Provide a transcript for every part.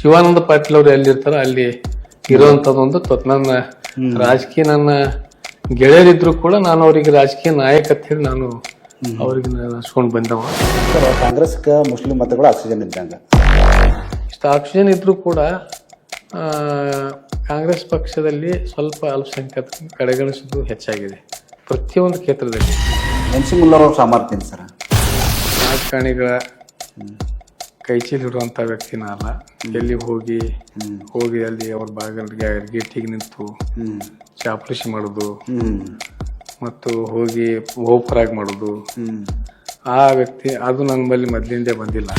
ಶಿವಾನಂದ ಪಾಟೀಲ್ ಅವರು ಎಲ್ಲಿರ್ತಾರೋ ಅಲ್ಲಿ ಇರುವಂತದೊಂದು ನನ್ನ ರಾಜಕೀಯ ನನ್ನ ಗೆಳೆಯರಿದ್ರು ಕೂಡ ನಾನು ಅವರಿಗೆ ರಾಜಕೀಯ ನಾಯಕ ಅಂತ ಹೇಳಿ ನಾನು ಅವ್ರಿಗೆ ಹಚ್ಕೊಂಡು ಬಂದವ. ಕಾಂಗ್ರೆಸ್ಗೆ ಮುಸ್ಲಿಂ ಮತಗಳು ಆಕ್ಸಿಜನ್ ಇದ್ದಂಗೆ ಇಷ್ಟು ಆಕ್ಸಿಜನ್ ಇದ್ರೂ ಕೂಡ ಕಾಂಗ್ರೆಸ್ ಪಕ್ಷದಲ್ಲಿ ಸ್ವಲ್ಪ ಅಲ್ಪಸಂಖ್ಯಾತ ಕಡೆಗಣಿಸೋದು ಹೆಚ್ಚಾಗಿದೆ ಪ್ರತಿಯೊಂದು ಕ್ಷೇತ್ರದಲ್ಲಿ. MC ಮುಲ್ಲರ್ ಅವ್ರ ಸಾಮರ್ಥ್ಯ ಸರ್. ರಾಜಕಾರಣಿಗಳ ಕೈಚೀಲಿಡುವಂಥ ವ್ಯಕ್ತಿನ ಅಲ್ಲ. ಎಲ್ಲಿ ಹೋಗಿ ಅಲ್ಲಿ ಅವ್ರ ಬಾಗಿಲಿಗೆ ಗೇಟಿಗೆ ನಿಂತು ಚಾಪಲೂಸಿ ಮಾಡೋದು ಮತ್ತು ಹೋಗಿ ಬಹುಪರಾಗಿ ಮಾಡೋದು ಆ ವ್ಯಕ್ತಿ ಅದು ನನ್ನ ಬಳಿ ಮೊದಲಿಂದೇ ಬಂದಿಲ್ಲ.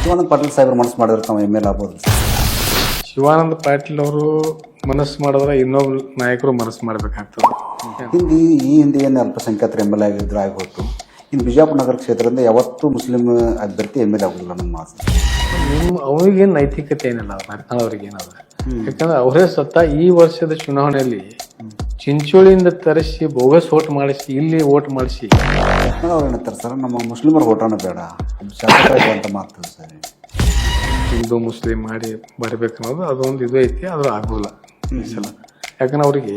ಶಿವಾನಂದ ಪಾಟೀಲ್ ಸಾಹೇಬ್ರು ಮನಸ್ಸು ಮಾಡಿದ್ರೆ ತಾವು ML ಆಗ್ಬೋದು. ಶಿವಾನಂದ ಪಾಟೀಲ್ ಅವರು ಮನಸ್ಸು ಮಾಡಿದ್ರೆ ಇನ್ನೊಬ್ಬ ನಾಯಕರು ಮನಸ್ಸು ಮಾಡಬೇಕಾಗ್ತದೆ. ಈ ಹಿಂದೆ ಏನು ಅಲ್ಪಸಂಖ್ಯಾತರು ML ಆಗಿದ್ರು ಆಗ್ಬೋದು. ಇನ್ನು ಬಿಜಾಪುರ ನಗರ ಕ್ಷೇತ್ರದಿಂದ ಯಾವತ್ತೂ ಮುಸ್ಲಿಂ ಅಭ್ಯರ್ಥಿ ML ಆಗೋದಿಲ್ಲ ನಮ್ಮ ಮಾತು. ಅವ್ರಿಗೇನು ನೈತಿಕತೆ ಏನಿಲ್ಲ ಅವ್ರಿಗೆ ಏನಲ್ಲ. ಯಾಕಂದ್ರೆ ಅವರೇ ಸತ್ತ ಈ ವರ್ಷದ ಚುನಾವಣೆಯಲ್ಲಿ ಚಿಂಚೋಳಿಯಿಂದ ತರಿಸಿ ಬೋಗಸ್ ಓಟ್ ಮಾಡಿಸಿ ಇಲ್ಲಿ ಓಟ್ ಮಾಡಿಸಿ ಅವ್ರು ಏನಂತಾರೆ ಸರ್, ನಮ್ಮ ಮುಸ್ಲಿಮರ ಓಟನ ಬೇಡ ಅಂತ ಮಾತು ಸರ್. ಹಿಂದೂ ಮುಸ್ಲಿಂ ಮಾಡಿ ಬರ್ಬೇಕನ್ನೋದು ಅದೊಂದು ಇದು ಐತಿ. ಆದ್ರೂ ಆಗೋಲ್ಲ ಈ ಸಲ. ಯಾಕಂದ್ರೆ ಅವ್ರಿಗೆ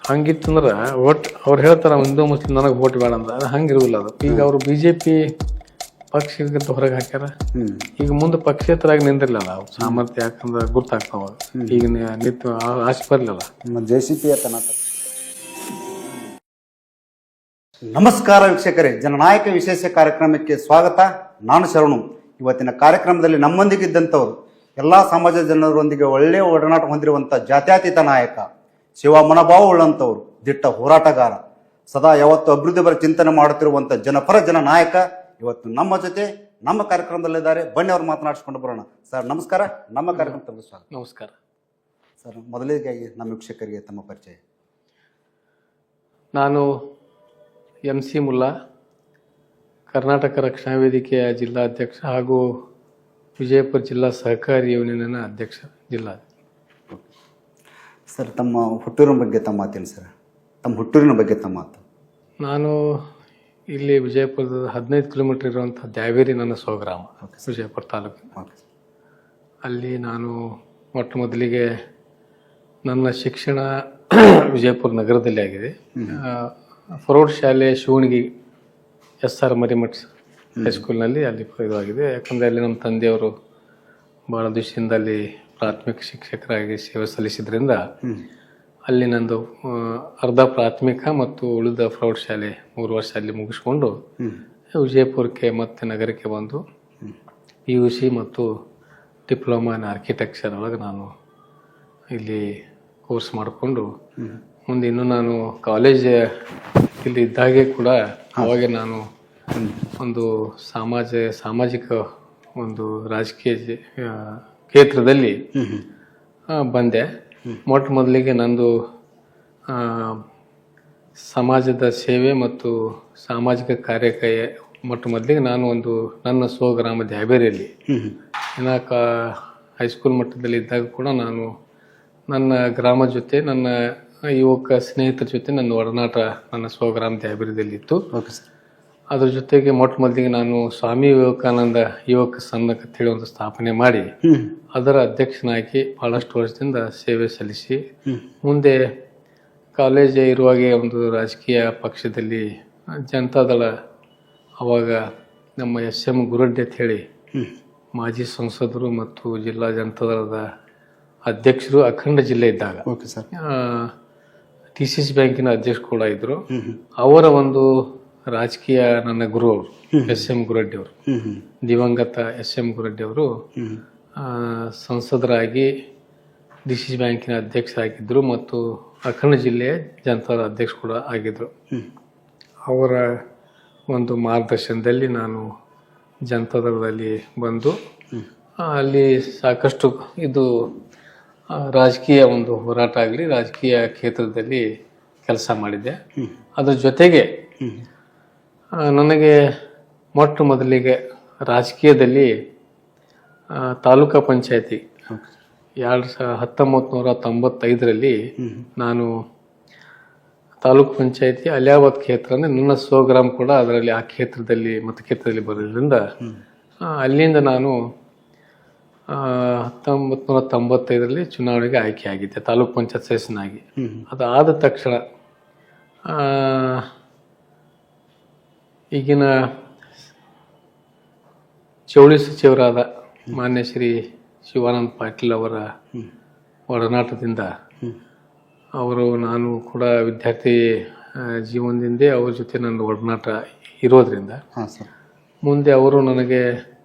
ಹಂಗಿತ್ತಂದ್ರೆ ಓಟ್ ಅವ್ರು ಹೇಳ್ತಾರ ಹಿಂದೂ ಮುಸ್ಲಿಂ ನನಗೆ ಓಟ್ ಬೇಡ ಅಂತ. ಅದು ಹಂಗಿರುವುದಿಲ್ಲ. ಅದು ಈಗ ಅವರು BJP ಪಕ್ಷಕ್ಕಂತ ಹೊರಗೆ ಹಾಕ್ಯಾರ. ಈಗ ಮುಂದೆ ಪಕ್ಷೇತರಾಗಿ ನಿಂದಿರ್ಲಿಲ್ಲ ಅವ್ರು ಸಾಮರ್ಥ್ಯ. ಯಾಕಂದ್ರೆ ಗೊತ್ತಾಗ್ತಾವ ಈಗ ನಿಂತು ಆಸೆ ಬರಲಿಲ್ಲ. JCP ನಮಸ್ಕಾರ ವೀಕ್ಷಕರೇ, ಜನನಾಯಕ ವಿಶೇಷ ಕಾರ್ಯಕ್ರಮಕ್ಕೆ ಸ್ವಾಗತ. ನಾನು ಶರಣು. ಇವತ್ತಿನ ಕಾರ್ಯಕ್ರಮದಲ್ಲಿ ನಮ್ಮೊಂದಿಗಿದ್ದಂಥವ್ರು ಎಲ್ಲ ಸಮಾಜ ಜನರೊಂದಿಗೆ ಒಳ್ಳೆಯ ಒಡನಾಟ ಹೊಂದಿರುವಂಥ ಜಾತ್ಯತೀತ ನಾಯಕ, ಸೇವಾ ಮನೋಭಾವ ಉಳ್ಳಂಥವ್ರು, ದಿಟ್ಟ ಹೋರಾಟಗಾರ, ಸದಾ ಯಾವತ್ತು ಅಭಿವೃದ್ಧಿ ಬರ ಚಿಂತನೆ ಮಾಡುತ್ತಿರುವಂಥ ಜನಪರ ಜನನಾಯಕ ಇವತ್ತು ನಮ್ಮ ಜೊತೆ ನಮ್ಮ ಕಾರ್ಯಕ್ರಮದಲ್ಲಿದ್ದಾರೆ. ಬನ್ನಿ ಅವ್ರು ಮಾತನಾಡಿಸ್ಕೊಂಡು ಬರೋಣ. ಸರ್ ನಮಸ್ಕಾರ, ನಮ್ಮ ಕಾರ್ಯಕ್ರಮ ತಮಗೆ ಸ್ವಾಗತ. ನಮಸ್ಕಾರ ಸರ್. ಮೊದಲಿಗಾಗಿ ನಮ್ಮ ವೀಕ್ಷಕರಿಗೆ ತಮ್ಮ ಪರಿಚಯ. ನಾನು MC ಮುಲ್ಲಾ, ಕರ್ನಾಟಕ ರಕ್ಷಣಾ ವೇದಿಕೆಯ ಜಿಲ್ಲಾಧ್ಯಕ್ಷ ಹಾಗೂ ವಿಜಯಪುರ ಜಿಲ್ಲಾ ಸಹಕಾರಿ ಯೂನಿಯನ್ನ ಅಧ್ಯಕ್ಷ ಜಿಲ್ಲಾ. ಸರ್, ತಮ್ಮ ಹುಟ್ಟೂರಿನ ಬಗ್ಗೆ ತಮ್ಮ ಮಾತೇನು ಸರ್? ತಮ್ಮ ಹುಟ್ಟೂರಿನ ಬಗ್ಗೆ ತಮ್ಮ ಮಾತು. ನಾನು ಇಲ್ಲಿ ವಿಜಯಪುರದ 15 ಕಿಲೋಮೀಟರ್ ಇರುವಂಥ ದ್ಯಾವೇರಿ ನನ್ನ ಸ್ವಗ್ರಾಮ, ವಿಜಯಪುರ ತಾಲೂಕು. ಅಲ್ಲಿ ನಾನು ಮೊಟ್ಟ ಮೊದಲಿಗೆ ನನ್ನ ಶಿಕ್ಷಣ ವಿಜಯಪುರ ನಗರದಲ್ಲಿ ಆಗಿದೆ. ಪ್ರೌಢಶಾಲೆ ಶಿವಣಗಿ SR ಮರಿಮಠ್ ಹೈಸ್ಕೂಲ್ನಲ್ಲಿ ಅಲ್ಲಿ ಇದಾಗಿದೆ. ಯಾಕಂದರೆ ಅಲ್ಲಿ ನಮ್ಮ ತಂದೆಯವರು ಭಾಳ ದಿವಸದಿಂದ ಅಲ್ಲಿ ಪ್ರಾಥಮಿಕ ಶಿಕ್ಷಕರಾಗಿ ಸೇವೆ ಸಲ್ಲಿಸಿದ್ರಿಂದ ಅಲ್ಲಿ ನಂದು ಅರ್ಧ ಪ್ರಾಥಮಿಕ ಮತ್ತು ಉಳಿದ ಪ್ರೌಢಶಾಲೆ 3 ವರ್ಷ ಅಲ್ಲಿ ಮುಗಿಸ್ಕೊಂಡು ವಿಜಯಪುರಕ್ಕೆ ಮತ್ತು ನಗರಕ್ಕೆ ಬಂದು PUC ಮತ್ತು ಡಿಪ್ಲೊಮಾ ಇನ್ ಆರ್ಕಿಟೆಕ್ಚರ್ ಒಳಗೆ ನಾನು ಇಲ್ಲಿ ಕೋರ್ಸ್ ಮಾಡಿಕೊಂಡು ಮುಂದೆ ಇನ್ನೂ ನಾನು ಕಾಲೇಜ್ ಇಲ್ಲಿ ಇದ್ದಾಗೆ ಕೂಡ ಅವಾಗೆ ನಾನು ಒಂದು ಸಾಮಾಜಿಕ ಒಂದು ರಾಜಕೀಯ ಕ್ಷೇತ್ರದಲ್ಲಿ ಬಂದೆ. ಮೊಟ್ಟ ಮೊದಲಿಗೆ ನಂದು ಸಮಾಜದ ಸೇವೆ ಮತ್ತು ಸಾಮಾಜಿಕ ಕಾರ್ಯಕ್ಕೆ ಮೊಟ್ಟ ಮೊದಲಿಗೆ ನಾನು ನನ್ನ ಸ್ವಗ್ರಾಮ ದ್ಯಾಬೇರಿಯಲ್ಲಿ ಹೈಸ್ಕೂಲ್ ಮಟ್ಟದಲ್ಲಿ ಇದ್ದಾಗ ಕೂಡ ನಾನು ನನ್ನ ಗ್ರಾಮ ಜೊತೆ ನನ್ನ ಯುವಕ ಸ್ನೇಹಿತರ ಜೊತೆ ನನ್ನ ಒಡನಾಟ ನನ್ನ ಸ್ವಗ್ರಾಮ ದ್ಯಾಬೇರಿಯಲ್ಲಿ ಇತ್ತು. ಅದ್ರ ಜೊತೆಗೆ ಮೊಟ್ಟ ಮೊದಲಿಗೆ ನಾನು ಸ್ವಾಮಿ ವಿವೇಕಾನಂದ ಯುವಕ ಸಂಘ ಅಂತ ಹೇಳಿ ಒಂದು ಸ್ಥಾಪನೆ ಮಾಡಿ ಅದರ ಅಧ್ಯಕ್ಷನಾಗಿ ಬಹಳಷ್ಟು ವರ್ಷದಿಂದ ಸೇವೆ ಸಲ್ಲಿಸಿ ಮುಂದೆ ಕಾಲೇಜ್ ಇರುವಾಗೆ ಒಂದು ರಾಜಕೀಯ ಪಕ್ಷದಲ್ಲಿ ಜನತಾದಳ, ಅವಾಗ ನಮ್ಮ SM ಗುರಡ್ಡಿ ಅಂತ ಹೇಳಿ ಮಾಜಿ ಸಂಸದರು ಮತ್ತು ಜಿಲ್ಲಾ ಜನತಾದಳದ ಅಧ್ಯಕ್ಷರು ಅಖಂಡ ಜಿಲ್ಲೆ ಇದ್ದಾಗ TCS ಬ್ಯಾಂಕಿನ ಅಧ್ಯಕ್ಷ ಕೂಡ ಇದ್ರು. ಅವರ ಒಂದು ರಾಜಕೀಯ ನನ್ನ ಗುರು ಅವರು SM ಗುರಡ್ಡಿ ಅವರು, ದಿವಂಗತ SM ಗುರಡ್ಡಿ ಅವರು ಸಂಸದರಾಗಿ DCS ಬ್ಯಾಂಕಿನ ಅಧ್ಯಕ್ಷರಾಗಿದ್ದರು ಮತ್ತು ಅಖಂಡ ಜಿಲ್ಲೆಯ ಜನತಾದ ಅಧ್ಯಕ್ಷ ಕೂಡ ಆಗಿದ್ದರು. ಅವರ ಒಂದು ಮಾರ್ಗದರ್ಶನದಲ್ಲಿ ನಾನು ಜನತಾದಳದಲ್ಲಿ ಬಂದು ಅಲ್ಲಿ ಸಾಕಷ್ಟು ಇದು ರಾಜಕೀಯ ಒಂದು ಹೋರಾಟ ಆಗಲಿ ರಾಜಕೀಯ ಕ್ಷೇತ್ರದಲ್ಲಿ ಕೆಲಸ ಮಾಡಿದ್ದೆ. ಅದ್ರ ಜೊತೆಗೆ ನನಗೆ ಮೊಟ್ಟ ಮೊದಲಿಗೆ ರಾಜಕೀಯದಲ್ಲಿ ತಾಲೂಕಾ ಪಂಚಾಯತಿ 1995ರಲ್ಲಿ ನಾನು ತಾಲೂಕು ಪಂಚಾಯತಿ ಅಲಿಯಾಬಾದ್ ಕ್ಷೇತ್ರ ಅಂದರೆ ನನ್ನ ಸ್ವಗ್ರಾಮ ಕೂಡ ಅದರಲ್ಲಿ ಆ ಕ್ಷೇತ್ರದಲ್ಲಿ ಮತಕ್ಷೇತ್ರದಲ್ಲಿ ಬರೋದ್ರಿಂದ ಅಲ್ಲಿಂದ ನಾನು 1995ರಲ್ಲಿ ಚುನಾವಣೆಗೆ ಆಯ್ಕೆ ಆಗಿದ್ದೆ ತಾಲೂಕ್ ಪಂಚಾಯತ್ ಸದಸ್ಯನಾಗಿ. ಅದಾದ ತಕ್ಷಣ ಈಗಿನ ಚೌಳಿ ಸಚಿವರಾದ ಮಾನ್ಯ ಶ್ರೀ ಶಿವಾನಂದ ಪಾಟೀಲ್ ಅವರ ಒಡನಾಟದಿಂದ ಅವರು ನಾನು ಕೂಡ ವಿದ್ಯಾರ್ಥಿ ಜೀವನದಿಂದ ಅವ್ರ ಜೊತೆ ನನ್ನ ಒಡನಾಟ ಇರೋದ್ರಿಂದ ಮುಂದೆ ಅವರು ನನಗೆ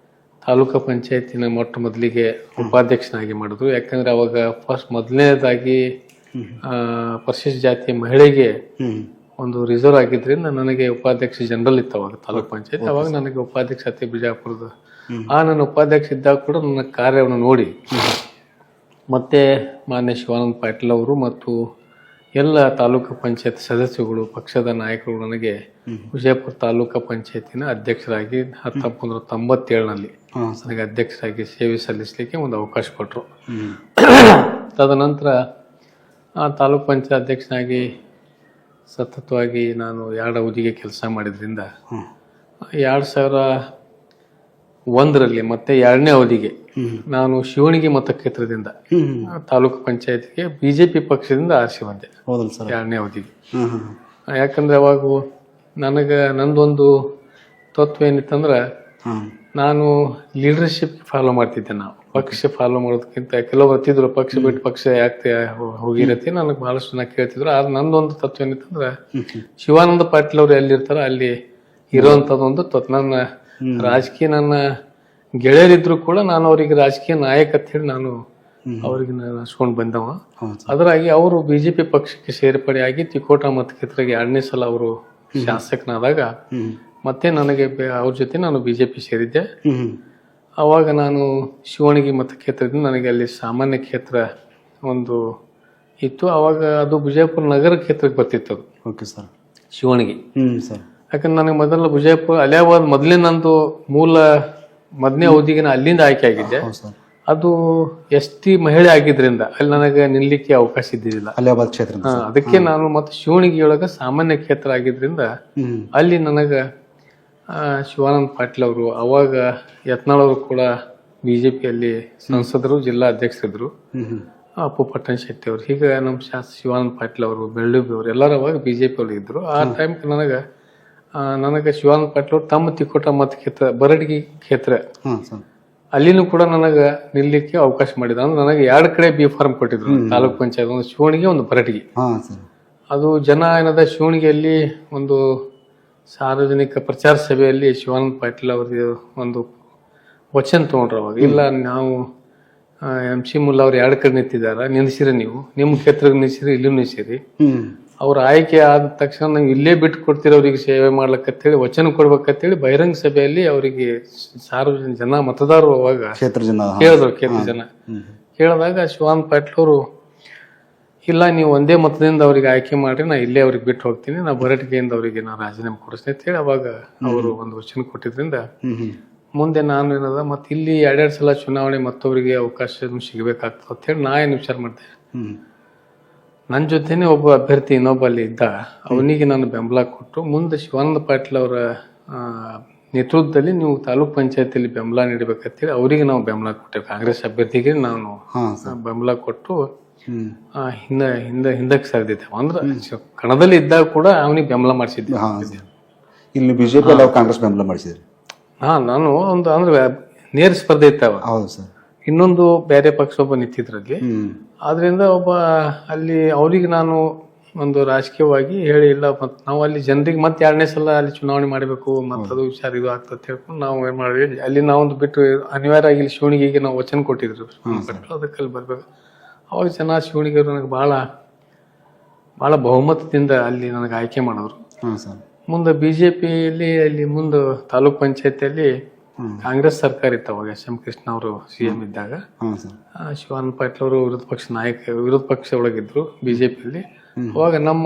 ತಾಲೂಕು ಪಂಚಾಯತಿನ ಮೊದಲಿಗೆ ಉಪಾಧ್ಯಕ್ಷನಾಗಿ ಮಾಡಿದ್ರು. ಯಾಕಂದ್ರೆ ಅವಾಗ ಮೊದಲನೇದಾಗಿ ಪರಿಶಿಷ್ಟ ಜಾತಿಯ ಮಹಿಳೆಗೆ ಒಂದು ರಿಸರ್ವ್ ಆಗಿದ್ರಿಂದ ನನಗೆ ಉಪಾಧ್ಯಕ್ಷ ಜನರಲ್ ಇತ್ತು ಅವಾಗ ತಾಲೂಕ್ ಪಂಚಾಯತ್. ಅವಾಗ ನನಗೆ ಉಪಾಧ್ಯಕ್ಷತೆ ಬಿಜಾಪುರದ ನನ್ನ ಉಪಾಧ್ಯಕ್ಷ ಇದ್ದಾಗ ಕೂಡ ನನ್ನ ಕಾರ್ಯವನ್ನು ನೋಡಿ ಮತ್ತೆ ಮಾನ್ಯ ಶಿವಾನಂದ ಪಾಟೀಲ್ ಅವರು ಮತ್ತು ಎಲ್ಲ ತಾಲೂಕು ಪಂಚಾಯತ್ ಸದಸ್ಯರುಗಳು ಪಕ್ಷದ ನಾಯಕರು ನನಗೆ ವಿಜಯಪುರ ತಾಲೂಕು ಪಂಚಾಯತಿನ ಅಧ್ಯಕ್ಷರಾಗಿ 1997ರಲ್ಲಿ ನನಗೆ ಅಧ್ಯಕ್ಷರಾಗಿ ಸೇವೆ ಸಲ್ಲಿಸಲಿಕ್ಕೆ ಒಂದು ಅವಕಾಶ ಕೊಟ್ಟರು. ತದನಂತರ ಆ ತಾಲೂಕ್ ಪಂಚಾಯತ್ ಅಧ್ಯಕ್ಷನಾಗಿ ಸತತವಾಗಿ ನಾನು 2 ಅವಧಿಗೆ ಕೆಲಸ ಮಾಡಿದ್ರಿಂದ 2001ರಲ್ಲಿ ಮತ್ತೆ 2ನೇ ಅವಧಿಗೆ ನಾನು ಶಿವಣಗಿ ಮತಕ್ಷೇತ್ರದಿಂದ ತಾಲೂಕು ಪಂಚಾಯತ್ಗೆ ಬಿಜೆಪಿ ಪಕ್ಷದಿಂದ ಆರಿಸಿ ಬಂದೆ 2ನೇ ಅವಧಿಗೆ. ಯಾಕಂದ್ರೆ ಅವಾಗ ನಂದೊಂದು ತತ್ವ ಏನಿತ್ತಂದ್ರೆ ನಾನು ಲೀಡರ್ಶಿಪ್ ಫಾಲೋ ಮಾಡ್ತಿದ್ದೆ. ನಾವು ಪಕ್ಷ ಫಾಲೋ ಮಾಡೋದಕ್ಕಿಂತ ಕೆಲವರು ಹತ್ತಿದ್ರು ಪಕ್ಷ ಬಿಟ್ಟು ಪಕ್ಷ ಯಾಕೆ ಹೋಗಿರತ್ತೆ ನನಗೆ ಬಹಳಷ್ಟು ಜನ ಕೇಳ್ತಿದ್ರು. ಆದ್ರೆ ನಂದೊಂದು ತತ್ವ ಏನಿತ್ತಂದ್ರೆ ಶಿವಾನಂದ ಪಾಟೀಲ್ ಅವ್ರು ಎಲ್ಲಿರ್ತಾರ ಅಲ್ಲಿ ಇರೋಂಥದ್ದೊಂದು ತತ್ವ. ನನ್ನ ರಾಜಕೀಯ ನನ್ನ ಗೆಳೆಯರಿದ್ರು ಕೂಡ ನಾನು ಅವರಿಗೆ ರಾಜಕೀಯ ನಾಯಕ ಅಂತ ಹೇಳಿ ನಾನು ಅವ್ರಿಗೆ ನಡ್ಸ್ಕೊಂಡು ಬಂದವ. ಅದರಾಗಿ ಅವರು ಬಿಜೆಪಿ ಪಕ್ಷಕ್ಕೆ ಸೇರ್ಪಡೆ ಆಗಿ ತಿಕೋಟ ಮತಕ್ಷೇತ್ರಕ್ಕೆ 2ನೇ ಸಲ ಅವರು ಶಾಸಕನಾದಾಗ ಮತ್ತೆ ನನಗೆ ಅವ್ರ ಜೊತೆ ನಾನು ಬಿಜೆಪಿ ಸೇರಿದ್ದೆ. ಅವಾಗ ನಾನು ಶಿವಣಗಿ ಮತಕ್ಷೇತ್ರದಿಂದ ನನಗೆ ಅಲ್ಲಿ ಸಾಮಾನ್ಯ ಕ್ಷೇತ್ರ ಒಂದು ಇತ್ತು. ಅವಾಗ ಅದು ವಿಜಯಪುರ ನಗರ ಕ್ಷೇತ್ರಕ್ಕೆ ಬರ್ತಿತ್ತು ಅದು. Okay sir. ಶಿವಣಗಿ ಯಾಕಂದ್ರೆ ನನಗೆ ಮೊದಲು ವಿಜಯಪುರ ಅಲಿಯಾಬಾದ್ ಮೊದಲೇ ನಂದು ಮೊದಲನೇ ಅವಧಿಗೆ ಅಲ್ಲಿಂದ ಆಯ್ಕೆ ಆಗಿದ್ದೆ. ಅದು ST ಮಹಿಳೆ ಆಗಿದ್ರಿಂದ ಅಲ್ಲಿ ನನಗೆ ನಿಲ್ಲಕ್ಕೆ ಅವಕಾಶ ಇದ್ದಿದ್ದಿಲ್ಲ ಅಲಿಯಾಬಾದ್ ಕ್ಷೇತ್ರ. ಅದಕ್ಕೆ ನಾನು ಮತ್ತೆ ಶಿವಣಗಿಯೊಳಗ ಸಾಮಾನ್ಯ ಕ್ಷೇತ್ರ ಆಗಿದ್ರಿಂದ ಅಲ್ಲಿ ನನಗ ಶಿವಾನಂದ ಪಾಟೀಲ್ ಅವರು ಅವಾಗ ಯತ್ನಾಳ್ ಅವರು ಕೂಡ ಬಿಜೆಪಿಯಲ್ಲಿ ಸಂಸದರು ಜಿಲ್ಲಾ ಅಧ್ಯಕ್ಷರಿದ್ರು. ಅಪ್ಪು ಪಟ್ಟಣ ಶೆಟ್ಟಿ ಅವರು ಹೀಗೆ ನಮ್ಮ ಶಿವಾನಂದ ಪಾಟೀಲ್ ಅವರು ಬೆಳ್ಳುಬಿ ಅವರು ಎಲ್ಲರೂ ಅವಾಗ ಬಿಜೆಪಿ ಅವರು ಇದ್ರು. ಆ ಟೈಮ್ ನನಗೆ ಶಿವಾನಂದ ಪಾಟೀಲ್ ಅವರು ತಮ್ಮ ತಿಕೋಟ ಮತಕ್ಷೇತ್ರ ಬರಡ್ಗಿ ಕ್ಷೇತ್ರ ಅಲ್ಲಿನೂ ಕೂಡ ನನಗೆ ನಿಲ್ಲಕ್ಕೆ ಅವಕಾಶ ಮಾಡಿದ್ರು. ಅಂದ್ರೆ ನನಗೆ 2 ಕಡೆ ಬಿ ಫಾರ್ಮ್ ಕೊಟ್ಟಿದ್ರು ತಾಲೂಕ್ ಪಂಚಾಯತ್, ಒಂದು ಶಿವಣಿಗೆ ಒಂದು ಬರಡ್ಗಿ. ಅದು ಜನ ಏನದ ಶಿವಣಿಗೆಯಲ್ಲಿ ಒಂದು ಸಾರ್ವಜನಿಕ ಪ್ರಚಾರ ಸಭೆಯಲ್ಲಿ ಶಿವಾನಂದ ಪಾಟೀಲ್ ಅವ್ರಿಗೆ ಒಂದು ವಚನ ತಗೊಂಡ್ರು. ಅವಾಗ ಇಲ್ಲ ನಾವು MC ಮುಲ್ಲಾ ಅವ್ರು 2 ಕಡೆ ನಿಂತಿದಾರ, ನಿಲ್ಸಿರಿ ನೀವು ನಿಮ್ಮ ಕ್ಷೇತ್ರಕ್ಕೆ ನಿಲ್ಸಿರಿ ಇಲ್ಲೂ ನಿಲ್ಸಿರಿ. ಅವ್ರ ಆಯ್ಕೆ ಆದ ತಕ್ಷಣ ನಾವು ಇಲ್ಲೇ ಬಿಟ್ಟು ಕೊಡ್ತೀರಿ ಅವ್ರಿಗೆ ಸೇವೆ ಮಾಡ್ಲಕ್ಕಂತೇಳಿ ವಚನ ಕೊಡ್ಬೇಕಂತೇಳಿ ಬಹಿರಂಗ ಸಭೆಯಲ್ಲಿ ಅವರಿಗೆ ಸಾರ್ವಜನಿಕ ಜನ ಮತದಾರರು ಅವಾಗ ಕೇಳಿದ್ರು. ಕ್ಷೇತ್ರ ಜನ ಕೇಳಿದಾಗ ಶಿವಾನಂದ ಪಾಟೀಲ್ ಅವರು ಇಲ್ಲ ನೀವು ಒಂದೇ ಮತದಿಂದ ಅವ್ರಿಗೆ ಆಯ್ಕೆ ಮಾಡ್ರಿ, ನಾ ಇಲ್ಲೇ ಅವ್ರಿಗೆ ಬಿಟ್ಟು ಹೋಗ್ತೀನಿ, ನಾ ಬರಟಿಗೆಯಿಂದ ಅವರಿಗೆ ನಾ ರಾಜೀನಾಮೆ ಕೊಡಿಸ್ತೀನಿ ಅಂತ ಹೇಳಿ ಅವಾಗ ಅವರು ಒಂದು ವಚನ ಕೊಟ್ಟಿದ್ರಿಂದ ಮುಂದೆ ನಾನು ಏನದ ಮತ್ತೆ ಇಲ್ಲಿ 2 ಸಲ ಚುನಾವಣೆ ಮತ್ತೊಬ್ಬರಿಗೆ ಅವಕಾಶ ಸಿಗಬೇಕಾಗ್ತದೆ ಅಂತ ಹೇಳಿ ನಾ ಏನು ವಿಚಾರ ಮಾಡಿದೆ. ನನ್ನ ಜೊತೆನೆ ಒಬ್ಬ ಅಭ್ಯರ್ಥಿ ಇನ್ನೊಬ್ಬ ಅಲ್ಲಿ ಇದ್ದ, ಅವನಿಗೆ ನಾನು ಬೆಂಬಲ ಕೊಟ್ಟು ಮುಂದೆ ಶಿವಾನಂದ ಪಾಟೀಲ್ ಅವರ ನೇತೃತ್ವದಲ್ಲಿ ನೀವು ತಾಲೂಕ್ ಪಂಚಾಯತಿಯಲ್ಲಿ ಬೆಂಬಲ ನೀಡಬೇಕಂತೇಳಿ ಅವರಿಗೆ ನಾವು ಬೆಂಬಲ ಕೊಟ್ಟೇವೆ. ಕಾಂಗ್ರೆಸ್ ಅಭ್ಯರ್ಥಿಗೆ ನಾನು ಬೆಂಬಲ ಕೊಟ್ಟು ಹಿಂದಕ್ಕೆ ಸರಿದಿದ್ದೆ. ಅಂದ್ರೆ ಕಣದಲ್ಲಿ ಇದ್ದಾಗ ಕೂಡ ಅವನಿಗೆ ಬೆಂಬಲ ಮಾಡಿಸಿದ್ದೆ. ಇಲ್ಲಿ ಬಿಜೆಪಿ ಕಾಂಗ್ರೆಸ್ ಬೆಂಬಲ ಮಾಡಿಸಿದ್ರಿ? ನಾನು ಒಂದು ಅಂದ್ರೆ ನೇರ ಸ್ಪರ್ಧೆ ಇತ್ತವ. ಇನ್ನೊಂದು ಬೇರೆ ಪಕ್ಷ ಒಬ್ಬ ನಿಂತಿದ್ರಲ್ಲಿ. ಆದ್ರಿಂದ ಒಬ್ಬ ಅಲ್ಲಿ ಅವ್ರಿಗೆ ನಾನು ಒಂದು ರಾಜಕೀಯವಾಗಿ ಹೇಳಿ ಇಲ್ಲ ಮತ್ ನಾವು ಅಲ್ಲಿ ಜನರಿಗೆ ಮತ್ತೆ 2ನೇ ಸಲ ಅಲ್ಲಿ ಚುನಾವಣೆ ಮಾಡಬೇಕು ಮತ್ತದು ವಿಚಾರ ಇದು ಆಗ್ತದೆ ಹೇಳ್ಕೊಂಡು ನಾವು ಏನ್ ಮಾಡಿದ್ವಿ, ಅಲ್ಲಿ ನಾವೊಂದು ಬಿಟ್ಟು ಅನಿವಾರ್ಯ ಆಗಿ ಶಿವಣಿಗೆ ನಾವು ವಚನ ಕೊಟ್ಟಿದ್ರು ಅದಕ್ಕೆ ಅಲ್ಲಿ ಬರ್ಬೇಕು. ಅವಾಗ ಜನ ಶಿವಣಿಗೆ ನನಗೆ ಬಹಳ ಬಹುಮತದಿಂದ ಅಲ್ಲಿ ನನಗೆ ಆಯ್ಕೆ ಮಾಡಿದ್ರು. ಮುಂದೆ ಬಿಜೆಪಿಯಲ್ಲಿ ಅಲ್ಲಿ ಮುಂದೆ ತಾಲೂಕ್ ಪಂಚಾಯತಿಯಲ್ಲಿ ಕಾಂಗ್ರೆಸ್ ಸರ್ಕಾರ ಇತ್ತು ಅವಾಗ. SM ಕೃಷ್ಣ ಅವರು CM ಇದ್ದಾಗ ಶಿವಾನಂದ ಪಾಟೀಲ್ ಅವರು ವಿರೋಧ ಪಕ್ಷ ಒಳಗಿದ್ರು ಬಿಜೆಪಿಯಲ್ಲಿ. ಅವಾಗ ನಮ್ಮ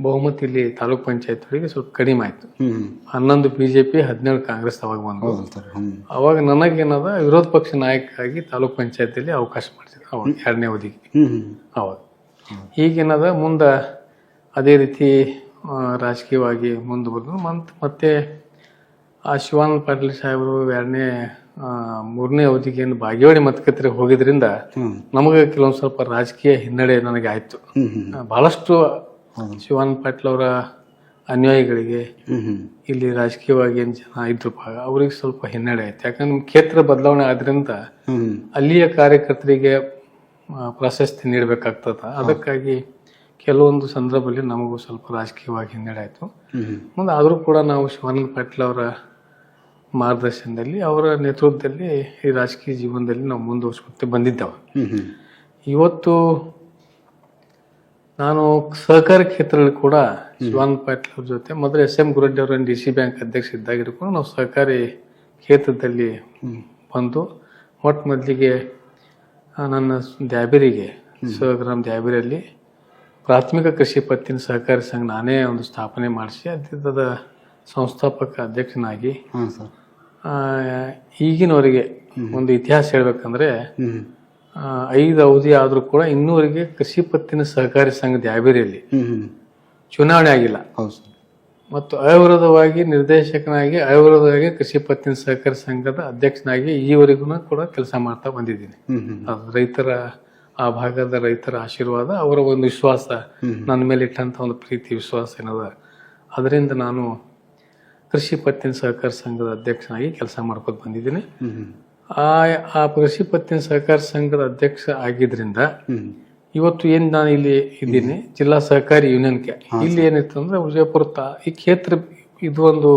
ಬಹುಮತ ಇಲ್ಲಿ ತಾಲೂಕ್ ಪಂಚಾಯತ್ ಒಳಗೆ ಸ್ವಲ್ಪ ಕಡಿಮೆ ಆಯ್ತು. 11 ಬಿಜೆಪಿ 17 ಕಾಂಗ್ರೆಸ್ ಅವಾಗ ಬಂದು. ಅವಾಗ ನನಗೇನದ ವಿರೋಧ ಪಕ್ಷ ನಾಯಕರಾಗಿ ತಾಲೂಕ್ ಪಂಚಾಯತಿಯಲ್ಲಿ ಅವಕಾಶ ಮಾಡಿದ್ರು ಅವಾಗ 2ನೇ ಅವಧಿಗೆ. ಅವಾಗ ಈಗೇನದ ಮುಂದೆ ಅದೇ ರೀತಿ ರಾಜಕೀಯವಾಗಿ ಮುಂದೆ ಬಂದ್ರು. ಮತ್ತೆ ಆ ಶಿವಾನಂದ ಪಾಟೀಲ್ ಸಾಹೇಬರು 2ನೇ ಮೂರನೇ ಅವಧಿಗೆ ಏನು ಬಾಗೇವಾಡಿ ಮತಕ್ಷೇತ್ರಕ್ಕೆ ಹೋಗಿದ್ರಿಂದ ನಮಗೆ ಕೆಲವೊಂದು ಸ್ವಲ್ಪ ರಾಜಕೀಯ ಹಿನ್ನಡೆ ನನಗೆ ಆಯ್ತು. ಬಹಳಷ್ಟು ಶಿವಾನಂದ ಪಾಟೀಲ್ ಅವರ ಅನ್ಯಾಯಿಗಳಿಗೆ ಇಲ್ಲಿ ರಾಜಕೀಯವಾಗಿ ಏನು ಜನ ಇದ್ರು ಅವ್ರಿಗೆ ಸ್ವಲ್ಪ ಹಿನ್ನಡೆ ಆಯ್ತು. ಯಾಕಂದ್ರೆ ನಮ್ಮ ಕ್ಷೇತ್ರ ಬದಲಾವಣೆ ಆದ್ರಿಂದ ಅಲ್ಲಿಯ ಕಾರ್ಯಕರ್ತರಿಗೆ ಪ್ರಾಶಸ್ತ್ಯ ನೀಡಬೇಕಾಗ್ತದ. ಅದಕ್ಕಾಗಿ ಕೆಲವೊಂದು ಸಂದರ್ಭದಲ್ಲಿ ನಮಗೂ ಸ್ವಲ್ಪ ರಾಜಕೀಯವಾಗಿ ಹಿನ್ನಡೆ ಆಯ್ತು. ಮುಂದೆ ಆದರೂ ಕೂಡ ನಾವು ಶಿವಾನಂದ ಪಾಟೀಲ್ ಅವರ ಮಾರ್ಗದರ್ಶನದಲ್ಲಿ ಅವರ ನೇತೃತ್ವದಲ್ಲಿ ಈ ರಾಜಕೀಯ ಜೀವನದಲ್ಲಿ ನಾವು ಮುಂದುವರಿಸ್ಕೊತ ಬಂದಿದ್ದೇವೆ. ಇವತ್ತು ನಾನು ಸಹಕಾರಿ ಕ್ಷೇತ್ರದಲ್ಲಿ ಕೂಡ ಶಿವಾನಂದ ಪಾಟೀಲ್ ಅವ್ರ ಜೊತೆ ಮೊದಲು SM ಗುರಡ್ಡಿ ಅವರ DC ಬ್ಯಾಂಕ್ ಅಧ್ಯಕ್ಷ ಇದ್ದಾಗಿರು ಕೂಡ ನಾವು ಸಹಕಾರಿ ಕ್ಷೇತ್ರದಲ್ಲಿ ಬಂದು ಮೊಟ್ಟ ಮೊದಲಿಗೆ ನನ್ನ ದ್ಯಾಬೇರಿಗೆ ಸ್ವಗ್ರಾಮ ದ್ಯಾಬೇರಿಯಲ್ಲಿ ಪ್ರಾಥಮಿಕ ಕೃಷಿ ಪತ್ತಿನ ಸಹಕಾರಿ ಸಂಘ ನಾನೇ ಒಂದು ಸ್ಥಾಪನೆ ಮಾಡಿಸಿ ಅದರ ಸಂಸ್ಥಾಪಕ ಅಧ್ಯಕ್ಷನಾಗಿ ಈಗಿನವರೆಗೆ ಒಂದು ಇತಿಹಾಸ ಹೇಳ್ಬೇಕಂದ್ರೆ 5 ಅವಧಿ ಆದ್ರೂ ಕೂಡ ಇನ್ನೂವರೆಗೆ ಕೃಷಿ ಪತ್ತಿನ ಸಹಕಾರಿ ಸಂಘ ದ್ಯಾಬೇರಿಯಲ್ಲಿ ಚುನಾವಣೆ ಆಗಿಲ್ಲ ಮತ್ತು ಅವಿರೋಧವಾಗಿ ನಿರ್ದೇಶಕನಾಗಿ ಅವಿರೋಧವಾಗಿ ಕೃಷಿ ಪತ್ತಿನ ಸಹಕಾರಿ ಸಂಘದ ಅಧ್ಯಕ್ಷನಾಗಿ ಈವರೆಗೂ ಕೂಡ ಕೆಲಸ ಮಾಡ್ತಾ ಬಂದಿದ್ದೀನಿ. ರೈತರ ಆ ಭಾಗದ ರೈತರ ಆಶೀರ್ವಾದ, ಅವರ ಒಂದು ವಿಶ್ವಾಸ, ನನ್ನ ಮೇಲೆ ಇಟ್ಟಂತ ಒಂದು ಪ್ರೀತಿ ವಿಶ್ವಾಸ ಏನದ, ಅದರಿಂದ ನಾನು ಕೃಷಿ ಪತ್ತಿನ ಸಹಕಾರ ಸಂಘದ ಅಧ್ಯಕ್ಷನಾಗಿ ಕೆಲಸ ಮಾಡ್ಕೊತ ಬಂದಿದ್ದೀನಿ. ಆ ಕೃಷಿ ಪತ್ತಿನ ಸಹಕಾರ ಸಂಘದ ಅಧ್ಯಕ್ಷ ಆಗಿದ್ರಿಂದ ಇವತ್ತು ಏನ್ ನಾನು ಇಲ್ಲಿ ಇದ್ದೀನಿ ಜಿಲ್ಲಾ ಸಹಕಾರಿ ಯೂನಿಯನ್ಗೆ. ಇಲ್ಲಿ ಏನಿತ್ತು ಅಂದ್ರೆ ವಿಜಯಪುರ ಈ ಕ್ಷೇತ್ರ ಇದು ಒಂದು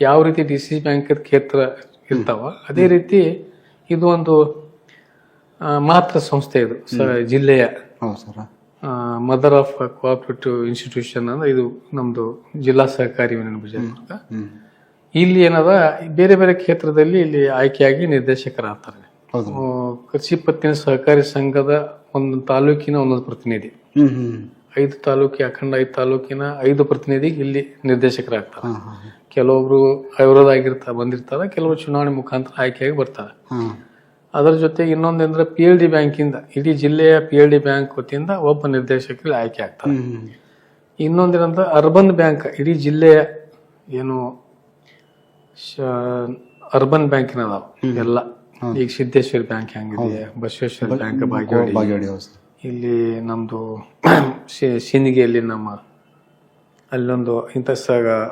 ಯಾವ ರೀತಿ DC ಬ್ಯಾಂಕ್ ಕ್ಷೇತ್ರ ಇರ್ತಾವ ಅದೇ ರೀತಿ ಇದು ಒಂದು ಮಾತ್ರ ಸಂಸ್ಥೆ. ಇದು ಜಿಲ್ಲೆಯ ಮದರ್ ಆಫ್ ಕೋಆಪರೇಟಿವ್ ಇನ್ಸ್ಟಿಟ್ಯೂಷನ್ ಅಂದ್ರೆ ಇದು ನಮ್ದು ಜಿಲ್ಲಾ ಸಹಕಾರಿ ಯೂನಿಯನ್ ವಿಜಯಪುರ. ಇಲ್ಲಿ ಏನದ ಬೇರೆ ಬೇರೆ ಕ್ಷೇತ್ರದಲ್ಲಿ ಇಲ್ಲಿ ಆಯ್ಕೆಯಾಗಿ ನಿರ್ದೇಶಕರಾಗ್ತಾರೆ. ಕೃಷಿ ಪತ್ತಿನ ಸಹಕಾರಿ ಸಂಘದ ಒಂದೊಂದು ತಾಲೂಕಿನ ಒಂದೊಂದು ಪ್ರತಿನಿಧಿ, 5 ತಾಲೂಕಿ ಅಖಂಡ 5 ತಾಲೂಕಿನ 5 ಪ್ರತಿನಿಧಿ ಇಲ್ಲಿ ನಿರ್ದೇಶಕರಾಗ್ತಾರೆ. ಕೆಲವೊಬ್ರು ಅವಿರೋಧ ಬಂದಿರ್ತಾರ, ಕೆಲವರು ಚುನಾವಣೆ ಮುಖಾಂತರ ಆಯ್ಕೆಯಾಗಿ ಬರ್ತಾರೆ. ಅದರ ಜೊತೆಗೆ ಇನ್ನೊಂದಂದ್ರೆ PLD ಬ್ಯಾಂಕಿಂದ ಇಡೀ ಜಿಲ್ಲೆಯ PLD ಬ್ಯಾಂಕ್ ವತಿಯಿಂದ ಒಬ್ಬ ನಿರ್ದೇಶಕರು ಆಯ್ಕೆ ಆಗ್ತಾರೆ. ಇನ್ನೊಂದೇನಂದ್ರೆ ಅರ್ಬನ್ ಬ್ಯಾಂಕ್ ಇಡೀ ಜಿಲ್ಲೆಯ ಏನು ಅರ್ಬನ್ ಬ್ಯಾಂಕಿನ ಅದಾವ ಎಲ್ಲ. ಈಗ ಸಿದ್ದೇಶ್ವರ ಬ್ಯಾಂಕ್ ಹೆಂಗಿದೆ, ಬಸವೇಶ್ವರ ಬ್ಯಾಂಕ್ ಬಾಗೇವಾಡಿ, ಇಲ್ಲಿ ನಮ್ದು ಸಿಂದಗಿಯಲ್ಲಿ ನಮ್ಮ ಅಲ್ಲೊಂದು ಇಂಥ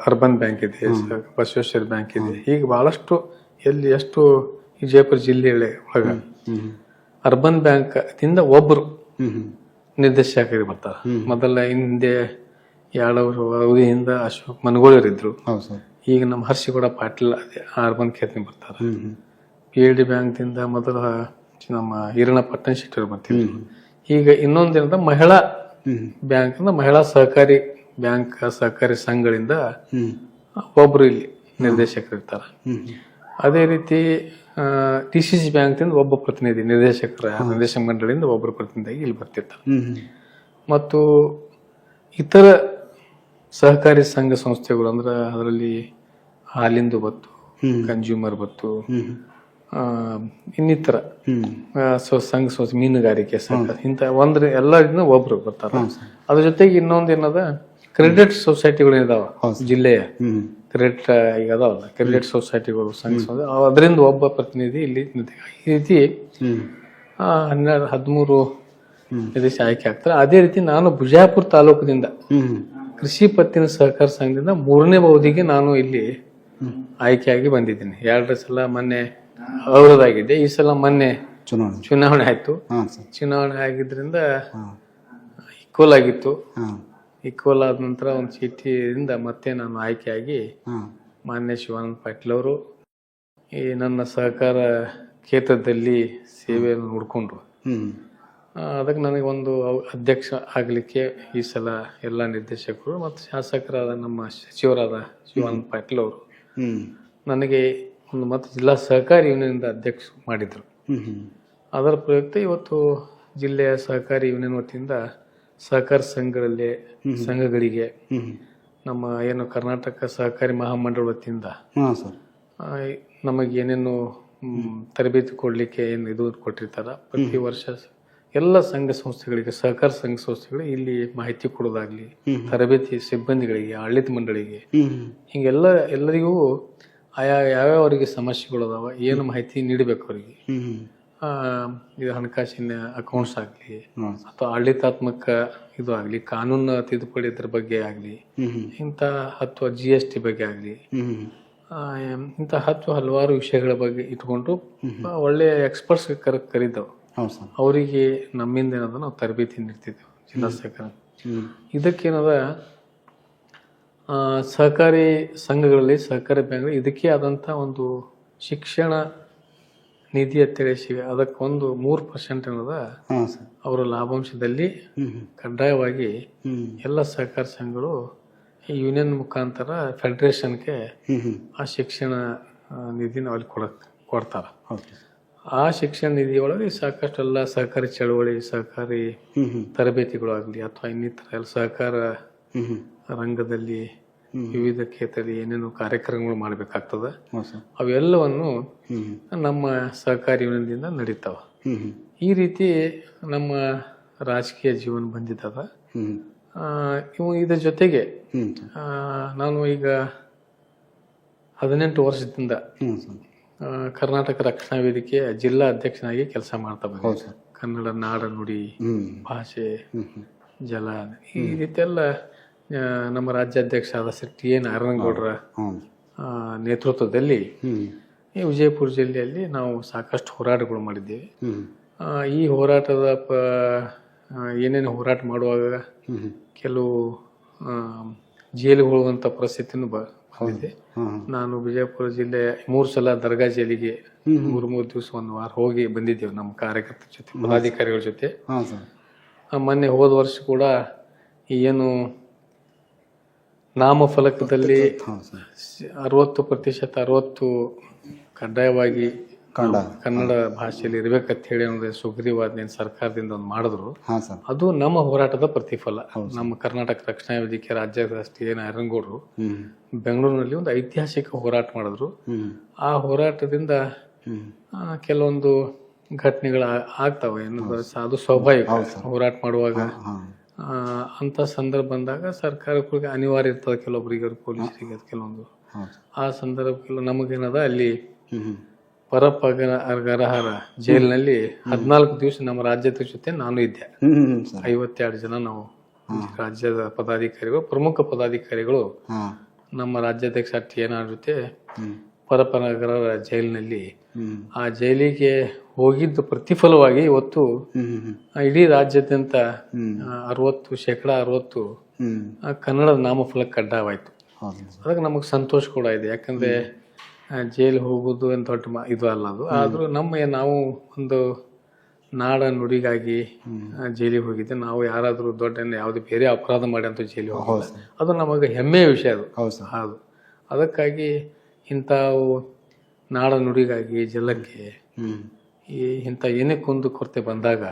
ಅರ್ಬನ್ ಬ್ಯಾಂಕ್ ಇದೆ, ಬಸವೇಶ್ವರ ಬ್ಯಾಂಕ್ ಇದೆ. ಈಗ ಬಹಳಷ್ಟು ಎಲ್ಲಿ ಎಷ್ಟು ವಿಜಯಪುರ ಜಿಲ್ಲೆಯ ಒಳಗ ಅರ್ಬನ್ ಬ್ಯಾಂಕ್ ದಿಂದ ಒಬ್ರು ನಿರ್ದೇಶಕರು ಬರ್ತಾರೆ. ಮೊದಲ ಹಿಂದೆ 2 ಅವಧಿಯಿಂದ ಅಶೋಕ್ ಮನಗೋಳರಿದ್ರು. ಈಗ ನಮ್ಮ ಹರ್ಷಿಗೌಡ ಪಾಟೀಲ್ ಅರ್ಬನ್ ಕ್ಷೇತ್ರ ಬರ್ತಾರೆ. PLD ಬ್ಯಾಂಕ್ ದಿಂದ ಮೊದಲ ನಮ್ಮ ಈರಣ್ಣ ಪಟ್ಟಣ ಶೆಟ್ಟರು ಬರ್ತಿದ್ರು. ಈಗ ಇನ್ನೊಂದೇನಂದ್ರೆ ಮಹಿಳಾ ಬ್ಯಾಂಕ್ ಅಂದ್ರೆ ಮಹಿಳಾ ಸಹಕಾರಿ ಬ್ಯಾಂಕ್ ಸಹಕಾರಿ ಸಂಘಗಳಿಂದ ಒಬ್ರು ಇಲ್ಲಿ ನಿರ್ದೇಶಕರು ಇರ್ತಾರೆ. ಅದೇ ರೀತಿ DCC ಬ್ಯಾಂಕ್ ದಿಂದ ಒಬ್ಬ ಪ್ರತಿನಿಧಿ ನಿರ್ದೇಶಕ ಮಂಡಳಿಯಿಂದ ಒಬ್ಬರು ಪ್ರತಿನಿಧಿಯಾಗಿ ಇಲ್ಲಿ ಬರ್ತಿರ್ತಾರೆ. ಮತ್ತು ಇತರ ಸಹಕಾರಿ ಸಂಘ ಸಂಸ್ಥೆಗಳು ಅಂದ್ರೆ ಅದರಲ್ಲಿ ಹಾಲಿಂದು ಬತ್ತು, ಕನ್ಸ್ಯೂಮರ್ ಬತ್ತು, ಇನ್ನಿತರ ಸಂಘ ಸಂಸ್ಥೆ, ಮೀನುಗಾರಿಕೆ ಸಂಘ, ಇಂಥ ಒಂದ್ರ ಎಲ್ಲರಿಂದ ಒಬ್ರು ಬರ್ತಾರೆ. ಅದ್ರ ಜೊತೆಗೆ ಇನ್ನೊಂದು ಏನದ ಕ್ರೆಡಿಟ್ ಸೊಸೈಟಿಗಳು ಇದಾವ ಜಿಲ್ಲೆಯ ಕ್ರೆಡಿಟ್ ಈಗ ಅದಾವಲ್ಲ ಕ್ರೆಡಿಟ್ ಸೊಸೈಟಿಗಳು ಸಂಘ ಅದರಿಂದ ಒಬ್ಬ ಪ್ರತಿನಿಧಿ ಇಲ್ಲಿ. ಈ ರೀತಿ 12-13 ನಿರ್ದೇಶ ಆಯ್ಕೆ ಆಗ್ತಾರೆ. ಅದೇ ರೀತಿ ನಾನು ಬಿಜಾಪುರ ತಾಲೂಕಿನಿಂದ ಕೃಷಿ ಪತ್ತಿನ ಸಹಕಾರ ಸಂಘದಿಂದ 3ನೇ ಅವಧಿಗೆ ನಾನು ಇಲ್ಲಿ ಆಯ್ಕೆಯಾಗಿ ಬಂದಿದ್ದೀನಿ. 2 ಸಲ ಮೊನ್ನೆ ಅವರದಾಗಿದೆ, ಈ ಸಲ ಮೊನ್ನೆ ಚುನಾವಣೆ ಆಯ್ತು. ಚುನಾವಣೆ ಆಗಿದ್ರಿಂದ ಈಕ್ವಲ್ ಆಗಿತ್ತು. ಈಕ್ವಲ್ ಆದ ನಂತರ ಒಂದು ಚೀಟಿಯಿಂದ ಮತ್ತೆ ನಾನು ಆಯ್ಕೆಯಾಗಿ ಮಾನ್ಯ ಶಿವಾನಂದ ಪಾಟೀಲ್ ಅವರು ಈ ನನ್ನ ಸಹಕಾರ ಕ್ಷೇತ್ರದಲ್ಲಿ ಸೇವೆಯನ್ನು ನೋಡಿಕೊಂಡ್ರು. ಅದಕ್ಕೆ ನನಗೆ ಒಂದು ಅಧ್ಯಕ್ಷ ಆಗಲಿಕ್ಕೆ ಈ ಸಲ ಎಲ್ಲ ನಿರ್ದೇಶಕರು ಮತ್ತು ಶಾಸಕರಾದ ನಮ್ಮ ಸಚಿವರಾದ ಶಿವಾನಂದ ಪಾಟೀಲ್ ಅವರು ನನಗೆ ಒಂದು ಮತ್ತು ಜಿಲ್ಲಾ ಸಹಕಾರಿ ಯೂನಿಯನ್ ಅಧ್ಯಕ್ಷ ಮಾಡಿದರು. ಅದರ ಪ್ರಯುಕ್ತ ಇವತ್ತು ಜಿಲ್ಲೆಯ ಸಹಕಾರಿ ಯೂನಿಯನ್ ವತಿಯಿಂದ ಸಹಕಾರ ಸಂಘಗಳಿಗೆ ನಮ್ಮ ಏನು ಕರ್ನಾಟಕ ಸಹಕಾರಿ ಮಹಾಮಂಡಳ ವತಿಯಿಂದ ನಮಗೆ ಏನೇನು ತರಬೇತಿ ಕೊಡ್ಲಿಕ್ಕೆ ಏನು ಇದು ಕೊಟ್ಟಿರ್ತಾರ, ಪ್ರತಿ ವರ್ಷ ಎಲ್ಲ ಸಂಘ ಸಂಸ್ಥೆಗಳಿಗೆ ಸಹಕಾರ ಸಂಘ ಸಂಸ್ಥೆಗಳಿಗೆ ಇಲ್ಲಿ ಮಾಹಿತಿ ಕೊಡೋದಾಗ್ಲಿ, ತರಬೇತಿ ಸಿಬ್ಬಂದಿಗಳಿಗೆ, ಆಡಳಿತ ಮಂಡಳಿಗೆ, ಹಿಂಗೆಲ್ಲ ಎಲ್ಲರಿಗೂ ಯಾವ್ಯಾವ ಅವರಿಗೆ ಸಮಸ್ಯೆಗಳು ಅದಾವ, ಏನು ಮಾಹಿತಿ ನೀಡಬೇಕು ಅವರಿಗೆ. ಇದು ಹಣಕಾಸಿನ ಅಕೌಂಟ್ಸ್ ಆಗಲಿ ಅಥವಾ ಆಡಳಿತಾತ್ಮಕ ಇದು ಆಗಲಿ, ಕಾನೂನು ತಿದ್ದುಪಡಿ ಇದ್ರ ಬಗ್ಗೆ ಆಗಲಿ, ಇಂಥ ಅಥವಾ GST ಬಗ್ಗೆ ಆಗಲಿ, ಇಂಥ ಹಲವಾರು ವಿಷಯಗಳ ಬಗ್ಗೆ ಇಟ್ಕೊಂಡು ಒಳ್ಳೆಯ ಎಕ್ಸ್ಪರ್ಟ್ಸ್ ಕರೀತಾವ. ಅವರಿಗೆ ನಮ್ಮಿಂದ ಏನದ ನಾವು ತರಬೇತಿ ನೀಡ್ತಿದ್ದೆವು ಜಿಲ್ಲಾ ಸಹಕಾರ. ಇದಕ್ಕೇನದ ಸಹಕಾರಿ ಸಂಘಗಳಲ್ಲಿ, ಸಹಕಾರಿ ಬ್ಯಾಂಕ್ ಇದಕ್ಕೆ ಆದಂಥ ಒಂದು ಶಿಕ್ಷಣ ನಿಧಿ ಅಂತೇಳಿ ಅದಕ್ಕೊಂದು 3% ಏನದ ಅವರ ಲಾಭಾಂಶದಲ್ಲಿ ಕಡ್ಡಾಯವಾಗಿ ಎಲ್ಲ ಸಹಕಾರಿ ಸಂಘಗಳು ಯೂನಿಯನ್ ಮುಖಾಂತರ ಫೆಡರೇಷನ್ಗೆ ಆ ಶಿಕ್ಷಣ ನಿಧಿನ ಅಲ್ಲಿ ಕೊಡ್ತಾರೆ. ಆ ಶಿಕ್ಷಣ ನಿಧಿಯೊಳಗೆ ಸಾಕಷ್ಟು ಎಲ್ಲ ಸಹಕಾರಿ ಚಳವಳಿ, ಸಹಕಾರಿ ತರಬೇತಿಗಳು ಆಗಲಿ ಅಥವಾ ಇನ್ನಿತರ ಎಲ್ಲ ಸಹಕಾರ ರಂಗದಲ್ಲಿ ವಿವಿಧ ಕ್ಷೇತ್ರದಲ್ಲಿ ಏನೇನು ಕಾರ್ಯಕ್ರಮಗಳು ಮಾಡಬೇಕಾಗ್ತದೆ ಅವೆಲ್ಲವನ್ನು ನಮ್ಮ ಸಹಕಾರಿ ಯೂನಿಯನ್ದಿಂದ ನಡೀತಾವ. ಈ ರೀತಿ ನಮ್ಮ ರಾಜಕೀಯ ಜೀವನ ಬಂದಿದ್ದದ. ಇದ್ರ ಜೊತೆಗೆ ನಾನು ಈಗ 18 ವರ್ಷದಿಂದ ಕರ್ನಾಟಕ ರಕ್ಷಣಾ ವೇದಿಕೆಯ ಜಿಲ್ಲಾ ಅಧ್ಯಕ್ಷನಾಗಿ ಕೆಲಸ ಮಾಡ್ತಾ ಬಂದೆ. ಕನ್ನಡ ನಾಡ ನುಡಿ, ಭಾಷೆ, ಜಲ ಈ ರೀತಿ ಎಲ್ಲ ನಮ್ಮ ರಾಜ್ಯಾಧ್ಯಕ್ಷ ಆದ TN ನಾರಾಯಣಗೌಡರ ನೇತೃತ್ವದಲ್ಲಿ ಈ ವಿಜಯಪುರ ಜಿಲ್ಲೆಯಲ್ಲಿ ನಾವು ಸಾಕಷ್ಟು ಹೋರಾಟಗಳು ಮಾಡಿದ್ದೇವೆ. ಈ ಹೋರಾಟದ ಏನೇನು ಹೋರಾಟ ಮಾಡುವಾಗ ಕೆಲವು ಜೈಲಿಗೆ ಹೋಗುವಂತ ಪರಿಸ್ಥಿತಿನೂ ಬಂದಿದೆ. ನಾನು ವಿಜಯಪುರ ಜಿಲ್ಲೆ 3 ಸಲ ದರ್ಗಾ ಜೈಲಿಗೆ 3 ದಿವಸ 1 ವಾರ ಹೋಗಿ ಬಂದಿದ್ದೇವೆ ನಮ್ಮ ಕಾರ್ಯಕರ್ತರ ಜೊತೆ, ಪದಾಧಿಕಾರಿಗಳ ಜೊತೆ. ಮೊನ್ನೆ ಹೋದ ವರ್ಷ ಕೂಡ ಏನು ನಾಮಫಲಕದಲ್ಲಿ 60% ಕಡ್ಡಾಯವಾಗಿ ಕನ್ನಡ ಭಾಷೆಯಲ್ಲಿ ಇರ್ಬೇಕಂತ ಹೇಳಿ ಒಂದು ಸುಗ್ರೀವಾಜ್ಞೆ ಸರ್ಕಾರದಿಂದ ಒಂದು ಮಾಡಿದ್ರು. ಅದು ನಮ್ಮ ಹೋರಾಟದ ಪ್ರತಿಫಲ. ನಮ್ಮ ಕರ್ನಾಟಕ ರಕ್ಷಣಾ ವೇದಿಕೆ ರಾಜ್ಯಾಧ್ಯಕ್ಷ TN ನಾರಾಯಣಗೌಡರು ಬೆಂಗಳೂರಿನಲ್ಲಿ ಒಂದು ಐತಿಹಾಸಿಕ ಹೋರಾಟ ಮಾಡಿದ್ರು. ಆ ಹೋರಾಟದಿಂದ ಕೆಲವೊಂದು ಘಟನೆಗಳು ಆಗ್ತಾವೆ, ಅದು ಸ್ವಾಭಾವಿಕ. ಹೋರಾಟ ಮಾಡುವಾಗ ಅಂತ ಸಂದರ್ಭ ಬಂದಾಗ ಸರ್ಕಾರಕ್ಕೆ ಅನಿವಾರ್ಯ ಇರ್ತದೆ, ಕೆಲವೊಬ್ಬರಿಗೆ ಪೊಲೀಸರಿಗೆ ಕೆಲವೊಂದು. ಆ ಸಂದರ್ಭ ನಮಗೇನದ ಅಲ್ಲಿ ಪರಪಗರಹರ ಜೈಲಿನಲ್ಲಿ 14 ದಿವಸ ನಮ್ಮ ರಾಜ್ಯದ ಜೊತೆ ನಾನು ಇದ್ದೆ. 52 ಜನ ನಾವು ರಾಜ್ಯದ ಪದಾಧಿಕಾರಿಗಳು, ಪ್ರಮುಖ ಪದಾಧಿಕಾರಿಗಳು ನಮ್ಮ ರಾಜ್ಯಾಧ್ಯಕ್ಷ TN ಜೊತೆ ಪರಪಗರಹರ ಜೈಲಿನಲ್ಲಿ. ಆ ಜೈಲಿಗೆ ಹೋಗಿದ್ದು ಪ್ರತಿಫಲವಾಗಿ ಇವತ್ತು ಇಡೀ ರಾಜ್ಯಾದ್ಯಂತ 60% ಕನ್ನಡದ ನಾಮಫಲಕ ಕಡ್ಡಾಯವಾಯ್ತು. ಅದಕ್ಕೆ ನಮಗೆ ಸಂತೋಷ ಕೂಡ ಇದೆ. ಯಾಕಂದ್ರೆ ಜೈಲು ಹೋಗುದು ಏನು ದೊಡ್ಡ ಇದು ಅಲ್ಲ ಅದು. ಆದ್ರೂ ನಾವು ಒಂದು ನಾಡ ನುಡಿಗಾಗಿ ಜೈಲಿಗೆ ಹೋಗಿದ್ದೆ. ನಾವು ಯಾರಾದ್ರೂ ದೊಡ್ಡ ಯಾವುದೇ ಬೇರೆ ಅಪರಾಧ ಮಾಡಿ ಅಂತ ಜೈಲಿಗೆ ಹೋಗಿಲ್ಲ. ಅದು ನಮಗೆ ಹೆಮ್ಮೆಯ ವಿಷಯ ಅದು. ಹೌದು. ಅದಕ್ಕಾಗಿ ಇಂಥವು ನಾಡ ನುಡಿಗಾಗಿ ಜಲಕ್ಕೆ ಇಂಥ ಏನೇ ಕುಂದು ಕೊರತೆ ಬಂದಾಗ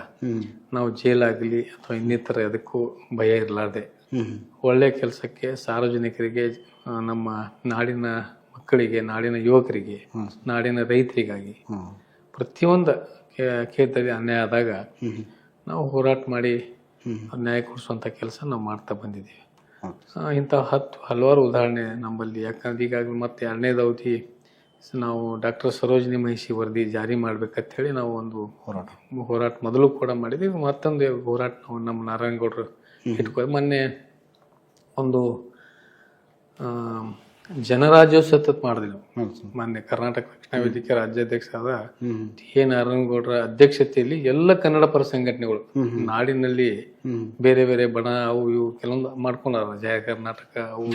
ನಾವು ಜೈಲಾಗಲಿ ಅಥವಾ ಇನ್ನಿತರ ಅದಕ್ಕೂ ಭಯ ಇರಲಾರ್ದೆ ಒಳ್ಳೆ ಕೆಲಸಕ್ಕೆ, ಸಾರ್ವಜನಿಕರಿಗೆ, ನಮ್ಮ ನಾಡಿನ ಮಕ್ಕಳಿಗೆ, ನಾಡಿನ ಯುವಕರಿಗೆ, ನಾಡಿನ ರೈತರಿಗಾಗಿ ಪ್ರತಿಯೊಂದು ಕ್ಷೇತ್ರದಲ್ಲಿ ಅನ್ಯಾಯ ಆದಾಗ ನಾವು ಹೋರಾಟ ಮಾಡಿ ನ್ಯಾಯ ಕೊಡಿಸುವಂಥ ಕೆಲಸ ನಾವು ಮಾಡ್ತಾ ಬಂದಿದ್ದೀವಿ. ಇಂಥ ಹಲವಾರು ಉದಾಹರಣೆ ನಮ್ಮಲ್ಲಿ. ಯಾಕಂದ್ರೆ ಈಗಾಗಲೇ ಮತ್ತೆ 2ನೇದು ಅವಧಿ ನಾವು ಡಾಕ್ಟರ್ ಸರೋಜಿನಿ ಮಹಿಷಿ ವರದಿ ಜಾರಿ ಮಾಡ್ಬೇಕಂತ ಹೇಳಿ ನಾವು ಒಂದು ಹೋರಾಟ ಮೊದಲು ಕೂಡ ಮಾಡಿದ್ವಿ. ಮತ್ತೊಂದು ಹೋರಾಟ ನಾವು ನಮ್ಮ ನಾರಾಯಣಗೌಡರು ಇಟ್ಕೊಂಡು ಮೊನ್ನೆ ಒಂದು ಜನರಾಜ್ಯೋತ್ಸವ ಮಾಡಿದ್ವಿ ನಾವು. ಮೊನ್ನೆ ಕರ್ನಾಟಕ ರಕ್ಷಣಾ ವೇದಿಕೆ ರಾಜ್ಯಾಧ್ಯಕ್ಷರಾದ TN ನಾರಾಯಣಗೌಡರ ಅಧ್ಯಕ್ಷತೆಯಲ್ಲಿ ಎಲ್ಲ ಕನ್ನಡ ಪರ ಸಂಘಟನೆಗಳು ನಾಡಿನಲ್ಲಿ ಬೇರೆ ಬೇರೆ ಬಣ ಅವು ಇವು ಕೆಲವೊಂದು ಮಾಡ್ಕೊಂಡಾರ, ಜಯ ಕರ್ನಾಟಕ ಅವು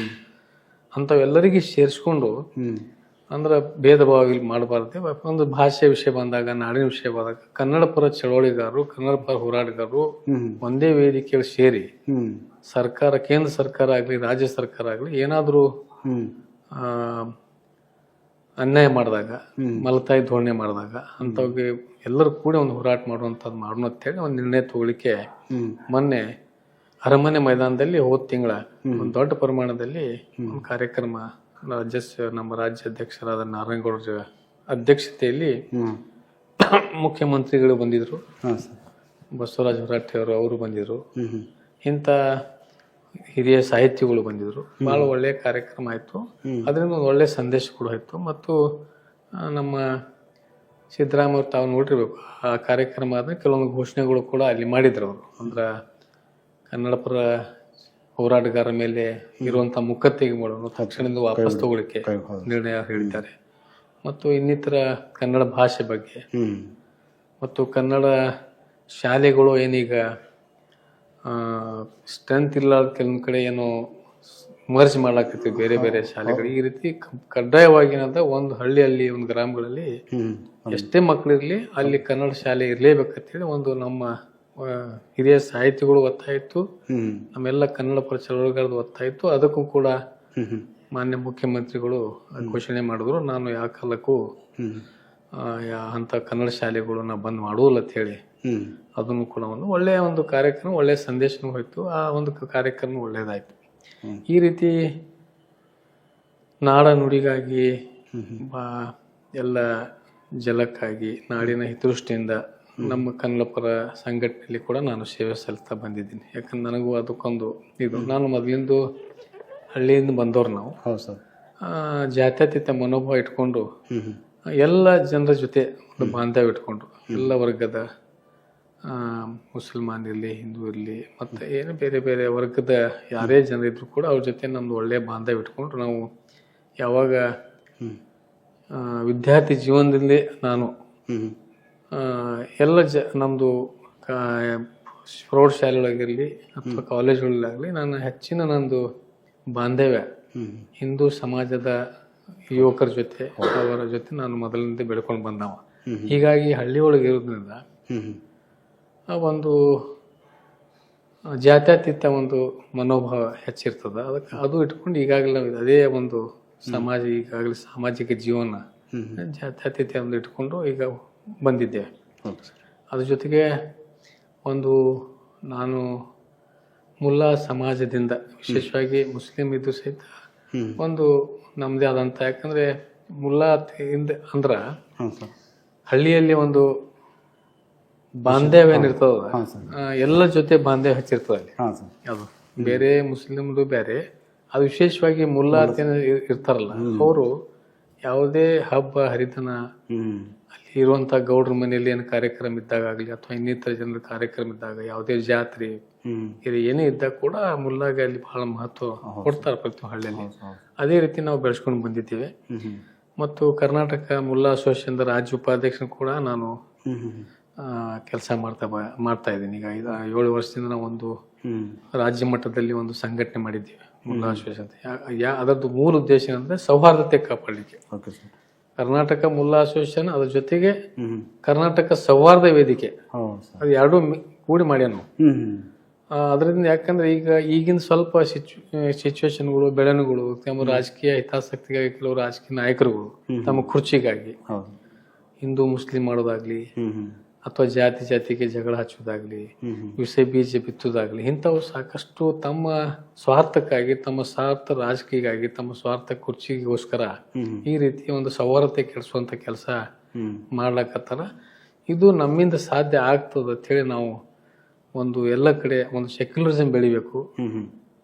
ಅಂಥವೆಲ್ಲರಿಗೆ ಸೇರಿಸ್ಕೊಂಡು, ಅಂದ್ರೆ ಭೇದ ಭಾವ ಇಲ್ಲಿ ಮಾಡಬಾರ್ದು. ಒಂದು ಭಾಷೆ ವಿಷಯ ಬಂದಾಗ, ನಾಡಿನ ವಿಷಯ ಬಂದಾಗ ಕನ್ನಡ ಪರ ಚಳವಳಿಗಾರರು, ಕನ್ನಡ ಪರ ಹೋರಾಟಗಾರರು ಒಂದೇ ವೇದಿಕೆಯಲ್ಲಿ ಸೇರಿ ಸರ್ಕಾರ, ಕೇಂದ್ರ ಸರ್ಕಾರ ಆಗ್ಲಿ ರಾಜ್ಯ ಸರ್ಕಾರ ಆಗ್ಲಿ ಏನಾದ್ರೂ ಅನ್ಯಾಯ ಮಾಡಿದಾಗ, ಮಲತಾಯಿ ಧೋರಣೆ ಮಾಡಿದಾಗ ಅಂತವ್ಗೆ ಎಲ್ಲರೂ ಕೂಡ ಒಂದು ಹೋರಾಟ ಮಾಡುವಂಥದ್ದು ಮಾಡೋಣ ಅಂತೇಳಿ ಒಂದು ನಿರ್ಣಯ ತಗೊಳ್ಳಿಕ್ಕೆ ಮೊನ್ನೆ ಅರಮನೆ ಮೈದಾನದಲ್ಲಿ ಹೋದ ತಿಂಗಳ ಒಂದು ದೊಡ್ಡ ಪ್ರಮಾಣದಲ್ಲಿ ಒಂದು ಕಾರ್ಯಕ್ರಮ ನಮ್ಮ ರಾಜ್ಯಾಧ್ಯಕ್ಷರಾದ ನಾರಾಯಣಗೌಡರ ಅಧ್ಯಕ್ಷತೆಯಲ್ಲಿ ಮುಖ್ಯಮಂತ್ರಿಗಳು ಬಂದಿದ್ರು, ಬಸವರಾಜ ಹೊರಟ್ಟಿ ಅವರು ಬಂದಿದ್ರು. ಇಂಥ ಹಿರಿಯ ಸಾಹಿತಿಗಳು ಬಂದಿದ್ರು. ಭಾಳ ಒಳ್ಳೆಯ ಕಾರ್ಯಕ್ರಮ ಆಯಿತು. ಅದರಿಂದ ಒಂದು ಒಳ್ಳೆಯ ಸಂದೇಶ ಕೂಡ ಆಯಿತು. ಮತ್ತು ನಮ್ಮ ಸಿದ್ದರಾಮಯ್ಯ ಅವ್ರು ತಾವು ನೋಡಿರ್ಬೇಕು, ಆ ಕಾರ್ಯಕ್ರಮ ಆದ ಕೆಲವೊಂದು ಘೋಷಣೆಗಳು ಕೂಡ ಅಲ್ಲಿ ಮಾಡಿದ್ರು ಅವರು. ಅಂದ್ರೆ ಕನ್ನಡ ಪರ ಹೋರಾಟಗಾರರ ಮೇಲೆ ಇರುವಂಥ ಮುಖತ್ತೆಗೆ ಮಾಡೋನು ತಕ್ಷಣದಿಂದ ವಾಪಸ್ ತಗೊಳ್ಳಿಕ್ಕೆ ನಿರ್ಣಯ ಹೇಳಿದ್ದಾರೆ. ಮತ್ತು ಇನ್ನಿತರ ಕನ್ನಡ ಭಾಷೆ ಬಗ್ಗೆ ಮತ್ತು ಕನ್ನಡ ಶಾಲೆಗಳು ಏನೀಗ ಸ್ಟ್ರೆಂತ್ ಇಲ್ಲ, ಕೆಲವೊಂದು ಕಡೆ ಏನೋ ಮರ್ಜ್ ಮಾಡಾಕತ್ತೀವಿ ಬೇರೆ ಬೇರೆ ಶಾಲೆಗಳು. ಈ ರೀತಿ ಕಡ್ಡಾಯವಾಗಿ ಏನಂತ ಒಂದು ಹಳ್ಳಿಯಲ್ಲಿ ಒಂದು ಗ್ರಾಮಗಳಲ್ಲಿ ಎಷ್ಟೇ ಮಕ್ಕಳಿರ್ಲಿ ಅಲ್ಲಿ ಕನ್ನಡ ಶಾಲೆ ಇರಲೇಬೇಕಂತೇಳಿ ಒಂದು ನಮ್ಮ ಹಿರಿಯ ಸಾಹಿತಿಗಳು ಒತ್ತಾಯಿತು, ನಮ್ಮೆಲ್ಲ ಕನ್ನಡ ಪರ ಚಳವಳಿಗಾರದು ಒತ್ತಾಯಿತು. ಅದಕ್ಕೂ ಕೂಡ ಮಾನ್ಯ ಮುಖ್ಯಮಂತ್ರಿಗಳು ಘೋಷಣೆ ಮಾಡಿದ್ರು, ನಾನು ಯಾವ ಕಾಲಕ್ಕೂ ಅಂತ ಕನ್ನಡ ಶಾಲೆಗಳನ್ನ ಬಂದ್ ಮಾಡುವುದಿಲ್ಲ ಅಂತ ಹೇಳಿ ಅದನ್ನು ಕೂಡ ಒಂದು ಒಳ್ಳೆಯ ಒಂದು ಕಾರ್ಯಕ್ರಮ, ಒಳ್ಳೆಯ ಸಂದೇಶನೂ ಹೋಯ್ತು. ಆ ಒಂದು ಕಾರ್ಯಕ್ರಮ ಒಳ್ಳೇದಾಯ್ತು. ಈ ರೀತಿ ನಾಡ ನುಡಿಗಾಗಿ ಎಲ್ಲ ಜಲಕ್ಕಾಗಿ ನಾಡಿನ ಹಿತದೃಷ್ಟಿಯಿಂದ ನಮ್ಮ ಕನ್ನಡ ಪರ ಸಂಘಟನೆಯಲ್ಲಿ ಕೂಡ ನಾನು ಸೇವೆ ಸಲ್ಲಿಸ್ತಾ ಬಂದಿದ್ದೀನಿ. ಯಾಕಂದ್ರೆ ನನಗೂ ಅದಕ್ಕೊಂದು ಇದು, ನಾನು ಮೊದಲಿಂದು ಹಳ್ಳಿಯಿಂದ ಬಂದವ್ರು ನಾವು. ಜಾತ್ಯತೀತ ಮನೋಭಾವ ಇಟ್ಕೊಂಡು ಎಲ್ಲ ಜನರ ಜೊತೆ ಒಂದು ಬಾಂಧವ್ಯ ಇಟ್ಕೊಂಡು ಎಲ್ಲ ವರ್ಗದ ಮುಸಲ್ಮಾನ್ ಇರಲಿ, ಹಿಂದೂ ಇರಲಿ, ಮತ್ತು ಏನು ಬೇರೆ ಬೇರೆ ವರ್ಗದ ಯಾರೇ ಜನರಿದ್ರು ಕೂಡ ಅವ್ರ ಜೊತೆ ನಮ್ದು ಒಳ್ಳೆಯ ಬಾಂಧವ್ಯ ಇಟ್ಕೊಂಡು ನಾವು ಯಾವಾಗ ವಿದ್ಯಾರ್ಥಿ ಜೀವನದಲ್ಲಿ ನಾನು ಎಲ್ಲ ನಮ್ಮದು ಪ್ರೌಢಶಾಲೆಗಳಾಗಿರಲಿ ಅಥವಾ ಕಾಲೇಜುಗಳಾಗಲಿ ನಾನು ಹೆಚ್ಚಿನ ನಂದು ಬಾಂಧವ್ಯ ಹಿಂದೂ ಸಮಾಜದ ಯುವಕರ ಜೊತೆ ಅವರ ಜೊತೆ ನಾನು ಮೊದಲಿನಿಂದ ಬೆಳ್ಕೊಂಡು ಬಂದವ. ಹೀಗಾಗಿ ಹಳ್ಳಿ ಒಳಗೆ ಇರೋದ್ರಿಂದ ಒಂದು ಜಾತ್ಯತೀತ ಒಂದು ಮನೋಭಾವ ಹೆಚ್ಚಿರ್ತದ. ಅದಕ್ಕೆ ಅದು ಇಟ್ಕೊಂಡು ಈಗಾಗಲೇ ಅದೇ ಒಂದು ಸಮಾಜ, ಈಗಾಗಲೇ ಸಾಮಾಜಿಕ ಜೀವನ ಜಾತ್ಯತೀತ ಒಂದು ಇಟ್ಕೊಂಡು ಈಗ ಬಂದಿದ್ದೇವೆ. ಅದ್ರ ಜೊತೆಗೆ ಒಂದು ನಾನು ಮುಲ್ಲಾ ಸಮಾಜದಿಂದ, ವಿಶೇಷವಾಗಿ ಮುಸ್ಲಿಂ ಇದ್ದು ಸಹಿತ ಒಂದು ನಮ್ದೇ ಆದಂತ, ಯಾಕಂದ್ರೆ ಮುಲ್ಲಾ ಅಂದ್ರ ಹಳ್ಳಿಯಲ್ಲಿ ಒಂದು ಬಾಂಧವ್ಯ ಏನಿರ್ತದ, ಎಲ್ಲ ಜೊತೆ ಬಾಂಧವ್ಯ ಹಚ್ಚಿರ್ತದ ಅಲ್ಲಿ. ಅದು ಬೇರೆ ಮುಸ್ಲಿಮ್ದು ಬೇರೆ, ಅದು ವಿಶೇಷವಾಗಿ ಮುಲ್ಲಾ ಇರ್ತಾರಲ್ಲ ಅವರು ಯಾವುದೇ ಹಬ್ಬ ಹರಿದಿನ ಅಲ್ಲಿ ಇರುವಂತ ಗೌಡ್ರ ಮನೆಯಲ್ಲಿ ಏನು ಕಾರ್ಯಕ್ರಮ ಇದ್ದಾಗ ಆಗ್ಲಿ ಅಥವಾ ಇನ್ನಿತರ ಜನರ ಕಾರ್ಯಕ್ರಮ ಇದ್ದಾಗ, ಯಾವುದೇ ಜಾತ್ರೆ ಇದು ಏನೇ ಇದ್ದಾಗ ಕೂಡ ಮುಲ್ಲಾಗೆ ಅಲ್ಲಿ ಬಹಳ ಮಹತ್ವ ಕೊಡ್ತಾರೆ ಪ್ರತಿ ಹಳ್ಳಿಯಲ್ಲಿ. ಅದೇ ರೀತಿ ನಾವು ಬೆಳೆಸ್ಕೊಂಡು ಬಂದಿದ್ದೀವಿ. ಮತ್ತು ಕರ್ನಾಟಕ ಮುಲ್ಲಾ ಅಸೋಸಿಯೇಷನ್ ರಾಜ್ಯ ಉಪಾಧ್ಯಕ್ಷ ಕೂಡ ನಾನು ಕೆಲಸ ಮಾಡ್ತಾ ಇದ್ದೀನಿ. ಈಗ 7 ವರ್ಷದಿಂದ ನಾವು ಒಂದು ರಾಜ್ಯ ಮಟ್ಟದಲ್ಲಿ ಒಂದು ಸಂಘಟನೆ ಮಾಡಿದ್ದೀವಿ ಮುಲ್ಲಾ ಅಸೋಸಿಯೇಷನ್. ಅದರದ್ದು ಮೂಲ ಉದ್ದೇಶ ಏನಂದ್ರೆ ಸೌಹಾರ್ದತೆ ಕಾಪಾಡಲಿಕ್ಕೆ. ಕರ್ನಾಟಕ ಮುಲ್ಲಾ ಅಸೋಸಿಯೇಷನ್, ಅದ್ರ ಜೊತೆಗೆ ಕರ್ನಾಟಕ ಸೌಹಾರ್ದ ವೇದಿಕೆ, ಅದು ಎರಡೂ ಕೂಡಿ ಮಾಡ್ಯಾನ ನಾವು. ಅದರಿಂದ ಯಾಕಂದ್ರೆ ಈಗಿನ ಸ್ವಲ್ಪ ಸಿಚುವೇಶನ್ಗಳು, ಬೆಳವಣಿಗೆಗಳು, ತಮ್ಮ ರಾಜಕೀಯ ಹಿತಾಸಕ್ತಿಗಾಗಿ ಕೆಲವು ರಾಜಕೀಯ ನಾಯಕರುಗಳು ತಮ್ಮ ಕುರ್ಚಿಗಾಗಿ ಹಿಂದೂ ಮುಸ್ಲಿಂ ಮಾಡೋದಾಗ್ಲಿ ಅಥವಾ ಜಾತಿಗೆ ಜಗಳ ಹಚ್ಚೋದಾಗ್ಲಿ, ವಿಷ ಬೀಜ ಬಿತ್ತೋದಾಗ್ಲಿ, ಇಂಥವು ಸಾಕಷ್ಟು ತಮ್ಮ ಸ್ವಾರ್ಥಕ್ಕಾಗಿ, ತಮ್ಮ ಸ್ವಾರ್ಥ ರಾಜಕೀಯಗಾಗಿ, ತಮ್ಮ ಸ್ವಾರ್ಥ ಕುರ್ಚಿಗೋಸ್ಕರ ಈ ರೀತಿ ಒಂದು ಸೌಹಾರ್ದತೆ ಕೆಡಿಸುವಂತ ಕೆಲಸ ಮಾಡ್ಲಕತ್ತಾರ. ಇದು ನಮ್ಮಿಂದ ಸಾಧ್ಯ ಆಗ್ತದ ಅಂತ ಹೇಳಿ ನಾವು ಒಂದು ಎಲ್ಲ ಕಡೆ ಒಂದು ಸೆಕ್ಯುಲರಿಸಂ ಬೆಳಿಬೇಕು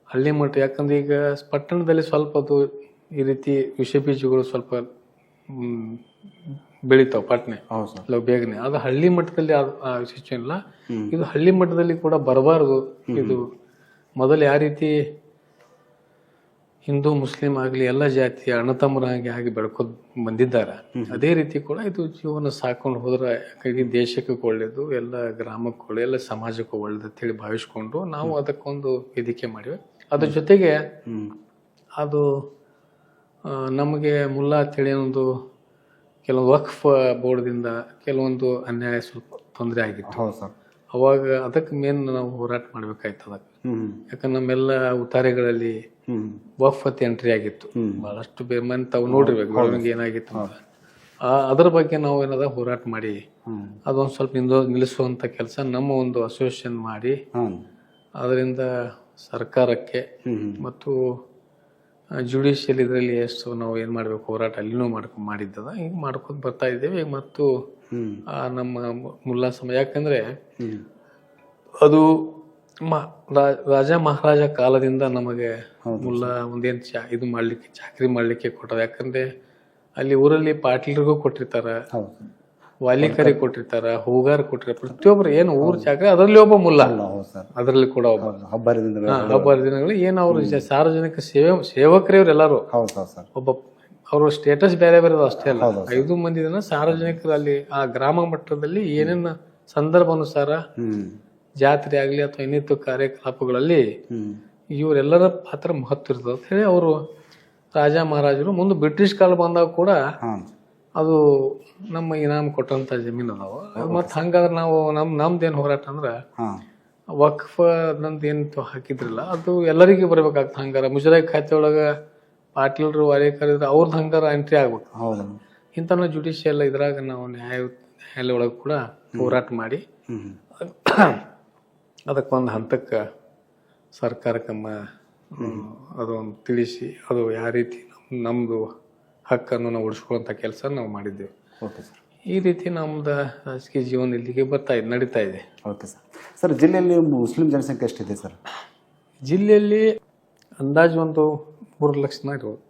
ಹಳ್ಳಿ ಮಟ್ಟ. ಯಾಕಂದ್ರೆ ಈಗ ಪಟ್ಟಣದಲ್ಲಿ ಸ್ವಲ್ಪ ಅದು ಈ ರೀತಿ ವಿಷ ಬೀಜಗಳು ಸ್ವಲ್ಪ ಬೆಳಿತಾವ ಪಟ್ನೆ ಬೇಗನೆ. ಅದು ಹಳ್ಳಿ ಮಟ್ಟದಲ್ಲಿ ಆ ಸಿಚುವೇಶನ್ ಇಲ್ಲ. ಇದು ಹಳ್ಳಿ ಮಟ್ಟದಲ್ಲಿ ಕೂಡ ಬರಬಾರದು. ಇದು ಮೊದಲು ಯಾವ ರೀತಿ ಹಿಂದೂ ಮುಸ್ಲಿಂ ಆಗ್ಲಿ ಎಲ್ಲ ಜಾತಿಯ ಅಣ್ಣತಮ್ಮರಾಗಿ ಆಗಿ ಬೆಳ್ಕೋದ್ ಬಂದಿದ್ದಾರ, ಅದೇ ರೀತಿ ಕೂಡ ಇದು ಜೀವನ ಸಾಕೊಂಡು ಹೋದ್ರೆ ಇಡೀ ದೇಶಕ್ಕೆ ಒಳ್ಳೇದು, ಎಲ್ಲ ಗ್ರಾಮಕ್ಕೆ ಒಳ್ಳೆ, ಎಲ್ಲ ಸಮಾಜಕ್ಕೂ ಒಳ್ಳೇದು ಅಂತ ಹೇಳಿ ಭಾವಿಸ್ಕೊಂಡು ನಾವು ಅದಕ್ಕೊಂದು ವೇದಿಕೆ ಮಾಡಿವಿ. ಅದ್ರ ಜೊತೆಗೆ ಅದು ನಮಗೆ ಮುಲ್ಲಾ ಅಂತೇಳಿ ಒಂದು ಕೆಲವೊಂದು ವಕ್ಫ್ ಬೋರ್ಡ್ದಿಂದ ಕೆಲವೊಂದು ಅನ್ಯಾಯ ಸ್ವಲ್ಪ ತೊಂದರೆ ಆಗಿತ್ತು. ಅವಾಗ ಅದಕ್ಕೆ ಮೇನ್ ನಾವು ಹೋರಾಟ ಮಾಡ್ಬೇಕಾಯ್ತು ಅದಕ್ಕೆ. ಯಾಕಂದ್ರೆ ನಮ್ಮೆಲ್ಲ ಉತ್ತಾರೆಗಳಲ್ಲಿ ವಕ್ಫ್ ಅಂತ ಎಂಟ್ರಿ ಆಗಿತ್ತು. ಬಹಳಷ್ಟು ಬೇರೆ ತಾವು ನೋಡಿರ್ಬೇಕು ಬೆಳವಣಿಗೆ ಏನಾಗಿತ್ತು ಅಂತ. ಅದ್ರ ಬಗ್ಗೆ ನಾವು ಏನದ ಹೋರಾಟ ಮಾಡಿ ಅದೊಂದು ಸ್ವಲ್ಪ ನಿಲ್ಲಿಸುವಂತ ಕೆಲಸ ನಮ್ಮ ಒಂದು ಅಸೋಸಿಯೇಷನ್ ಮಾಡಿ, ಅದರಿಂದ ಸರ್ಕಾರಕ್ಕೆ ಮತ್ತು ಜುಡಿಷಿಯಲ್ ಇದರಲ್ಲಿ ಎಷ್ಟು ನಾವು ಏನ್ ಮಾಡ್ಬೇಕು ಹೋರಾಟ ಅಲ್ಲಿನೂ ಮಾಡಿದ್ದದ. ಈಗ ಮಾಡ್ಕೊಂಡು ಬರ್ತಾ ಇದ್ದೇವೆ. ಮತ್ತು ನಮ್ಮ ಮುಲ್ಲಾ ಸಮಾಜ, ಯಾಕಂದ್ರೆ ಅದು ರಾಜ ಮಹಾರಾಜ ಕಾಲದಿಂದ ನಮಗೆ ಮುಲ್ಲ ಒಂದೇನು ಇದು ಮಾಡ್ಲಿಕ್ಕೆ ಚಾಕ್ರಿ ಮಾಡ್ಲಿಕ್ಕೆ ಕೊಟ್ಟದ. ಯಾಕಂದ್ರೆ ಅಲ್ಲಿ ಊರಲ್ಲಿ ಪಾಟೀಲರಿಗೂ ಕೊಟ್ಟಿರ್ತಾರ, ವಾಲಿಕರಿಗೆ ಕೊಟ್ಟಿರ್ತಾರ, ಹೂಗಾರ್ ಕೊಟ್ಟಿರ್ತಾರ. ಪ್ರತಿಯೊಬ್ರು ಏನು ಊರ್ ಚಾಕ್ರಿ ಅದರಲ್ಲಿ ಒಬ್ಬ ಮುಲ್ಲ, ಅದರಲ್ಲಿ ಕೂಡ ಒಬ್ಬ ಹಬ್ಬ ದಿನಗಳು ಏನು ಅವ್ರು ಸಾರ್ವಜನಿಕ ಸೇವಕರೇ ಇವ್ರು ಎಲ್ಲಾರು. ಒಬ್ಬ ಅವ್ರ ಸ್ಟೇಟಸ್ ಬೇರೆ ಬೇರೆ ಅಷ್ಟೇ ಅಲ್ಲ, 5 ಮಂದಿ ಜನ ಸಾರ್ವಜನಿಕರು ಅಲ್ಲಿ ಆ ಗ್ರಾಮ ಮಟ್ಟದಲ್ಲಿ ಏನೇನು ಸಂದರ್ಭ ಅನುಸಾರ ಜಾತ್ರೆ ಆಗ್ಲಿ ಅಥವಾ ಇನ್ನಿತರ ಕಾರ್ಯಕಲಾಪಗಳಲ್ಲಿ ಇವರೆಲ್ಲರ ಪಾತ್ರ ಮಹತ್ವ ಇರ್ತದೆ ಅಂತ ಹೇಳಿ ಅವರು ರಾಜ ಮಹಾರಾಜರು ಮುಂದೆ ಬ್ರಿಟಿಷ್ ಕಾಲ ಬಂದಾಗ ಕೂಡ ಅದು ನಮ್ಮ ಇನಾಮ್ ಕೊಟ್ಟಂತ ಜಮೀನು ಅದಾವ. ಮತ್ ಹಂಗಾದ್ರೆ ನಾವು ನಮ್ದೇನ್ ಹೋರಾಟ ಅಂದ್ರ ವಕ್ಫ್ ನಂದೇನು ಹಾಕಿದ್ರಲ್ಲ ಅದು ಎಲ್ಲರಿಗೂ ಬರ್ಬೇಕಾಗ್ತದೆ. ಹಂಗಾರ ಮುಜರಾಯಿ ಖಾತೆ ಒಳಗ ಪಾಟೀಲ್ರು ವಾರೇಕರ್ ಅವ್ರದ್ದು ಹಂಗಾರ ಎಂಟ್ರಿ ಆಗ್ಬೇಕು. ಇಂಥ ಜುಡಿಷಿಯಲ್ ಇದ್ರಾಗ ನಾವು ನ್ಯಾಯಾಲಯ ಒಳಗೆ ಕೂಡ ಹೋರಾಟ ಮಾಡಿ ಅದಕ್ಕೊಂದು ಹಂತಕ್ಕೆ ಸರ್ಕಾರಕ್ಕೆ ಅದೊಂದು ತಿಳಿಸಿ ಅದು ಯಾವ ರೀತಿ ನಮ್ಮದು ಹಕ್ಕನ್ನು ನಾವು ಉಳಿಸ್ಕೊಳ್ಳೋಂಥ ಕೆಲಸ ನಾವು ಮಾಡಿದ್ದೇವೆ. ಈ ರೀತಿ ನಮ್ದು ರಾಜಕೀಯ ಜೀವನ ಇಲ್ಲಿಗೆ ನಡೀತಾ ಇದೆ. Okay sir. ಸರ್, ಜಿಲ್ಲೆಯಲ್ಲಿ ಮುಸ್ಲಿಂ ಜನಸಂಖ್ಯೆ ಎಷ್ಟಿದೆ ಸರ್? ಜಿಲ್ಲೆಯಲ್ಲಿ ಅಂದಾಜು ಒಂದು 3 ಲಕ್ಷ ಜನ ಇರ್ಬೋದು.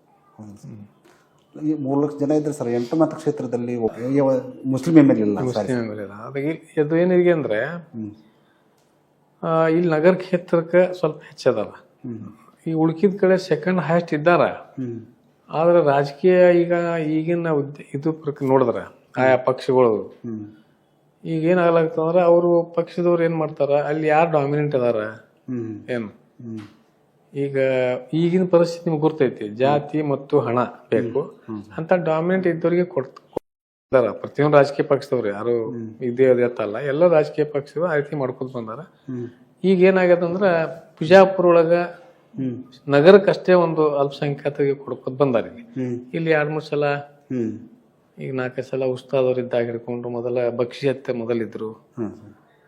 ಈ 3 ಲಕ್ಷ ಜನ ಇದ್ರೆ ಸರ್ 8 ಮತಕ್ಷೇತ್ರದಲ್ಲಿ ಮುಸ್ಲಿಂ ಎಮ್ ಎಲ್ ಇಲ್ಲ. ಅದು ಏನಿದೆ ಅಂದ್ರೆ ಇಲ್ಲಿ ನಗರ ಕ್ಷೇತ್ರಕ್ಕೆ ಸ್ವಲ್ಪ ಹೆಚ್ಚದಲ್ಲ, ಈ ಉಳ್ಕಿದ ಕಡೆ ಸೆಕೆಂಡ್ ಹೈಯೆಸ್ಟ್ ಇದ್ದಾರ. ಆದ್ರೆ ರಾಜಕೀಯ ಈಗಿನ ಇದು ನೋಡಿದ್ರ ಆಯಾ ಪಕ್ಷಗಳು ಈಗ ಏನಾಗ್ಲಾಗ್ತಂದ್ರ ಅವರು ಪಕ್ಷದವ್ರು ಏನ್ ಮಾಡ್ತಾರ, ಅಲ್ಲಿ ಯಾರು ಡಾಮಿನೆಂಟ್ ಅದಾರ ಏನು. ಈಗ ಈಗಿನ ಪರಿಸ್ಥಿತಿ ನಿಮ್ಗೆ ಗೊತ್ತೈತಿ, ಜಾತಿ ಮತ್ತು ಹಣ ಬೇಕು ಅಂತ ಡಾಮಿನೆಂಟ್ ಇದ್ದವ್ರಿಗೆ ಕೊಡ್ತಾರ. ಪ್ರತಿಯೊಂದು ರಾಜಕೀಯ ಪಕ್ಷದವ್ರು ಯಾರು ಇದೇ ಅಲ್ಲ, ಎಲ್ಲ ರಾಜಕೀಯ ಪಕ್ಷದವ್ರು ಆ ರೀತಿ ಮಾಡ್ಕೊಂತ ಬಂದಾರ. ಈಗ ಏನಾಗ್ಯದಂದ್ರ ಬಿಜಾಪುರ ಒಳಗ ನಗರಕ್ಕಷ್ಟೇ ಒಂದು ಅಲ್ಪಸಂಖ್ಯಾತರಿಗೆ ಕೊಡ್ಕೊತ ಬಂದಾರ. ಇಲ್ಲಿ 2-3 ಸಲ, ಈಗ 4 ಸಲ ಉಸ್ತಾದವ್ರು ಇದ್ದಾಗ ಹಿಡ್ಕೊಂಡು ಮೊದಲ ಬಕ್ಷಿಯತ್ತೆ ಮೊದಲಿದ್ರು,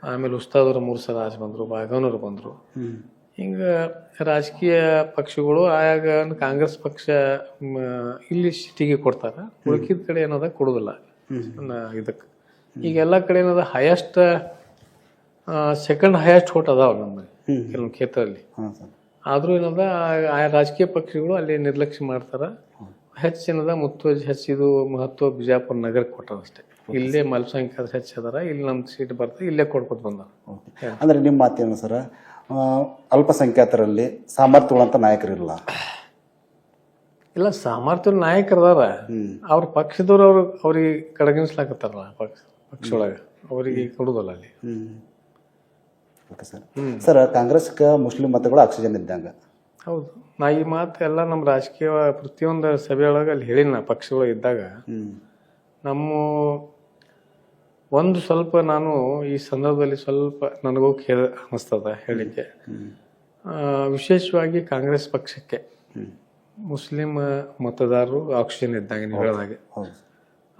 ಆಮೇಲೆ ಉಸ್ತಾದವ್ರು 3 ಸಲ ಆಚೆ ಬಂದ್ರು, ಬಾಗವನವ್ರು ಬಂದ್ರು. ಹಿಂಗ ರಾಜಕೀಯ ಪಕ್ಷಗಳು ಆಯಾಗ ಕಾಂಗ್ರೆಸ್ ಪಕ್ಷ ಇಲ್ಲಿ ಸಿಟಿಗೆ ಕೊಡ್ತಾರ, ಉಳ್ಕಿದ ಕಡೆ ಏನದ ಕೊಡುದಿಲ್ಲ ಇದಕ್ಕೆ. ಈಗ ಎಲ್ಲಾ ಕಡೆ ಏನದ ಹೈಯೆಸ್ಟ್ ಸೆಕೆಂಡ್ ಹೈಯೆಸ್ಟ್ ಓಟ್ ಅದಾವ ನಮ್ಮ ಕೆಲವೊಂದು ಕ್ಷೇತ್ರದಲ್ಲಿ. ಆದ್ರೂ ಏನದ ಆಯಾ ರಾಜಕೀಯ ಪಕ್ಷಗಳು ಅಲ್ಲಿ ನಿರ್ಲಕ್ಷ್ಯ ಮಾಡ್ತಾರ. ಹೆಚ್ಚಿನದ ಮುತ್ತುವರ್ಜಿ ಹೆಚ್ಚಿದು ಮಹತ್ವ ಬಿಜಾಪುರ ನಗರಕ್ಕೆ ಕೊಟ್ಟಾರ ಅಷ್ಟೇ. ಇಲ್ಲೇ ಅಲ್ಪಸಂಖ್ಯಾತ ಹೆಚ್ಚದಾರ, ಇಲ್ಲಿ ನಮ್ ಸೀಟ್ ಬರ್ತದೆ, ಇಲ್ಲೇ ಕೊಡ್ಕೊತ ಬಂದಾರ. ಅಂದ್ರೆ ನಿಮ್ಮ ಮಾತೇನು ಸರ, ಅಲ್ಪಸಂಖ್ಯಾತರಲ್ಲಿ ಸಾಮರ್ಥ್ಯಗಳಂತ ನಾಯಕರಿಲ್ಲ? ಇಲ್ಲ, ಸಾಮರ್ಥ್ಯ ನಾಯಕರದಾರ. ಅವ್ರ ಪಕ್ಷದವ್ರು ಅವ್ರಿಗೆ ಕಡೆಗಣಿಸ್ಲಾಕತ್ತಾರಲ್ಲ ಪಕ್ಷ ಒಳಗ, ಅವ್ರಿಗೆ ಕೊಡುದಲ್ಲ ಅಲ್ಲಿ. Okay sir. ಸರ್, ಕಾಂಗ್ರೆಸ್ಗೆ ಮುಸ್ಲಿಂ ಮತಗಳು ಆಕ್ಸಿಜನ್ ಇದ್ದಂಗ. ಹೌದು, ನಾ ಈ ಮಾತು ಎಲ್ಲ ನಮ್ಮ ರಾಜಕೀಯ ಪ್ರತಿಯೊಂದು ಸಭೆಯೊಳಗೆ ಅಲ್ಲಿ ಹೇಳಿನ ಪಕ್ಷಗಳು ಇದ್ದಾಗ. ನಮ್ಮ ಒಂದು ಸ್ವಲ್ಪ ನಾನು ಈ ಸಂದರ್ಭದಲ್ಲಿ ಸ್ವಲ್ಪ ನನಗೂ ಅನಿಸ್ತದ ಹೇಳಿಕೆ. ವಿಶೇಷವಾಗಿ ಕಾಂಗ್ರೆಸ್ ಪಕ್ಷಕ್ಕೆ ಮುಸ್ಲಿಂ ಮತದಾರರು ಆಕ್ಸಿಜನ್ ಇದ್ದಂಗೆ ನೀವು ಹೇಳಿದಾಗೆ,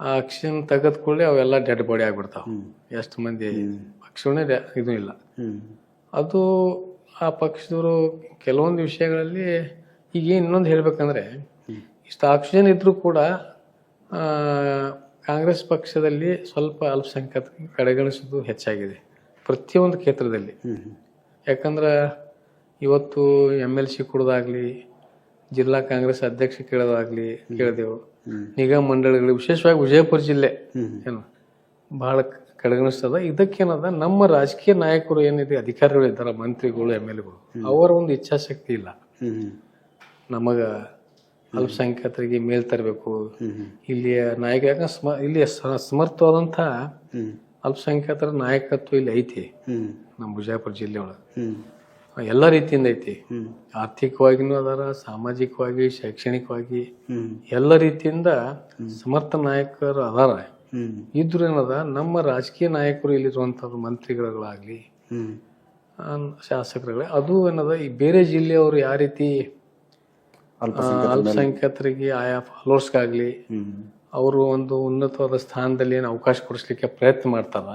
ಆ ಆಕ್ಸಿಜನ್ ತೆಗೆದ ಕೂಡಲೇ ಅವೆಲ್ಲ ಡೆಡ್ ಬಾಡಿ ಆಗ್ಬಿಡ್ತಾವ. ಎಷ್ಟು ಮಂದಿ ಪಕ್ಷಗಳೇ ಇದು ಇಲ್ಲ. ಅದು ಆ ಪಕ್ಷದವರು ಕೆಲವೊಂದು ವಿಷಯಗಳಲ್ಲಿ ಈಗ ಇನ್ನೊಂದು ಹೇಳ್ಬೇಕಂದ್ರೆ, ಇಷ್ಟು ಆಕ್ಸಿಜನ್ ಇದ್ರೂ ಕೂಡ ಕಾಂಗ್ರೆಸ್ ಪಕ್ಷದಲ್ಲಿ ಸ್ವಲ್ಪ ಅಲ್ಪಸಂಖ್ಯಾತರಿಗೆ ಕಡೆಗಣಿಸೋದು ಹೆಚ್ಚಾಗಿದೆ ಪ್ರತಿಯೊಂದು ಕ್ಷೇತ್ರದಲ್ಲಿ. ಯಾಕಂದ್ರೆ ಇವತ್ತು MLC ಕೊಡೋದಾಗ್ಲಿ, ಜಿಲ್ಲಾ ಕಾಂಗ್ರೆಸ್ ಅಧ್ಯಕ್ಷ ಕೇಳಿದೆವು, ನಿಗಮ ಮಂಡಳಿಗಳು, ವಿಶೇಷವಾಗಿ ವಿಜಯಪುರ ಜಿಲ್ಲೆ ಏನು ಬಹಳ ಕಡೆಗಣಿಸ್ತದ. ಇದಕ್ಕೇನದ, ನಮ್ಮ ರಾಜಕೀಯ ನಾಯಕರು ಏನಿದೆ, ಅಧಿಕಾರಿಗಳು ಇದ್ದಾರ, ಮಂತ್ರಿಗಳು, MLAಗಳು, ಅವರ ಒಂದು ಇಚ್ಛಾಶಕ್ತಿ ಇಲ್ಲ. ನಮಗ ಅಲ್ಪಸಂಖ್ಯಾತರಿಗೆ ಮೇಲ್ ತರಬೇಕು, ಇಲ್ಲಿಯ ನಾಯಕ, ಇಲ್ಲಿ ಸಮರ್ಥವಾದಂತ ಅಲ್ಪಸಂಖ್ಯಾತರ ನಾಯಕತ್ವ ಇಲ್ಲಿ ಐತಿ ನಮ್ಮ ಬಿಜಾಪುರ ಜಿಲ್ಲೆ ಒಳಗೆ. ಎಲ್ಲ ರೀತಿಯಿಂದ ಐತಿ, ಆರ್ಥಿಕವಾಗಿನೂ ಅದಾರ, ಸಾಮಾಜಿಕವಾಗಿ, ಶೈಕ್ಷಣಿಕವಾಗಿ ಎಲ್ಲ ರೀತಿಯಿಂದ ಸಮರ್ಥ ನಾಯಕರು ಅದಾರ. ಇದ್ರು ಏನದ, ನಮ್ಮ ರಾಜಕೀಯ ನಾಯಕರು ಇಲ್ಲಿರುವಂತದ್ದು ಮಂತ್ರಿಗಳಾಗ್ಲಿ, ಶಾಸಕರುಗಳೇ, ಅದು ಏನದ, ಈ ಬೇರೆ ಜಿಲ್ಲೆಯವರು ಯಾವ ರೀತಿ ಅಲ್ಪಸಂಖ್ಯಾತರಿಗೆ ಆಯಾ ಫಾಲೋವರ್ಸ್ಗಾಗ್ಲಿ ಅವರು ಒಂದು ಉನ್ನತವಾದ ಸ್ಥಾನದಲ್ಲಿ ಏನು ಅವಕಾಶ ಕೊಡಿಸ್ಲಿಕ್ಕೆ ಪ್ರಯತ್ನ ಮಾಡ್ತಾರ.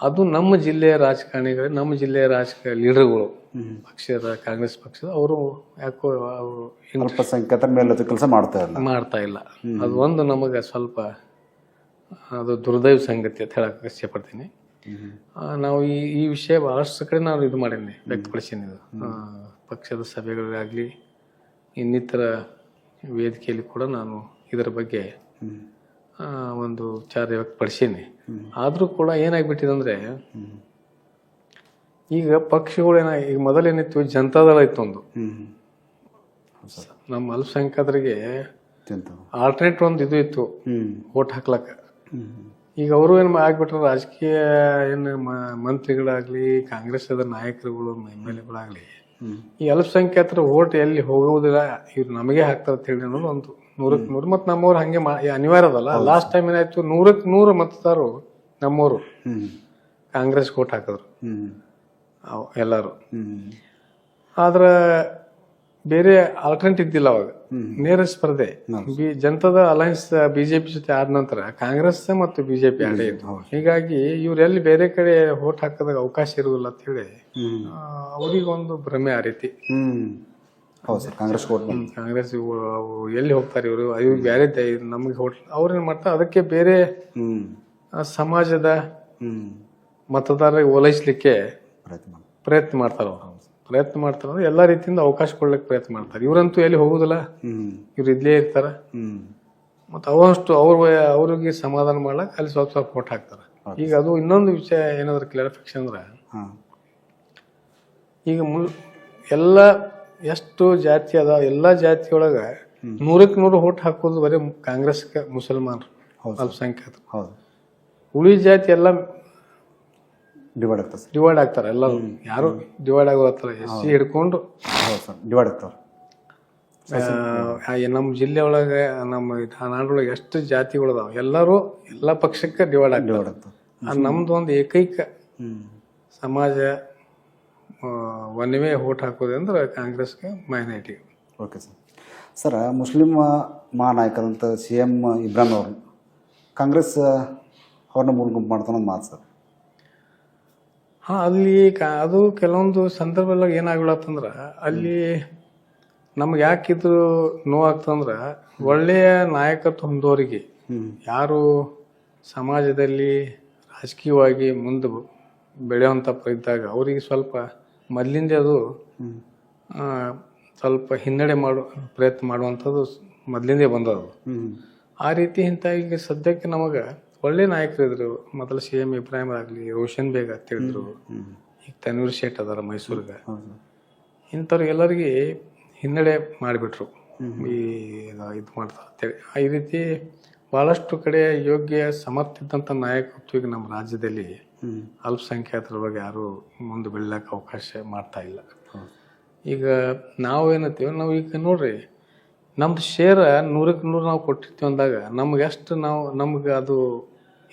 ಅದು ನಮ್ಮ ಜಿಲ್ಲೆಯ ರಾಜಕಾರಣಿಗಳು, ನಮ್ಮ ಜಿಲ್ಲೆಯ ಲೀಡರ್ಗಳು, ಪಕ್ಷದ ಕಾಂಗ್ರೆಸ್ ಪಕ್ಷದ ಅವರು ಯಾಕೋ ಅಲ್ಪಸಂಖ್ಯಾತರ ಮೇಲೆ ಕೆಲಸ ಮಾಡ್ತಾ ಇಲ್ಲ. ಅದು ಒಂದು ನಮಗೆ ಸ್ವಲ್ಪ ಅದು ದುರ್ದೈವ ಸಂಗತಿ ಅಂತ ಹೇಳಕ್ ಇಷ್ಟಪಡ್ತೀನಿ. ನಾವು ಈ ವಿಷಯ ಬಹಳಷ್ಟು ಕಡೆ ನಾವು ಇದು ಮಾಡೀನಿ, ವ್ಯಕ್ತಪಡಿಸೀನಿ. ಇದು ಪಕ್ಷದ ಸಭೆಗಳಿಗಾಗಲಿ ಇನ್ನಿತರ ವೇದಿಕೆಯಲ್ಲಿ ಕೂಡ ನಾನು ಇದರ ಬಗ್ಗೆ ಒಂದು ವಿಚಾರ ವ್ಯಕ್ತಪಡಿಸೀನಿ. ಆದರೂ ಕೂಡ ಏನಾಗ್ಬಿಟ್ಟಿದೆ ಅಂದರೆ, ಈಗ ಪಕ್ಷಗಳೇನ ಈಗ ಮೊದಲೇನಿತ್ತು, ಜನತಾದಳ ಇತ್ತು ಒಂದು, ನಮ್ಮ ಅಲ್ಪಸಂಖ್ಯಾತರಿಗೆ ಆಲ್ಟರ್ನೇಟ್ ಒಂದು ಇದು ಇತ್ತು ಓಟ್ ಹಾಕ್ಲಕ್ಕ. ಈಗ ಅವರು ಏನು ಆಗ್ಬಿಟ್ರೆ ರಾಜಕೀಯ ಏನು ಮಂತ್ರಿಗಳಾಗ್ಲಿ, ಕಾಂಗ್ರೆಸ್ದ ನಾಯಕರುಗಳು, MLAಗಳಾಗ್ಲಿ, ಈ ಅಲ್ಪಸಂಖ್ಯಾತರ ಓಟ್ ಎಲ್ಲಿ ಹೋಗುವುದಿಲ್ಲ, ಇವ್ರು ನಮಗೆ ಹಾಕ್ತಾರ ಅಂತ ಹೇಳಿ ಅನ್ನೋದು ಒಂದು 100ಕ್ಕೆ 100. ಮತ್ತು ನಮ್ಮವ್ರು ಹಂಗೆ ಅನಿವಾರ್ಯ ಅದಲ್ಲ. ಲಾಸ್ಟ್ ಟೈಮ್ ಏನಾಯ್ತು, 100ಕ್ಕೆ 100 ಮತದಾರರು ನಮ್ಮವರು ಕಾಂಗ್ರೆಸ್ ಓಟ್ ಹಾಕಿದ್ರು ಎಲ್ಲರೂ. ಆದ್ರ ಬೇರೆ ಆಲ್ಟರ್ನೇಟ್ ಇದ್ದಿಲ್ಲ ಅವಾಗ, ನೇರ ಸ್ಪರ್ಧೆ. ಜನತಾದ ಅಲಯನ್ಸ್ ಬಿಜೆಪಿ ಜೊತೆ ಆದ ನಂತರ ಕಾಂಗ್ರೆಸ್ ಮತ್ತು ಬಿಜೆಪಿ ಆಡೇ ಇತ್ತು. ಹೀಗಾಗಿ ಇವ್ರೆಲ್ಲಿ ಬೇರೆ ಕಡೆ ಓಟ್ ಹಾಕೋದಾಗ ಅವಕಾಶ ಇರುವುದಿಲ್ಲ ಅಂತ ಹೇಳಿ ಅವ್ರಿಗೊಂದು ಭ್ರಮೆ ಆ ರೀತಿ. ಕಾಂಗ್ರೆಸ್ ಎಲ್ಲಿ ಹೋಗ್ತಾರೆ ಇವರು, ಇವ್ರು ಬೇರೆ ನಮಗೆ ಓಟ್, ಅವ್ರೇನ್ ಮಾಡ್ತಾರೆ ಅದಕ್ಕೆ ಬೇರೆ ಸಮಾಜದ ಮತದಾರರಿಗೆ ಓಲೈಸ್ಲಿಕ್ಕೆ ಪ್ರಯತ್ನ ಮಾಡ್ತಾರ. ಅಂದ್ರೆ ಎಲ್ಲಾ ರೀತಿಯಿಂದ ಅವಕಾಶ ಕೊಡ್ಲಿಕ್ಕೆ ಪ್ರಯತ್ನ ಮಾಡ್ತಾರೆ. ಇವ್ರಂತೂ ಎಲ್ಲಿ ಹೋಗುದಿಲ್ಲ, ಇವ್ರು ಇದ್ಲೇ ಇರ್ತಾರ. ಮತ್ತ ಅವ್ರಿಗೆ ಸಮಾಧಾನ ಮಾಡ್ಲಕ್ ಅಲ್ಲಿ ಸ್ವಲ್ಪ ಸ್ವಲ್ಪ ಓಟ್ ಹಾಕ್ತಾರ. ಈಗ ಅದು ಇನ್ನೊಂದು ವಿಷಯ ಏನಾದ್ರು ಕ್ಲಾರಿಫಿಕೇಶನ್ ಅಂದ್ರ, ಈಗ ಎಲ್ಲ ಎಷ್ಟು ಜಾತಿ ಅದ, ಎಲ್ಲಾ ಜಾತಿಯೊಳಗ 100ಕ್ಕೆ 100 ಓಟ್ ಹಾಕೋದು ಬರೀ ಕಾಂಗ್ರೆಸ್ಗೆ ಮುಸಲ್ಮಾನರು, ಅಲ್ಪಸಂಖ್ಯಾತರು. ಉಳಿ ಜಾತಿ ಎಲ್ಲ ಡಿವೈಡ್ ಆಗ್ತಾರೆ. ಎಲ್ಲರೂ ಯಾರು ಡಿವೈಡ್ ಆಗೋತ್ತಾರ, SC ಹಿಡ್ಕೊಂಡು ಡಿವೈಡ್ ಆಗ್ತಾರ. ನಮ್ಮ ಜಿಲ್ಲೆ ಒಳಗೆ, ನಮ್ಮ ನಾಡೊಳಗೆ ಎಷ್ಟು ಜಾತಿಗಳದಾವ ಎಲ್ಲರೂ ಎಲ್ಲಾ ಪಕ್ಷಕ್ಕೆ ಡಿವೈಡ್ ಆಗ್ತಾವ. ನಮ್ದು ಒಂದು ಏಕೈಕ ಸಮಾಜ ಒನ್ವೇ ಓಟ್ ಹಾಕೋದು ಅಂದ್ರೆ ಕಾಂಗ್ರೆಸ್ಗೆ ಮೈನಾರಿಟಿ. Okay sir. ಮುಸ್ಲಿಂ ಮಹಾನಾಯಕರಂತ CM ಇಬ್ರಾಹಿಂ ಅವರು ಕಾಂಗ್ರೆಸ್ ಅವ್ರನ್ನ ಮೂಲ ಗುಂಪು ಮಾಡ್ತಾನ ಮಾತು ಸರ್. ಅಲ್ಲಿ ಅದು ಕೆಲವೊಂದು ಸಂದರ್ಭದಾಗ ಏನಾಗ್ಬಿಡತ್ತಂದ್ರ, ಅಲ್ಲಿ ನಮ್ಗೆ ಯಾಕಿದು ನೋವಾಗ್ತಂದ್ರ, ಒಳ್ಳೆಯ ನಾಯಕತ್ವ ಹೊಂದೋರಿಗೆ, ಯಾರು ಸಮಾಜದಲ್ಲಿ ರಾಜಕೀಯವಾಗಿ ಮುಂದೆ ಬೆಳೆಯುವಂಥ ಇದ್ದಾಗ ಅವರಿಗೆ ಸ್ವಲ್ಪ ಮೊದಲಿಂದ ಅದು ಸ್ವಲ್ಪ ಹಿನ್ನಡೆ ಪ್ರಯತ್ನ ಮಾಡುವಂಥದ್ದು ಮೊದಲಿಂದೇ ಬಂದದು. ಆ ರೀತಿ ಇಂಥ ಈಗ ಸದ್ಯಕ್ಕೆ ನಮಗೆ ಒಳ್ಳೆ ನಾಯಕರು ಇದ್ರು. ಮೊದಲು CM ಇಬ್ರಾಹಿಂ ಆಗಲಿ, ರೋಷನ್ ಬೇಗ್ ಅಂತ ಹೇಳಿದ್ರು, ಈಗ ತನ್ವೀರ್ ಶೇಟ್ ಅದಾರ ಮೈಸೂರಿಗೆ. ಇಂಥವ್ರಿಗೆ ಎಲ್ಲರಿಗೆ ಹಿನ್ನಡೆ ಮಾಡಿಬಿಟ್ರು, ಇದು ಮಾಡ್ತಾರೆ ಅಂತೇಳಿ. ಈ ರೀತಿ ಬಹಳಷ್ಟು ಕಡೆ ಯೋಗ್ಯ ಸಮರ್ಥಿದ್ದಂಥ ನಾಯಕತ್ವ ಈಗ ನಮ್ಮ ರಾಜ್ಯದಲ್ಲಿ ಅಲ್ಪಸಂಖ್ಯಾತರ ಬಗ್ಗೆ ಯಾರು ಮುಂದೆ ಬೆಳಿಲಕ್ಕೆ ಅವಕಾಶ ಮಾಡ್ತಾ ಇಲ್ಲ. ಈಗ ನಾವು ಏನತ್ತೀವಿ, ನಾವು ಈಗ ನೋಡ್ರಿ, ನಮ್ದು ಶೇರ್ 100ಕ್ಕೆ 100 ನಾವು ಕೊಟ್ಟಿರ್ತೀವಿ ಅಂದಾಗ ನಮ್ಗೆ ಎಷ್ಟು ನಮ್ಗೆ ಅದು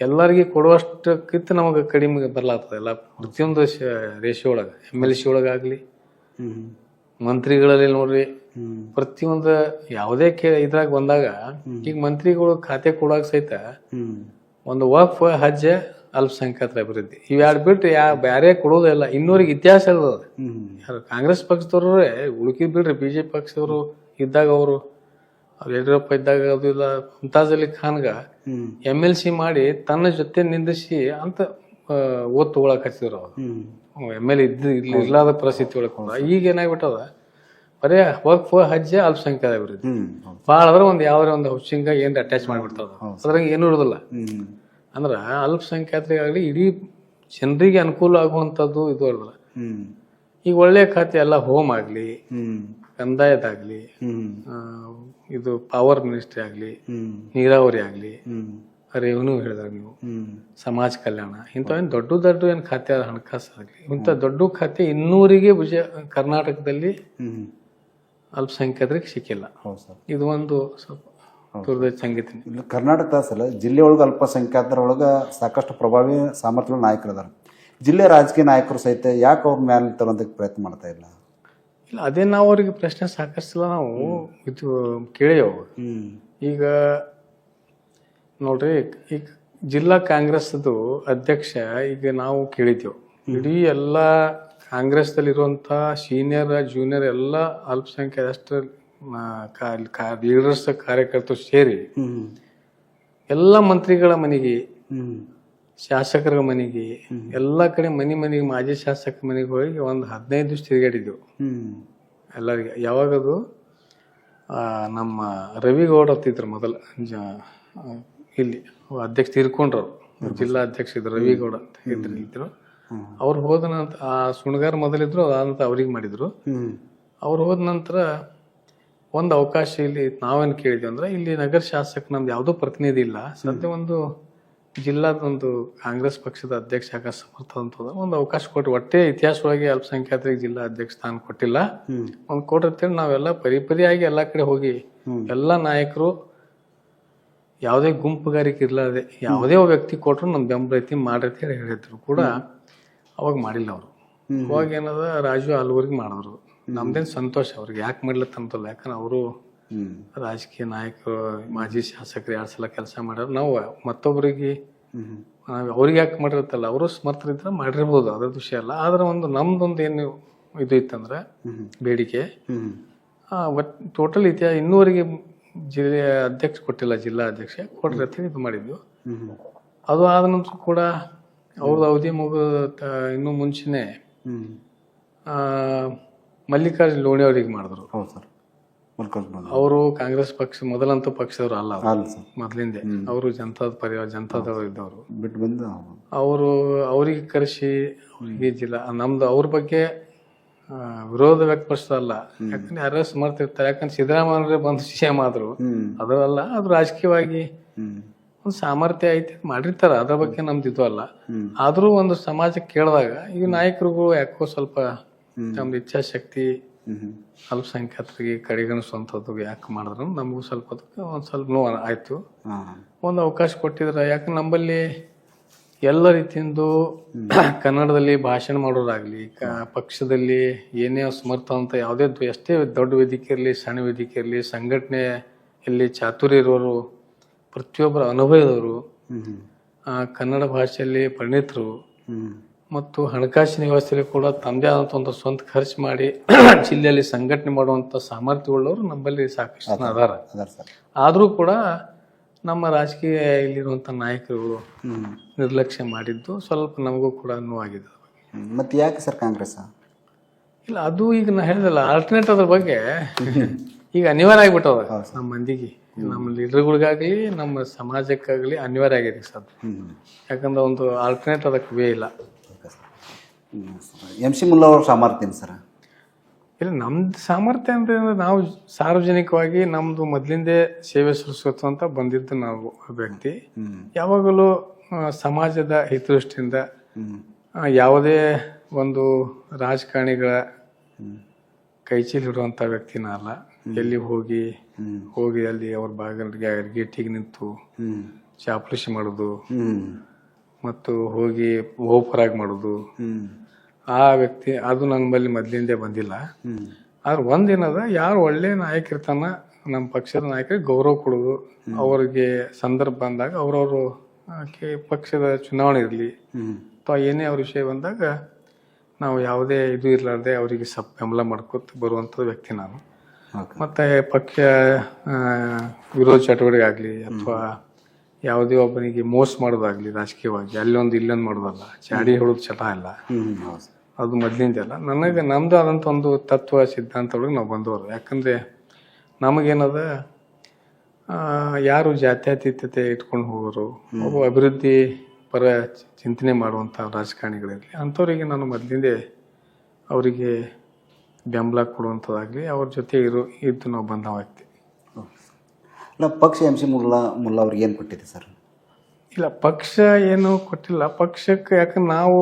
ಎಲ್ಲರಿಗೆ ಕೊಡುವಷ್ಟಕ್ಕಿಂತ ನಮಗೆ ಕಡಿಮೆ ಬರ್ಲಾಗ್ತದೆ. ಎಲ್ಲ ಪ್ರತಿಯೊಂದು ರೇಷಿಯೋ ಒಳಗೆ, MLC ಒಳಗಾಗ್ಲಿ, ಮಂತ್ರಿಗಳಲ್ಲಿ ನೋಡ್ರಿ, ಪ್ರತಿಯೊಂದು ಯಾವುದೇ ಇದ್ರಾಗ ಬಂದಾಗ ಈಗ ಮಂತ್ರಿಗಳು ಖಾತೆ ಕೊಡಾಕ ಸಹಿತ ಒಂದು ವಕ್ಫ್, ಹಜ್, ಅಲ್ಪಸಂಖ್ಯಾತರ ಅಭಿವೃದ್ಧಿ ಇವೆರಡು ಬಿಟ್ರೆ ಬ್ಯಾರೆ ಕೊಡೋದಿಲ್ಲ. ಇನ್ನೂರಿಗೆ ಇತಿಹಾಸ ಇರ್ತದ. ಕಾಂಗ್ರೆಸ್ ಪಕ್ಷದವ್ರೆ ಉಳುಕಿದ್ ಬಿಡ್ರಿ, BJP ಪಕ್ಷದವರು ಇದ್ದಾಗ ಅವರು ಯಡಿಯೂರಪ್ಪ ಇದ್ದಾಗ ಅದು ಇಲ್ಲ, ಮುಮ್ತಾಜ್ ಅಲಿ ಖಾನ್ಗ MLC ಮಾಡಿ ತನ್ನ ಜೊತೆ ನಿಂದಿಸಿ ಅಂತ ಓದ್ ತಗೊಳಕ್ ಹಚ್ಚಿದ್ರು. ಅವ್ರು MLA ಇರ್ಲಾದ ಪರಿಸ್ಥಿತಿ ಒಳಗೆ ಈಗ ಏನಾಗ್ಬಿಟ್ಟದ, ಬರೇ ವಕ್ಫ್, ಹಜ್, ಅಲ್ಪಸಂಖ್ಯಾತ ಅಭಿವೃದ್ಧಿ ಭಾಳ ಆದ್ರೆ ಒಂದು ಯಾವ್ದಾರ ಒಂದು ಹೌಸಿಂಗ್ ಏನ್ ಅಟ್ಯಾಚ್ ಮಾಡಿಬಿಡ್ತದ, ಅದ್ರಾಗ ಏನೂ ಇರೋದಿಲ್ಲ. ಅಂದ್ರ ಅಲ್ಪಸಂಖ್ಯಾತರಿಗಾಗ್ಲಿ ಇಡೀ ಜನರಿಗೆ ಅನುಕೂಲ ಆಗುವಂಥದ್ದು ಇದು ಇರೋದಿಲ್ಲ. ಈಗ ಒಳ್ಳೆ ಖಾತೆ ಎಲ್ಲ ಹೋಮ್ ಆಗ್ಲಿ, ಕಂದಾಯದಾಗ್ಲಿ, ಇದು ಪವರ್ ಮಿನಿಸ್ಟ್ರಿ ಆಗ್ಲಿ, ನೀರಾವರಿ ಆಗ್ಲಿ, ರೆವೆನ್ಯೂ ಹೇಳಿದಾಗ ನೀವು, ಸಮಾಜ ಕಲ್ಯಾಣ, ಇಂಥವೇನು ದೊಡ್ಡ ದೊಡ್ಡ ಏನು ಖಾತೆ ಹಣಕಾಸು ಆಗ್ಲಿ, ಇಂಥ ದೊಡ್ಡ ಖಾತೆ 200ಗೆ ಕರ್ನಾಟಕದಲ್ಲಿ ಅಲ್ಪಸಂಖ್ಯಾತರಿಗೆ ಸಿಕ್ಕಿಲ್ಲ. ಇದು ಒಂದು ಸ್ವಲ್ಪ ಸಂಗೀತ. ಕರ್ನಾಟಕ ಸಲ ಜಿಲ್ಲೆ ಒಳಗೆ ಅಲ್ಪಸಂಖ್ಯಾತರ ಸಾಕಷ್ಟು ಪ್ರಭಾವಿ ಸಾಮರ್ಥ್ಯಗಳ ನಾಯಕರು ಅದಾರ. ಜಿಲ್ಲೆ ರಾಜಕೀಯ ನಾಯಕರು ಸಹಿತ ಯಾಕೆ ಅವ್ರ ಮೇಲೆ ತರೋದಕ್ಕೆ ಪ್ರಯತ್ನ ಮಾಡ್ತಾ ಇಲ್ಲ? ಇಲ್ಲ, ಅದೇ ನಾವು ಅವ್ರಿಗೆ ಪ್ರಶ್ನೆ ಸಾಕಷ್ಟು ನಾವು ಇದು ಕೇಳಿಯವು. ಈಗ ನೋಡ್ರಿ, ಈಗ ಜಿಲ್ಲಾ ಕಾಂಗ್ರೆಸ್ದು ಅಧ್ಯಕ್ಷ ಈಗ ನಾವು ಕೇಳಿದ್ದೇವೆ. ಇಡೀ ಎಲ್ಲ ಕಾಂಗ್ರೆಸ್ದಲ್ಲಿರುವಂಥ ಸೀನಿಯರ್, ಜೂನಿಯರ್ ಎಲ್ಲ ಅಲ್ಪಸಂಖ್ಯಾತ ಅಷ್ಟು ಲೀಡರ್ಸ್, ಕಾರ್ಯಕರ್ತರು ಸೇರಿ ಎಲ್ಲ ಮಂತ್ರಿಗಳ ಮನೆಗೆ ಶಾಸಕರ ಮನೆಗೆ ಎಲ್ಲ ಕಡೆ ಮನೆಗೆ ಮಾಜಿ ಶಾಸಕರ ಮನೆಗೆ ಹೋಗಿ ಒಂದು 15 ದಿವಸ ತಿರುಗಾಡಿದ್ದೆವು ಎಲ್ಲರಿಗೆ. ಯಾವಾಗದು ನಮ್ಮ ರವಿಗೌಡ ಅಂತಿದ್ರು ಮೊದಲು ಇಲ್ಲಿ ಅಧ್ಯಕ್ಷ ತೀರ್ಕೊಂಡ್ರು, ಜಿಲ್ಲಾ ಅಧ್ಯಕ್ಷ ಇದ್ರು ರವಿಗೌಡ ಅಂತ ಇದ್ರು. ಅವ್ರು ಹೋದ ನಂತರ ಆ ಸುಣಗಾರ ಮೊದಲಿದ್ರು, ಅದಂತ ಅವ್ರಿಗೆ ಮಾಡಿದ್ರು. ಅವ್ರು ಹೋದ ನಂತರ ಒಂದು ಅವಕಾಶ ಇಲ್ಲಿ ನಾವೇನು ಕೇಳಿದ್ವಿ ಅಂದ್ರೆ, ಇಲ್ಲಿ ನಗರ ಶಾಸಕ ನಮ್ದು ಯಾವುದೋ ಪ್ರತಿನಿಧಿ ಇಲ್ಲ, ಸದ್ಯ ಒಂದು ಜಿಲ್ಲಾದೊಂದು ಕಾಂಗ್ರೆಸ್ ಪಕ್ಷದ ಅಧ್ಯಕ್ಷ ಆಗ ಸಮರ್ಥ ಅಂತ ಒಂದು ಅವಕಾಶ ಕೊಟ್ಟು, ಒಟ್ಟೆ ಇತಿಹಾಸವಾಗಿ ಅಲ್ಪಸಂಖ್ಯಾತರಿಗೆ ಜಿಲ್ಲಾ ಅಧ್ಯಕ್ಷ ಸ್ಥಾನ ಕೊಟ್ಟಿಲ್ಲ, ಒಂದು ಕೊಟ್ಟಿರ್ತೇಳಿ ನಾವೆಲ್ಲ ಪರಿಪರಿಯಾಗಿ ಎಲ್ಲಾ ಕಡೆ ಹೋಗಿ ಎಲ್ಲಾ ನಾಯಕರು ಯಾವುದೇ ಗುಂಪುಗಾರಿಕೆ ಇರ್ಲಾರ್ದೆ ಯಾವುದೇ ವ್ಯಕ್ತಿ ಕೊಟ್ಟರು ನಮ್ ಬೆಂಬಲ ಐತಿ ಮಾಡ್ರೈತಿ ಹೇಳಿದ್ರು ಕೂಡ ಅವಾಗ ಮಾಡಿಲ್ಲ ಅವರು. ಅವಾಗ ಏನದ ರಾಜು ಆಲ್ವರ್ಗೆ ಮಾಡಿದ್ರು. ನಮ್ದೇನ್ ಸಂತೋಷ ಅವ್ರಿಗೆ, ಯಾಕೆ ಮಾಡ್ಲತ್ತಂತಲ್ಲ, ಯಾಕಂದ್ರೆ ಅವರು ರಾಜಕೀಯ ನಾಯಕರು ಮಾಜಿ ಶಾಸಕರು 2 ಸಲ ಕೆಲಸ ಮಾಡ್ಯಾರ. ನಾವು ಮತ್ತೊಬ್ಬರಿಗೆ ಅವ್ರಿಗೆ ಯಾಕೆ ಮಾಡಿರುತ್ತಲ್ಲ, ಅವರು ಸಮರ್ಥರಿದ್ರೆ ಮಾಡಿರ್ಬೋದು, ಅದ್ರದ್ದು ವಿಷಯ ಅಲ್ಲ. ಆದ್ರೆ ಒಂದು ನಮ್ದೊಂದು ಏನು ಇದು ಇತ್ತಂದ್ರೆ ಬೇಡಿಕೆ, ಟೋಟಲ್ ಇತಿಹಾಸ ಇನ್ನೂವರೆಗೆ ಜಿಲ್ಲೆಯ ಅಧ್ಯಕ್ಷ ಕೊಟ್ಟಿಲ್ಲ, ಜಿಲ್ಲಾ ಅಧ್ಯಕ್ಷ ಕೊಡ್ರಿ ಅಂತ ಇದು ಮಾಡಿದ್ವಿ. ಅದು ಆದ ನಂತರ ಕೂಡ ಅವ್ರದ್ದು ಅವಧಿ ಇನ್ನೂ ಮುಂಚೆನೆ ಮಲ್ಲಿಕಾರ್ಜುನ ಲೋಣಿ ಅವ್ರಿಗೆ ಮಾಡಿದ್ರು. ಅವರು ಕಾಂಗ್ರೆಸ್ ಪಕ್ಷ ಮೊದಲಂತೂ ಪಕ್ಷದವ್ರು ಅಲ್ಲ, ಮೊದಲಿಂದೆ ಅವರು ಜನತಾದವರು ಇದ್ದವರು ಬಿಟ್ಟು ಬಂದು ಅವ್ರಿಗೆ ಕರೆಸಿ ಅವ್ರಿಗೆ ಜಿಲ್ಲಾ ನಮ್ದು ಅವ್ರ ಬಗ್ಗೆ ವಿರೋಧ ವ್ಯಕ್ತಪಡಿಸಲ್ಲ. ಯಾಕಂದ್ರೆ ಯಾರು ಸಮರ್ಥ ಇರ್ತಾರೆ, ಯಾಕಂದ್ರೆ ಸಿದ್ದರಾಮಯ್ಯ ಬಂದು ಸಿಎಂ ಆದ್ರು, ಅದರಲ್ಲ ಅದು ರಾಜಕೀಯವಾಗಿ ಒಂದು ಸಾಮರ್ಥ್ಯ ಐತಿ ಮಾಡಿರ್ತಾರ, ಅದ್ರ ಬಗ್ಗೆ ನಮ್ದು ಇದು ಅಲ್ಲ. ಆದ್ರೂ ಒಂದು ಸಮಾಜಕ್ಕೆ ಕೇಳಿದಾಗ ಈ ನಾಯಕರಿಗೂ ಯಾಕೋ ಸ್ವಲ್ಪ ನಮ್ದು ಇಚ್ಛಾಶಕ್ತಿ ಅಲ್ಪಸಂಖ್ಯಾತರಿಗೆ ಕಡೆಗಣಿಸುವಂಥದ್ದು ಯಾಕೆ ಮಾಡಿದ್ರು ನಮಗೂ ಸ್ವಲ್ಪ ಒಂದ್ ಸ್ವಲ್ಪ ನೋವು ಆಯ್ತು. ಒಂದು ಅವಕಾಶ ಕೊಟ್ಟಿದ್ರ, ಯಾಕಂದ್ರೆ ನಮ್ಮಲ್ಲಿ ಎಲ್ಲ ರೀತಿಯಿಂದ ಕನ್ನಡದಲ್ಲಿ ಭಾಷಣ ಮಾಡೋರಾಗ್ಲಿ, ಪಕ್ಷದಲ್ಲಿ ಏನೇ ಸಮರ್ಥ ಅಂತ ಯಾವುದೇ ಎಷ್ಟೇ ದೊಡ್ಡ ವೇದಿಕೆ ಇರಲಿ, ಸಣ್ಣ ವೇದಿಕೆ ಇರಲಿ, ಸಂಘಟನೆಯಲ್ಲಿ ಚಾತುರ್ಯ ಇರೋರು, ಪ್ರತಿಯೊಬ್ಬರ ಅನುಭವದವರು, ಕನ್ನಡ ಭಾಷೆಯಲ್ಲಿ ಪರಿಣಿತರು ಮತ್ತು ಹಣಕಾಸಿನ ವ್ಯವಸ್ಥೆಯಲ್ಲಿ ಕೂಡ ತಮ್ಮದೇ ಆದಂಥ ಒಂದು ಸ್ವಂತ ಖರ್ಚು ಮಾಡಿ ಜಿಲ್ಲೆಯಲ್ಲಿ ಸಂಘಟನೆ ಮಾಡುವಂಥ ಸಾಮರ್ಥ್ಯವುಳ್ಳವರು ನಮ್ಮಲ್ಲಿ ಸಾಕಷ್ಟು ಜನ ಅದಾರ. ಆದರೂ ಕೂಡ ನಮ್ಮ ರಾಜಕೀಯ ಇಲ್ಲಿರುವಂಥ ನಾಯಕರು ನಿರ್ಲಕ್ಷ್ಯ ಮಾಡಿದ್ದು ಸ್ವಲ್ಪ ನಮಗೂ ಕೂಡ ನೋವಾಗಿದೆ. ಮತ್ತೆ ಯಾಕೆ ಸರ್ ಕಾಂಗ್ರೆಸ್ ಇಲ್ಲ, ಅದು ಈಗ ನಾ ಹೇಳಿದಲ್ಲ ಆಲ್ಟರ್ನೇಟ್ ಅದ್ರ ಬಗ್ಗೆ ಈಗ ಅನಿವಾರ್ಯ ಆಗಿಬಿಟ್ಟದ ನಮ್ಮ ಮಂದಿಗೆ, ನಮ್ಮ ಲೀಡರ್ಗಳಿಗಾಗಲಿ ನಮ್ಮ ಸಮಾಜಕ್ಕಾಗಲಿ ಅನಿವಾರ್ಯ ಆಗಿದೆ ಸರ್. ಯಾಕಂದ್ರೆ ಒಂದು ಆಲ್ಟರ್ನೇಟ್ ಅದಕ್ಕೆ ವೇ ಇಲ್ಲ. MC ಮುಲ್ಲಾ ಅವ್ರ ಸಾಮರ್ಥ್ಯ ಏನು ಸರ್? ಇಲ್ಲ, ನಮ್ದು ಸಾಮರ್ಥ್ಯ ಅಂದ್ರೆ ನಾವು ಸಾರ್ವಜನಿಕವಾಗಿ ನಮ್ದು ಮೊದಲಿಂದೇ ಸೇವೆ ಸಲ್ಲಿಸುವಂತ ಬಂದಿದ್ದು ನಾವು ವ್ಯಕ್ತಿ. ಯಾವಾಗಲೂ ಸಮಾಜದ ಹಿತದೃಷ್ಟಿಯಿಂದ ಯಾವುದೇ ಒಂದು ರಾಜಕಾರಣಿಗಳ ಕೈಚೀಲ್ ಇಡುವಂತ ವ್ಯಕ್ತಿನ ಅಲ್ಲ. ಎಲ್ಲಿ ಹೋಗಿ ಅಲ್ಲಿ ಅವ್ರ ಬಾಗಿಲಿಗೆ ಗೇಟಿಗೆ ನಿಂತು ಚಾಪಲೂಸಿ ಮಾಡೋದು ಮತ್ತು ಹೋಗಿ ಓಪರಾಗಿ ಮಾಡೋದು, ಆ ವ್ಯಕ್ತಿ ಅದು ನನ್ನ ಬಳಿ ಮೊದಲಿಂದೇ ಬಂದಿಲ್ಲ. ಆದ್ರೆ ಒಂದೇನದ, ಯಾರು ಒಳ್ಳೆ ನಾಯಕ ಇರ್ತಾನ ನಮ್ಮ ಪಕ್ಷದ ನಾಯಕರಿಗೆ ಗೌರವ ಕೊಡೋದು, ಅವ್ರಿಗೆ ಸಂದರ್ಭ ಬಂದಾಗ ಅವ್ರವ್ರು ಪಕ್ಷದ ಚುನಾವಣೆ ಇರಲಿ ಅಥವಾ ಏನೇ ಅವ್ರ ವಿಷಯ ಬಂದಾಗ ನಾವು ಯಾವುದೇ ಇದು ಇರಲಾರ್ದೆ ಅವರಿಗೆ ಬೆಂಬಲ ಮಾಡ್ಕೊತ ಬರುವಂಥದ್ದು ವ್ಯಕ್ತಿ ನಾನು. ಮತ್ತೆ ಪಕ್ಷ ವಿರೋಧ ಚಟುವಟಿಕೆ ಆಗಲಿ ಅಥವಾ ಯಾವುದೇ ಒಬ್ಬನಿಗೆ ಮೋಸ ಮಾಡೋದಾಗ್ಲಿ ರಾಜಕೀಯವಾಗಿ ಅಲ್ಲೊಂದು ಇಲ್ಲೊಂದು ಮಾಡೋದಲ್ಲ, ಚಾಡಿ ಹೊಡೋದು ಚಟ ಇಲ್ಲ, ಅದು ಮೊದಲಿಂದೆಲ್ಲ. ನಮ್ದು ಆದಂಥ ಒಂದು ತತ್ವ ಸಿದ್ಧಾಂತ ಒಳಗೆ ನಾವು ಬಂದವರು. ಯಾಕಂದ್ರೆ ನಮಗೇನದ, ಯಾರು ಜಾತ್ಯತೀತತೆ ಇಟ್ಕೊಂಡು ಹೋಗೋರು, ಒಬ್ಬ ಅಭಿವೃದ್ಧಿ ಪರ ಚಿಂತನೆ ಮಾಡುವಂಥ ರಾಜಕಾರಣಿಗಳಿರಲಿ ಅಂಥವ್ರಿಗೆ ನಾನು ಮೊದಲಿಂದೇ ಅವರಿಗೆ ಬೆಂಬಲ ಕೊಡುವಂಥದ್ದಾಗಲಿ ಅವ್ರ ಜೊತೆ ಇದ್ದು ನಾವು ಬಂದವಾಗ್ತಿ. ಪಕ್ಷ MC ಮುಲ್ಲಾ ಅವ್ರಿಗೆ ಏನು ಕೊಟ್ಟಿದೆ ಸರ್? ಇಲ್ಲ, ಪಕ್ಷ ಏನು ಕೊಟ್ಟಿಲ್ಲ ಪಕ್ಷಕ್ಕೆ. ಯಾಕಂದ್ರೆ ನಾವು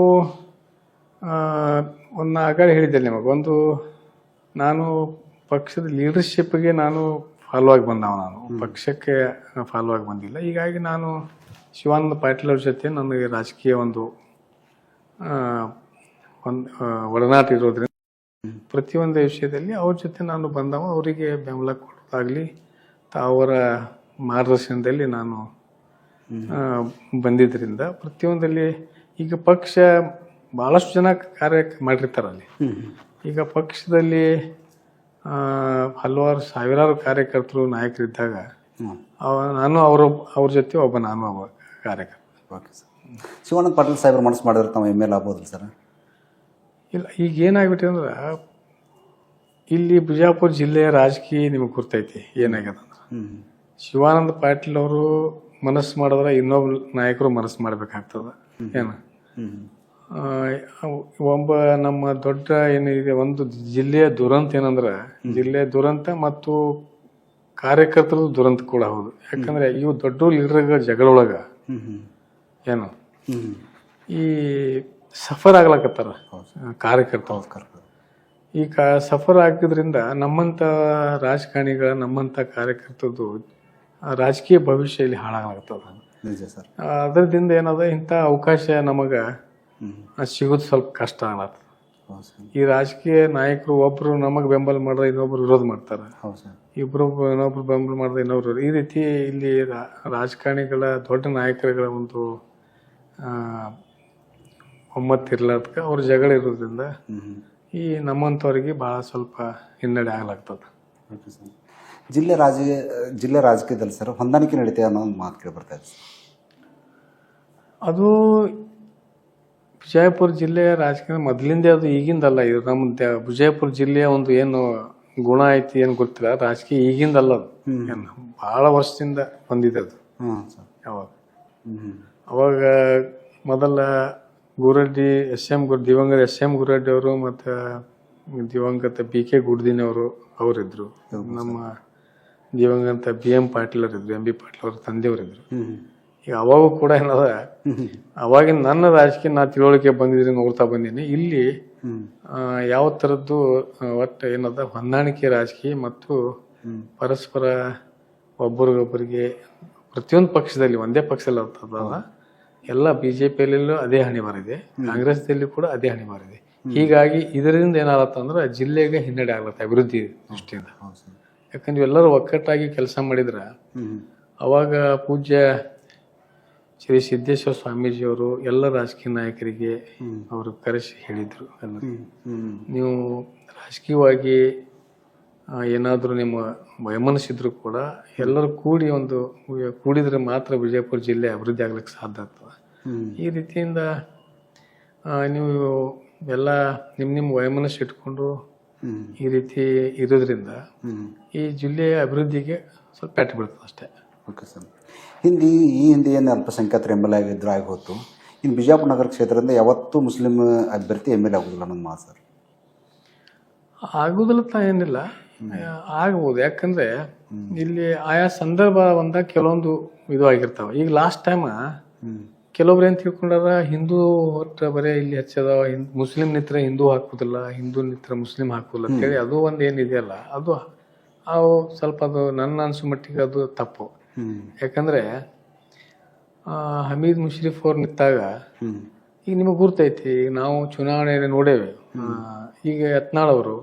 ಒಂದು ಆಗಲೇ ಹೇಳಿದ್ದೆ ನಿಮಗೆ, ನಾನು ಪಕ್ಷದ ಲೀಡರ್ಶಿಪ್ಗೆ ನಾನು ಫಾಲೋ ಆಗಿ ಬಂದವ, ನಾನು ಪಕ್ಷಕ್ಕೆ ಫಾಲೋ ಆಗಿ ಬಂದಿಲ್ಲ. ಹೀಗಾಗಿ ನಾನು ಶಿವಾನಂದ ಪಾಟೀಲ್ ಅವ್ರ ಜೊತೆ ನನಗೆ ರಾಜಕೀಯ ಒಂದು ಒಡನಾಟ ಇರೋದ್ರಿಂದ ಪ್ರತಿಯೊಂದು ವಿಷಯದಲ್ಲಿ ಅವ್ರ ಜೊತೆ ನಾನು ಬಂದವ. ಅವರಿಗೆ ಬೆಂಬಲ ಕೊಡೋದಾಗ್ಲಿ ಅವರ ಮಾರ್ಗದರ್ಶನದಲ್ಲಿ ನಾನು ಬಂದಿದ್ದರಿಂದ ಪ್ರತಿಯೊಂದಲ್ಲಿ ಈಗ ಪಕ್ಷ ಬಹಳಷ್ಟು ಜನ ಕಾರ್ಯ ಮಾಡಿರ್ತಾರಲ್ಲಿ. ಈಗ ಪಕ್ಷದಲ್ಲಿ ಹಲವಾರು ಸಾವಿರಾರು ಕಾರ್ಯಕರ್ತರು ನಾಯಕರಿದ್ದಾಗ ನಾನು ಅವ್ರ ಜೊತೆ ನಾನು ಒಬ್ಬ ಕಾರ್ಯಕರ್ತ. ಶಿವಾನಂದ ಪಾಟೀಲ್ ಸಾಹೇಬ್ರು ಮನಸ್ಸು ಮಾಡಿದ್ರೆ ತಾವು ಎಮ್ ಎಲ್ ಆಗ್ಬೋದಲ್ಲ ಸರ್? ಇಲ್ಲ, ಈಗ ಏನಾಗ್ಬಿಟ್ಟಿದೆ ಅಂದ್ರೆ ಇಲ್ಲಿ ಬಿಜಾಪುರ ಜಿಲ್ಲೆಯ ರಾಜಕೀಯ ನಿಮಗೆ ಗುರ್ತೈತಿ ಏನಾಗ್ಯದ ಅಂದ್ರೆ, ಶಿವಾನಂದ ಪಾಟೀಲ್ ಅವರು ಮನಸ್ಸು ಮಾಡಿದ್ರೆ ಇನ್ನೊಬ್ಬ ನಾಯಕರು ಮನಸ್ಸು ಮಾಡ್ಬೇಕಾಗ್ತದ. ಏನು ಒಬ್ಬ ನಮ್ಮ ದೊಡ್ಡ ಏನಿದೆ ಒಂದು ಜಿಲ್ಲೆಯ ದುರಂತ ಏನಂದ್ರೆ, ಜಿಲ್ಲೆಯ ದುರಂತ ಮತ್ತು ಕಾರ್ಯಕರ್ತರು ದುರಂತ ಕೂಡ ಹೌದು. ಯಾಕಂದ್ರೆ ಇವು ದೊಡ್ಡ ಲೀಡರ್ಗಳ ಜಗಳೊಳಗ ಏನು ಈ ಸಫರ್ ಆಗ್ಲಕತ್ತಾರ ಕಾರ್ಯಕರ್ತರು. ಈ ಸಫರ್ ಆಗಿದ್ರಿಂದ ನಮ್ಮಂತ ರಾಜಕಾರಣಿಗಳ ನಮ್ಮಂತ ಕಾರ್ಯಕರ್ತರದ್ದು ರಾಜಕೀಯ ಭವಿಷ್ಯ ಇಲ್ಲಿ ಹಾಳಾಗತ್ತದ. ಅದರದಿಂದ ಏನದ ಇಂಥ ಅವಕಾಶ ನಮಗ ಸಿಗೋದು ಸ್ವಲ್ಪ ಕಷ್ಟ ಆಗತ್ತ. ಈ ರಾಜಕೀಯ ನಾಯಕರು ಒಬ್ರು ನಮಗ್ ಬೆಂಬಲ ಮಾಡಿದ್ರೆ ಇನ್ನೊಬ್ರು ವಿರೋಧ ಮಾಡ್ತಾರ, ಇನ್ನೊಬ್ರು ಬೆಂಬಲ ಮಾಡಿದ್ರೆ ಇನ್ನೊಬ್ರು. ಈ ರೀತಿ ಇಲ್ಲಿ ರಾಜಕಾರಣಿಗಳ ದೊಡ್ಡ ನಾಯಕರುಗಳ ಒಂದು ಒಮ್ಮತ್ತು ಇರ್ಲಾರ್ದಕ್ಕ ಅವ್ರ ಜಗಳ ಇರೋದ್ರಿಂದ ಈ ನಮ್ಮಂಥವ್ರಿಗೆ ಭಾಳ ಸ್ವಲ್ಪ ಹಿನ್ನಡೆ ಆಗ್ಲಾಗ್ತದ. ಜಿಲ್ಲೆ ರಾಜಕೀಯದಲ್ಲಿ ಸರ್ ಹೊಂದಾಣಿಕೆ ನಡೀತದೆ ಅನ್ನೋ ಒಂದು ಮಾತು ಕೇಳಿ ಬರ್ತಾ ಇದೆ. ಅದು ವಿಜಯಪುರ ಜಿಲ್ಲೆಯ ರಾಜಕೀಯ ಮೊದಲಿಂದೇ, ಅದು ಈಗಿಂದಲ್ಲ. ಇದು ನಮ್ಮ ವಿಜಯಪುರ ಜಿಲ್ಲೆಯ ಒಂದು ಏನು ಗುಣ ಐತಿ ಏನು ಗೊತ್ತಿಲ್ಲ, ರಾಜಕೀಯ ಈಗಿಂದಲ್ಲ, ಅದು ಏನು ಭಾಳ ವರ್ಷದಿಂದ ಬಂದಿದೆ ಅದು. ಅವಾಗ ಮೊದಲ ಗುರಡ್ಡಿ ದಿವಂಗತ ಎಸ್.ಎಂ. ಗುರಡ್ಡಿ ಅವರು ಮತ್ತು ದಿವಂಗತ ಬಿ.ಕೆ. ಗುಡ್ದಿನ್ ಅವರಿದ್ರು. ನಮ್ಮ ದಿವಂಗತ ಬಿ.ಎಂ. ಪಾಟೀಲ್ ಅವರಿದ್ರು, ಎಂ.ಬಿ. ಪಾಟೀಲ್ ಅವ್ರ ತಂದೆಯವರಿದ್ರು. ಈಗ ಅವಾಗೂ ಕೂಡ ಏನದ, ಅವಾಗಿನ ನನ್ನ ರಾಜಕೀಯ ನಾ ತಿಳುವಳಿಕೆ ಬಂದಿದ್ರೆ ನೋಡ್ತಾ ಬಂದೀನಿ. ಇಲ್ಲಿ ಯಾವ ಥರದ್ದು ಒಟ್ಟು ಏನದ ಹೊಂದಾಣಿಕೆ ರಾಜಕೀಯ ಮತ್ತು ಪರಸ್ಪರ ಒಬ್ಬರಿಗೊಬ್ಬರಿಗೆ ಪ್ರತಿಯೊಂದು ಪಕ್ಷದಲ್ಲಿ, ಒಂದೇ ಪಕ್ಷದಲ್ಲಿ ಅರ್ಥದ ಎಲ್ಲ BJPಯಲ್ಲೂ ಅದೇ ಹಣಿಬಾರಿದೆ, ಕಾಂಗ್ರೆಸ್ದಲ್ಲಿ ಕೂಡ ಅದೇ ಹಣಿಬಾರಿದೆ. ಹೀಗಾಗಿ ಇದರಿಂದ ಏನಾಗತ್ತ ಅಂದ್ರೆ ಜಿಲ್ಲೆಗೆ ಹಿನ್ನಡೆ ಆಗ್ಲತ್ತ ಅಭಿವೃದ್ಧಿ ದೃಷ್ಟಿಯಿಂದ. ಯಾಕಂದ್ರೆ ಎಲ್ಲರೂ ಒಕ್ಕಟ್ಟಾಗಿ ಕೆಲಸ ಮಾಡಿದ್ರ ಅವಾಗ ಪೂಜ್ಯ ಶ್ರೀ ಸಿದ್ದೇಶ್ವರ ಸ್ವಾಮೀಜಿಯವರು ಎಲ್ಲ ರಾಜಕೀಯ ನಾಯಕರಿಗೆ ಅವರು ಕರೆಸಿ ಹೇಳಿದ್ರು, ನೀವು ರಾಜಕೀಯವಾಗಿ ಏನಾದರೂ ನಿಮ್ಮ ವೈಮನಸ್ಸಿದ್ರು ಕೂಡ ಎಲ್ಲರೂ ಕೂಡಿದ್ರೆ ಮಾತ್ರ ವಿಜಯಪುರ ಜಿಲ್ಲೆ ಅಭಿವೃದ್ಧಿ ಆಗ್ಲಿಕ್ಕೆ ಸಾಧ್ಯ ಆಗ್ತದೆ. ಈ ರೀತಿಯಿಂದ ನೀವು ಎಲ್ಲ ನಿಮ್ಮ ವೈಮನಸ್ಸು ಇಟ್ಕೊಂಡು ಈ ರೀತಿ ಇರೋದ್ರಿಂದ ಈ ಜಿಲ್ಲೆಯ ಅಭಿವೃದ್ಧಿಗೆ ಸ್ವಲ್ಪ ಪೆಟ್ಟು ಬೀಳ್ತದೆ ಅಷ್ಟೇ. Okay sir. ಈ ಹಿಂದೆ ಏನು ಅಲ್ಪಸಂಖ್ಯಾತರ ಎಮ್ ಎಲ್ ಎ ಆಗಿದ್ರು ಆಗಿ ಹೋಯ್ತು. ಇನ್ನು ಬಿಜಾಪುರ ನಗರ ಕ್ಷೇತ್ರದಿಂದ ಯಾವತ್ತೂ ಮುಸ್ಲಿಂ ಅಭ್ಯರ್ಥಿ ಎಮ್ ಎಲ್ ಎ ಆಗೋದಿಲ್ಲ ನನ್ನ ಮಾತು ಸರ್? ಆಗುದಿಲ್ಲ ಏನಿಲ್ಲ, ಆಗ್ಬೋದು. ಯಾಕಂದ್ರೆ ಇಲ್ಲಿ ಆಯಾ ಸಂದರ್ಭ ಒಂದಾಗ ಕೆಲವೊಂದು ಇದು ಆಗಿರ್ತಾವ. ಈಗ ಲಾಸ್ಟ್ ಟೈಮ್ ಕೆಲವೊಬ್ರು ಏನ್ ತಿಳ್ಕೊಂಡಾರ, ಹಿಂದೂ ಹೊಟ್ಟ ಬರೇ ಇಲ್ಲಿ ಹಚ್ಚದ, ಮುಸ್ಲಿಂ ನಿತ್ರ ಹಿಂದೂ ಹಾಕುದಿಲ್ಲ, ಹಿಂದೂ ನಿತ್ರ ಮುಸ್ಲಿಂ ಹಾಕುದಿಲ್ಲ ಅಂತೇಳಿ ಅದು ಒಂದು ಏನಿದೆಯಲ್ಲ, ಅದು ಸ್ವಲ್ಪ ಅದು ನನ್ನ ಅನ್ಸು ಮಟ್ಟಿಗೆ ಅದು ತಪ್ಪು. ಯಾಕಂದ್ರೆ ಹಮೀದ್ ಮುಷ್ರಿಫ್ ಅವ್ರು ನಿಂತಾಗ ಈಗ ನಿಮಗೆ ಗುರ್ತೈತಿ, ನಾವು ಚುನಾವಣೆ ನೋಡೇವೆ. ಈಗ ಯತ್ನಾಳ್ ಅವರು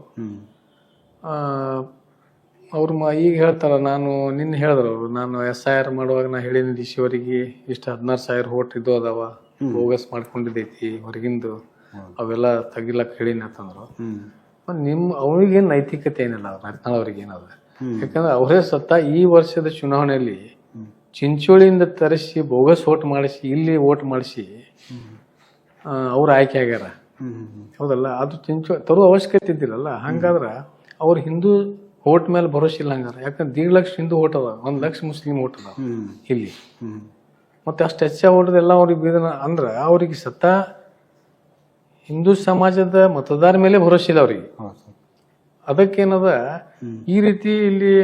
ಅವ್ರು ಈಗ ಹೇಳ್ತಾರ, ನಾನು ನಿನ್ನೆ ಹೇಳಿದ್ರು ಅವರು, ನಾನು SIR ಮಾಡುವಾಗ ನಾ ಹೇಳಿನಿ ಡಿಶಿವರಿಗೆ ಇಷ್ಟು 16,000 ಹೋಟ್ ಇದು ಅದಾವ, ಬೋಗಸ್ ಮಾಡ್ಕೊಂಡಿದ್ದೈತಿ ಹೊರಗಿಂದು, ಅವೆಲ್ಲ ತೆಗಿಲಕ್ ಹೇಳಿನಿ ಅಂತಂದ್ರು. ಅವ್ರಿಗೇನು ನೈತಿಕತೆ ಏನಿಲ್ಲ ಯತ್ನಾಳ್ ಅವ್ರಿಗೆ ಏನದ. ಯಾಕಂದ್ರೆ ಅವರೇ ಸತ್ತ ಈ ವರ್ಷದ ಚುನಾವಣೆಯಲ್ಲಿ ಚಿಂಚೋಳಿಯಿಂದ ತರಿಸಿ ಬೋಗಸ್ ಓಟ್ ಮಾಡಿಸಿ ಇಲ್ಲಿ ಓಟ್ ಮಾಡಿಸಿ ಅವ್ರು ಆಯ್ಕೆ ಆಗ್ಯಾರ. ಹೌದಲ್ಲ, ಅದು ತರೋ ಅವಶ್ಯಕತೆ ಇದ್ದಿಲ್ಲಲ್ಲ. ಹಂಗಾದ್ರ ಅವ್ರ ಹಿಂದೂ ಓಟ್ ಮೇಲೆ ಭರೋಸೆ ಇಲ್ಲ ಹಂಗಾರ. ಯಾಕಂದ್ರೆ 1.5 ಲಕ್ಷ ಹಿಂದೂ ಓಟ್ ಅದ, 1 ಲಕ್ಷ ಮುಸ್ಲಿಂ ಓಟ್ ಅದ ಇಲ್ಲಿ. ಮತ್ತೆ ಅಷ್ಟು ಹೆಚ್ಚ ಓಟದೆಲ್ಲ ಅವ್ರಿಗೆ ಅಂದ್ರ ಅವ್ರಿಗೆ ಸತ್ತ ಹಿಂದೂ ಸಮಾಜದ ಮತದಾರ ಮೇಲೆ ಭರೋಸೆ ಇಲ್ಲ ಅವ್ರಿಗೆ. ಅದಕ್ಕೇನದ ಈ ರೀತಿ ಇಲ್ಲಿ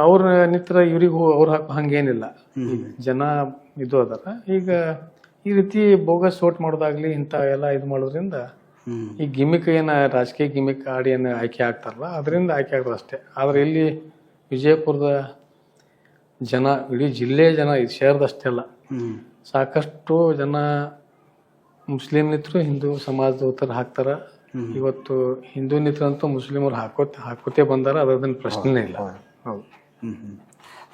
ಅವ್ರ ನಿತ್ರ ಇವ್ರಿಗೆ ಅವ್ರು ಹಾಕೋ ಹಂಗೇನಿಲ್ಲ. ಜನ ಇದು ಅದಾರ. ಈಗ ಈ ರೀತಿ ಬೋಗಸ್ ಓಟ್ ಮಾಡೋದಾಗ್ಲಿ ಇಂಥ ಎಲ್ಲ ಇದು ಮಾಡೋದ್ರಿಂದ ಈ ಗಿಮಿಕ್ ಏನ ರಾಜಕೀಯ ಗಿಮಿಕ್ ಆಡಿ ಏನು ಆಯ್ಕೆ ಆಗ್ತಾರಲ್ಲ, ಅದರಿಂದ ಆಯ್ಕೆ ಆಗ್ತದೆ ಅಷ್ಟೇ. ಆದ್ರೆ ಇಲ್ಲಿ ವಿಜಯಪುರದ ಜನ, ಇಡೀ ಜಿಲ್ಲೆಯ ಜನ, ಇದು ಶಹರದಷ್ಟೇ ಅಲ್ಲ, ಸಾಕಷ್ಟು ಜನ ಮುಸ್ಲಿಂ ನಿತ್ರು ಹಿಂದೂ ಸಮಾಜದ ಹಾಕ್ತಾರ. ಇವತ್ತು ಹಿಂದೂ ನಿತ್ರಂತೂ ಮುಸ್ಲಿಮರು ಹಾಕೋತೆ ಬಂದಾರ, ಅದನ್ನ ಪ್ರಶ್ನೆ ಇಲ್ಲ. ಹೌದು.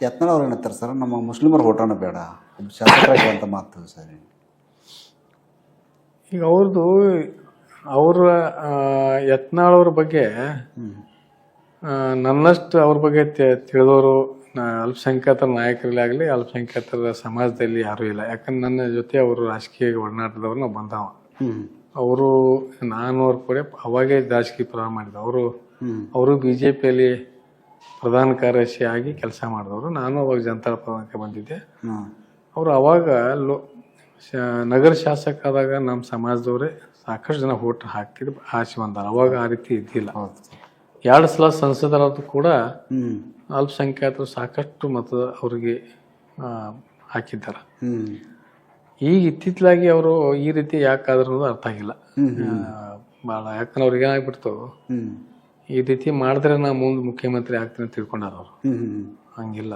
ಯತ್ನಾಳ್ ಅವ್ರು ಏನಂತಾರೆ ಸರ್, ನಮ್ಮ ಮುಸ್ಲಿಮರ ಓಟನ ಬೇಡ ಶಾಸಕರಾಗಿ ಅಂತ ಮಾತು ಸರಿ. ಈಗ ಅವ್ರ ಯತ್ನಾಳ್ ಅವ್ರ ಬಗ್ಗೆ ನನ್ನಷ್ಟು ಅವ್ರ ಬಗ್ಗೆ ತಿಳಿದವರು ಅಲ್ಪಸಂಖ್ಯಾತರ ನಾಯಕರಲ್ಲಿ ಆಗಲಿ ಅಲ್ಪಸಂಖ್ಯಾತರ ಸಮಾಜದಲ್ಲಿ ಯಾರೂ ಇಲ್ಲ. ಯಾಕಂದ್ರೆ ನನ್ನ ಜೊತೆ ಅವರು ರಾಜಕೀಯ ಒಡನಾಟದವ್ರು ನಾವು ಬಂದವ. ಅವರು ನಾನು ಅವ್ರ ಕೂಡ ಅವಾಗೇ ರಾಜಕೀಯ ಪ್ರಾರಂಭ ಮಾಡಿದ್ರು. ಅವರು BJPಯಲ್ಲಿ ಪ್ರಧಾನ ಕಾರ್ಯದರ್ಶಿ ಆಗಿ ಕೆಲಸ ಮಾಡಿದವರು. ನಾನು ಅವಾಗ ಜನತಾ ಪ್ರಧಾನಕ್ಕೆ ಬಂದಿದ್ದೆ. ಅವರು ಅವಾಗ ನಗರ ಶಾಸಕ ಆದಾಗ ನಮ್ಮ ಸಮಾಜದವರೇ ಸಾಕಷ್ಟು ಜನ ವೋಟ್ ಹಾಕ್ತಿದ್ರು, ಆಚೆ ಬಂದಾರ. ಅವಾಗ ಆ ರೀತಿ ಇದ್ದಿಲ್ಲ. 2 ಸಲ ಸಂಸದರಾದ್ರು ಕೂಡ ಅಲ್ಪಸಂಖ್ಯಾತರು ಸಾಕಷ್ಟು ಮತ ಅವ್ರಿಗೆ ಹಾಕಿದ್ದಾರೆ. ಈಗ ಇತ್ತಿತ್ತಲಾಗಿ ಅವರು ಈ ರೀತಿ ಯಾಕಾದ್ರೂ ಅರ್ಥ ಆಗಿಲ್ಲ ಭಾಳ. ಯಾಕಂದ್ರೆ ಅವ್ರಿಗೆ ಏನಾಗ್ಬಿಡ್ತು, ಈ ರೀತಿ ಮಾಡಿದ್ರೆ ನಾ ಮುಂದೆ ಮುಖ್ಯಮಂತ್ರಿ ಆಗ್ತೀನಿ ಅಂತ ತಿಳ್ಕೊಂಡಾರ ಅವರು. ಹಂಗಿಲ್ಲ.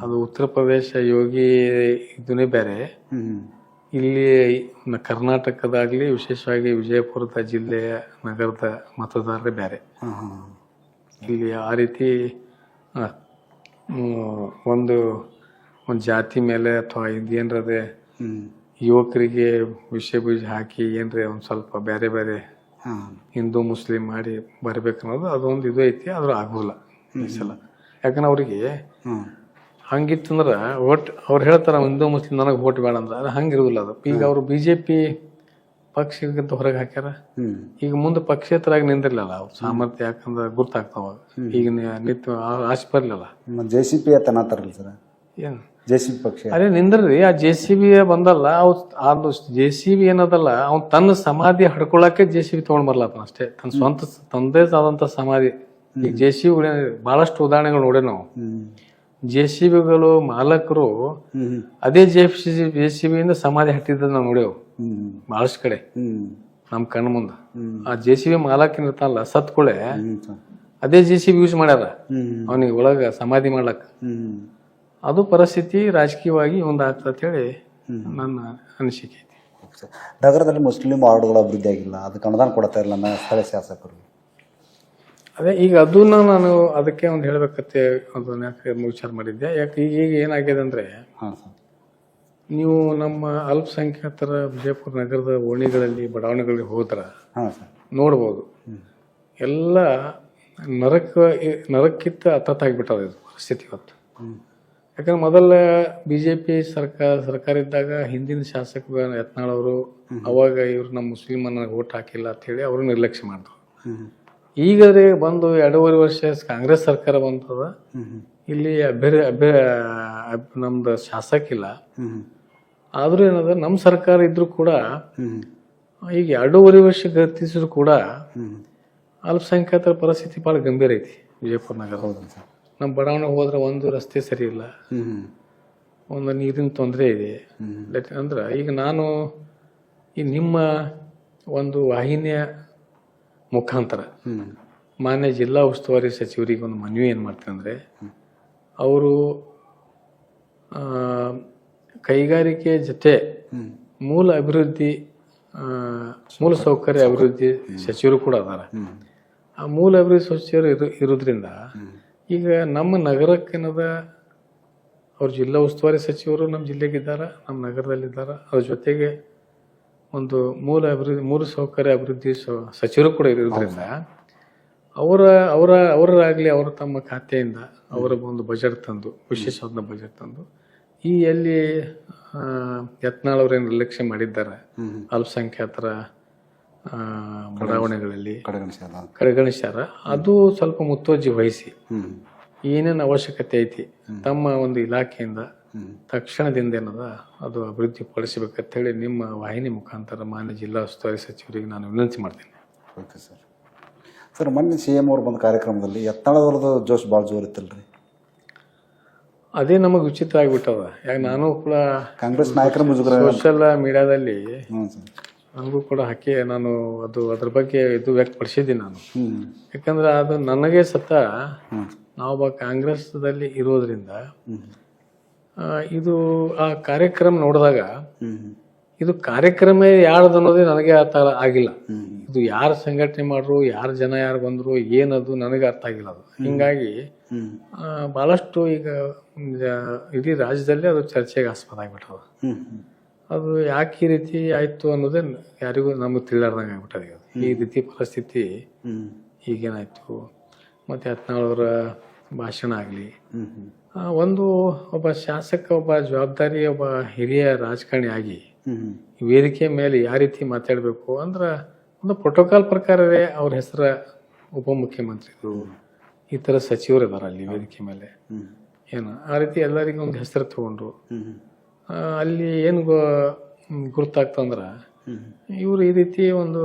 ಅದು ಉತ್ತರ ಪ್ರದೇಶ ಯೋಗಿ ಇದನ್ನೇ ಬೇರೆ, ಇಲ್ಲಿ ಕರ್ನಾಟಕದಾಗ್ಲಿ ವಿಶೇಷವಾಗಿ ವಿಜಯಪುರದ ಜಿಲ್ಲೆಯ ನಗರದ ಮತದಾರರೇ ಬೇರೆ. ಇಲ್ಲಿ ಆ ರೀತಿ ಒಂದು ಜಾತಿ ಮೇಲೆ ಅಥವಾ ಇದೇನ್ರದೆ ಯುವಕರಿಗೆ ವಿಷಯ ಬೀಜ ಹಾಕಿ ಏನ್ರಿ ಒಂದು ಸ್ವಲ್ಪ ಬೇರೆ ಬೇರೆ ಹಿಂದೂ ಮುಸ್ಲಿಂ ಮಾಡಿ ಬರ್ಬೇಕನ್ನೋದು ಅದೊಂದು ಇದು ಐತಿ. ಆದ್ರೂ ಆಗೋಲ್ಲ ಈ ಸಲ. ಯಾಕಂದ್ರೆ ಅವ್ರಿಗೆ ಹಂಗಿತ್ತಂದ್ರ ಓಟ್ ಅವ್ರು ಹೇಳ್ತಾರ ಹಿಂದೂ ಮುಸ್ಲಿಂ ನನಗೆ ಓಟ್ ಬೇಡ ಅಂದ್ರೆ ಅದು ಹಂಗಿರುದಿಲ್ಲ. ಅದು ಈಗ ಅವರು BJP ಪಕ್ಷಕ್ಕಿಂತ ಹೊರಗೆ ಹಾಕ್ಯಾರ. ಈಗ ಮುಂದೆ ಪಕ್ಷೇತರಾಗಿ ನಿಂದಿರ್ಲಿಲ್ಲ ಅವ್ರು ಸಾಮರ್ಥ್ಯ. ಯಾಕಂದ್ರೆ ಗೊತ್ತಾಗ್ತಾವ ಈಗ ನಿತ್ಯ ಆಸೆ ಬರ್ಲಿಲ್ಲ. JCP ತನತಾರಲ್ಲ ಸರ್, ಏನು JCP ಪಕ್ಷ ಅದೇ ನಿಂದ್ರಿ. ಆ JCB ಬಂದಲ್ಲ, ಅದು JCB ಏನದಲ್ಲ, ಅವ್ನು ತನ್ನ ಸಮಾಧಿ ಹಡ್ಕೊಳಕ್ಕೆ JCB ತಗೊಂಡ್ ಬರ್ಲತ್ತಾನ ಅಷ್ಟೇ. ತನ್ನ ಸ್ವಂತ ತಂದೆ ಆದಂತ ಸಮಾಧಿ. ಈಗ JCB ಬಹಳಷ್ಟು ಉದಾಹರಣೆಗಳು ನೋಡೇ ನಾವು. JCBಗಳು ಮಾಲಕರು ಅದೇ JCBಯಿಂದ ಸಮಾಧಿ ಹಟ್ಟಿದ್ದ ನಾವು ನೋಡೇವು ಬಹಳಷ್ಟು ಕಡೆ ನಮ್ ಕಣ್ಣು ಮುಂದ. ಆ JCB ಮಾಲಕನ್ ಇರ್ತಾನಲ್ಲ, ಸತ್ಕೊಳೆ ಅದೇ JCB ಯೂಸ್ ಮಾಡ್ಯಾರ ಅವನಿಗೆ ಒಳಗ ಸಮಾಧಿ ಮಾಡ್ಲಕ್ಕ. ಅದು ಪರಿಸ್ಥಿತಿ ರಾಜಕೀಯವಾಗಿ ಒಂದು ಆಗ್ತದೆ ಹೇಳಿ ನನ್ನ ಅನಿಸಿಕೆ ಐತಿ. ನಗರದಲ್ಲಿ ಮುಸ್ಲಿಂ ವಾರ್ಡ್ಗಳು ಅಭಿವೃದ್ಧಿ ಆಗಿಲ್ಲ, ಅದಕ್ಕೆ ಅನುದಾನ ಕೊಡ್ತಾ ಇಲ್ಲ ಸ್ಥಳೀಯ ಶಾಸಕರು. ಅದೇ ಈಗ ಅದನ್ನ ನಾನು ಅದಕ್ಕೆ ಒಂದು ಹೇಳ್ಬೇಕತ್ತೆ ಅದನ್ನ ಯಾಕೆ ವಿಚಾರ ಮಾಡಿದ್ದೆ. ಯಾಕೆ ಈಗ ಏನಾಗಿದೆ ಅಂದ್ರೆ, ನೀವು ನಮ್ಮ ಅಲ್ಪಸಂಖ್ಯಾತರ ವಿಜಯಪುರ ನಗರದ ಓಣಿಗಳಲ್ಲಿ ಬಡಾವಣೆಗಳಿಗೆ ಹೋದ್ರ ನೋಡ್ಬೋದು, ಎಲ್ಲ ನರಕ್ಕಿಂತ ಹತ್ತಾಗ್ಬಿಟ್ಟದ ಇದು ಪರಿಸ್ಥಿತಿ ಇವತ್ತು. ಯಾಕಂದ್ರೆ ಮೊದಲ BJP ಸರ್ಕಾರ ಇದ್ದಾಗ ಹಿಂದಿನ ಶಾಸಕ ಯತ್ನಾಳ್ ಅವರು ಅವಾಗ ಇವ್ರು ನಮ್ಮ ಮುಸ್ಲಿಮನ್ನ ಓಟ್ ಹಾಕಿಲ್ಲ ಅಂತ ಹೇಳಿ ಅವರು ನಿರ್ಲಕ್ಷ್ಯ ಮಾಡಿದ್ರು. ಈಗ ಬಂದು 2.5 ವರ್ಷ ಕಾಂಗ್ರೆಸ್ ಸರ್ಕಾರ ಬಂತದ, ಇಲ್ಲಿ ನಮ್ದು ಶಾಸಕ ಇಲ್ಲ. ಆದ್ರೂ ಏನದ ನಮ್ಮ ಸರ್ಕಾರ ಇದ್ರು ಕೂಡ ಈಗ 2.5 ವರ್ಷ ಗತಿಸಿದ್ರು ಕೂಡ ಅಲ್ಪಸಂಖ್ಯಾತರ ಪರಿಸ್ಥಿತಿ ಬಹಳ ಗಂಭೀರ ಐತಿ ವಿಜಯಪುರ ನಗರ. ನಮ್ಮ ಬಡಾವಣೆ ಹೋದ್ರೆ ಒಂದು ರಸ್ತೆ ಸರಿ ಇಲ್ಲ, ಒಂದು ನೀರಿನ ತೊಂದರೆ ಇದೆ. ಅಂದ್ರೆ ಈಗ ನಾನು ಈ ನಿಮ್ಮ ಒಂದು ವಾಹಿನಿಯ ಮುಖಾಂತರ ಮಾನ್ಯ ಜಿಲ್ಲಾ ಉಸ್ತುವಾರಿ ಸಚಿವರಿಗೆ ಒಂದು ಮನವಿ ಏನು ಮಾಡ್ತೀನಿ ಅಂದರೆ, ಅವರು ಕೈಗಾರಿಕೆ ಜೊತೆ ಮೂಲ ಅಭಿವೃದ್ಧಿ ಮೂಲ ಸೌಕರ್ಯ ಅಭಿವೃದ್ಧಿ ಸಚಿವರು ಕೂಡ ಅದಾರ. ಆ ಮೂಲ ಅಭಿವೃದ್ಧಿ ಸಚಿವರು ಇರೋದ್ರಿಂದ ಈಗ ನಮ್ಮ ನಗರಕ್ಕೇನದ ಅವ್ರ ಜಿಲ್ಲಾ ಉಸ್ತುವಾರಿ ಸಚಿವರು ನಮ್ಮ ಜಿಲ್ಲೆಗಿದ್ದಾರ, ನಮ್ಮ ನಗರದಲ್ಲಿದ್ದಾರ. ಅದ್ರ ಜೊತೆಗೆ ಒಂದು ಮೂಲ ಸೌಕರ್ಯ ಅಭಿವೃದ್ಧಿ ಸಚಿವರು ಕೂಡ ಇರೋದ್ರಿಂದ ಅವರಾಗಲಿ ಅವರು ತಮ್ಮ ಖಾತೆಯಿಂದ ಅವರ ಒಂದು ಬಜೆಟ್ ತಂದು, ವಿಶೇಷವಾದ ಬಜೆಟ್ ತಂದು, ಈ ಎಲ್ಲಿ ಯತ್ನಾಳ್ ಅವರೇನು ನಿರ್ಲಕ್ಷ್ಯ ಮಾಡಿದ್ದಾರೆ ಅಲ್ಪಸಂಖ್ಯಾತರ ಬಡಾವಣೆಗಳಲ್ಲಿ ಕಡೆಗಣಿಸ್ಯಾರ, ಅದು ಸ್ವಲ್ಪ ಮುತುವರ್ಜಿ ವಹಿಸಿ ಏನೇನು ಅವಶ್ಯಕತೆ ಐತಿ ತಮ್ಮ ಒಂದು ಇಲಾಖೆಯಿಂದ ತಕ್ಷಣದಿಂದ ಏನದ ಅದು ಅಭಿವೃದ್ಧಿ ಪಡಿಸಬೇಕಂತ ಹೇಳಿ ನಿಮ್ಮ ವಾಹಿನಿ ಮುಖಾಂತರ ಮಾನ್ಯ ಜಿಲ್ಲಾ ಉಸ್ತುವಾರಿ ಸಚಿವರಿಗೆ ನಾನು ವಿನಂತಿ ಮಾಡ್ತೀನಿ. Okay sir. ಸರ್, ಮೊನ್ನೆ CM ಅವ್ರು ಬಂದ ಕಾರ್ಯಕ್ರಮದಲ್ಲಿ ಯತ್ನಾಳವ್ರದ್ದು ಜೋಶ್ ಭಾಳ ಜೋರ್ ಇತ್ತಲ್ರಿ? ಅದೇ ನಮಗೆ ವಿಚಿತ್ರ ಆಗಿಬಿಟ್ಟದ. ಯಾಕೆ ನಾನು ಕೂಡ ಕಾಂಗ್ರೆಸ್ ನಾಯಕರ ಸೋಷಿಯಲ್ ಮೀಡಿಯಾದಲ್ಲಿ ನನಗೂ ಕೂಡ ಹಾಕಿ ನಾನು ಅದ್ರ ಬಗ್ಗೆ ಇದು ವ್ಯಕ್ತಪಡಿಸಿದ್ದೀನಿ ನಾನು. ಯಾಕಂದ್ರೆ ಅದು ನನಗೆ ಸತ ನಾವೊಬ್ಬ ಕಾಂಗ್ರೆಸ್ದಲ್ಲಿ ಇರೋದ್ರಿಂದ ಇದು ಆ ಕಾರ್ಯಕ್ರಮ ನೋಡಿದಾಗ ಇದು ಕಾರ್ಯಕ್ರಮ ಯಾರ್ದು ಅನ್ನೋದೇ ನನಗೆ ಅರ್ಥ ಆಗಿಲ್ಲ. ಇದು ಯಾರು ಸಂಘಟನೆ ಮಾಡ್ರು, ಯಾರು ಜನ ಯಾರು ಬಂದ್ರು, ಏನದು ನನಗೆ ಅರ್ಥ ಆಗಿಲ್ಲ. ಅದು ಹಿಂಗಾಗಿ ಬಹಳಷ್ಟು ಈಗ ಇಡೀ ರಾಜ್ಯದಲ್ಲಿ ಅದು ಚರ್ಚೆಗೆ ಆಸ್ಪದ ಆಗ್ಬಿಟ್ಟದ. ಅದು ಯಾಕೆ ಈ ರೀತಿ ಆಯ್ತು ಅನ್ನೋದೇ ಯಾರಿಗೂ ನಮಗೆ ತಿಳಿಲಾರ್ದಂಗೆ ಆಗ್ಬಿಟ್ಟದ. ಈ ರೀತಿ ಪರಿಸ್ಥಿತಿ ಈಗೇನಾಯ್ತು. ಮತ್ತೆ ಯತ್ನಾಳ್ ಅವರ ಭಾಷಣ ಆಗಲಿ, ಹ್ಮ್ ಹ್ಮ್ ಒಬ್ಬ ಶಾಸಕ, ಒಬ್ಬ ಜವಾಬ್ದಾರಿ, ಒಬ್ಬ ಹಿರಿಯ ರಾಜಕಾರಣಿ ಆಗಿ ಹ್ಮ್ ಹ್ಮ್ ವೇದಿಕೆ ಮೇಲೆ ಯಾವ ರೀತಿ ಮಾತಾಡಬೇಕು ಅಂದ್ರೆ ಒಂದು ಪ್ರೋಟೋಕಾಲ್ ಪ್ರಕಾರವೇ ಅವ್ರ ಹೆಸರ ಉಪಮುಖ್ಯಮಂತ್ರಿಗಳು ಈ ಥರ ಸಚಿವರು ಇದಾರ ಅಲ್ಲಿ ವೇದಿಕೆ ಮೇಲೆ. ಹ್ಮ್ ಏನು ಆ ರೀತಿ ಎಲ್ಲರಿಗೂ ಒಂದು ಹೆಸರು ತಗೊಂಡ್ರು. ಹ್ಮ್ ಅಲ್ಲಿ ಏನು ಗುರುತಾಗ್ತಂದ್ರ ಹ್ಮ್ ಇವರು ಈ ರೀತಿ ಒಂದು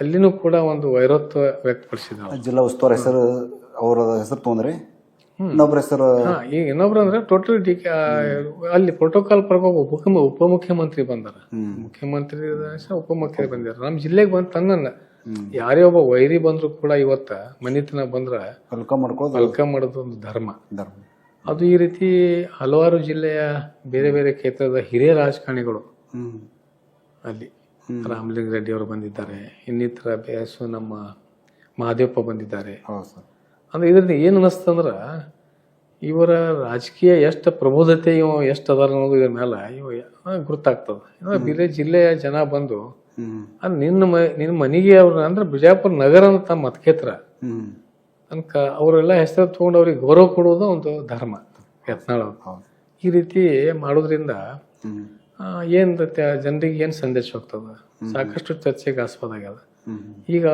ಅಲ್ಲಿನೂ ಕೂಡ ಒಂದು ವೈರತ್ವ ವ್ಯಕ್ತಪಡಿಸಿದ್ರು. ಜಿಲ್ಲಾ ಉಸ್ತುವಾರಿ ಹೆಸರು ಅವರ ಹೆಸರು ತೊಗೊಂಡ್ರಿ, ಇನ್ನೊಬ್ಬರ ಹೆಸರು ಈಗ ಇನ್ನೊಬ್ರು ಅಂದ್ರೆ ಟೋಟಲ್ ಅಲ್ಲಿ ಪ್ರೋಟೋಕಾಲ್ ಪ್ರಕಾರ ಉಪಮುಖ್ಯಮಂತ್ರಿ ಬಂದಾರ. ಮುಖ್ಯಮಂತ್ರಿ ಉಪಮುಖ್ಯಮಂತ್ರಿ ಬಂದಾರ. ನಮ್ಮ ಜಿಲ್ಲೆಗೆ ಬಂದ ತನ್ನ ಯಾರೇ ಒಬ್ಬ ವೈರಿ ಬಂದ್ರು ಕೂಡ ಇವತ್ತ ಮನಿತನ ಬಂದ್ರ ವೆಲ್ಕಮ್ ಮಾಡೋದು ಒಂದು ಧರ್ಮ. ಅದು ಈ ರೀತಿ ಹಲವಾರು ಜಿಲ್ಲೆಯ ಬೇರೆ ಬೇರೆ ಕ್ಷೇತ್ರದ ಹಿರಿಯ ರಾಜಕಾರಣಿಗಳು ಅಲ್ಲಿ ರಾಮಲಿಂಗ ರೆಡ್ಡಿ ಅವರು ಬಂದಿದ್ದಾರೆ, ಇನ್ನಿತರ ಬೇಸು ನಮ್ಮ ಮಹಾದೇವಪ್ಪ ಬಂದಿದ್ದಾರೆ. ಅಂದ್ರೆ ಇದರಿಂದ ಏನ್ ಅನಿಸ್ತಂದ್ರ ಇವರ ರಾಜಕೀಯ ಎಷ್ಟು ಪ್ರಬುದ್ಧತೆ ಇವ ಎಷ್ಟು ಅದಾರ ಅನ್ನೋದು ಇದ್ರ ಮೇಲೆ ಇವ ಗುರುತಾಗ್ತದ. ಬೇರೆ ಜಿಲ್ಲೆಯ ಜನ ಬಂದು ನಿನ್ನ ಮನೆಗೆ ಅವ್ರ ಅಂದ್ರೆ ಬಿಜಾಪುರ ನಗರ ಅಂತ ತಮ್ಮ ಮತಕ್ಷೇತ್ರ ಅನ್ಕ ಅವರೆಲ್ಲ ಹೆಸರು ತಗೊಂಡು ಅವ್ರಿಗೆ ಗೌರವ ಕೊಡುವುದು ಒಂದು ಧರ್ಮ ಯತ್ನಾಳ್ ಅವ್ರು. ಈ ರೀತಿ ಮಾಡೋದ್ರಿಂದ ಏನ್ ಜನರಿಗೆ ಏನ್ ಸಂದೇಶ ಹೋಗ್ತದ, ಸಾಕಷ್ಟು ಚರ್ಚೆಗೆ ಆಸ್ಪದ ಆಗ್ಯದ. ಈಗ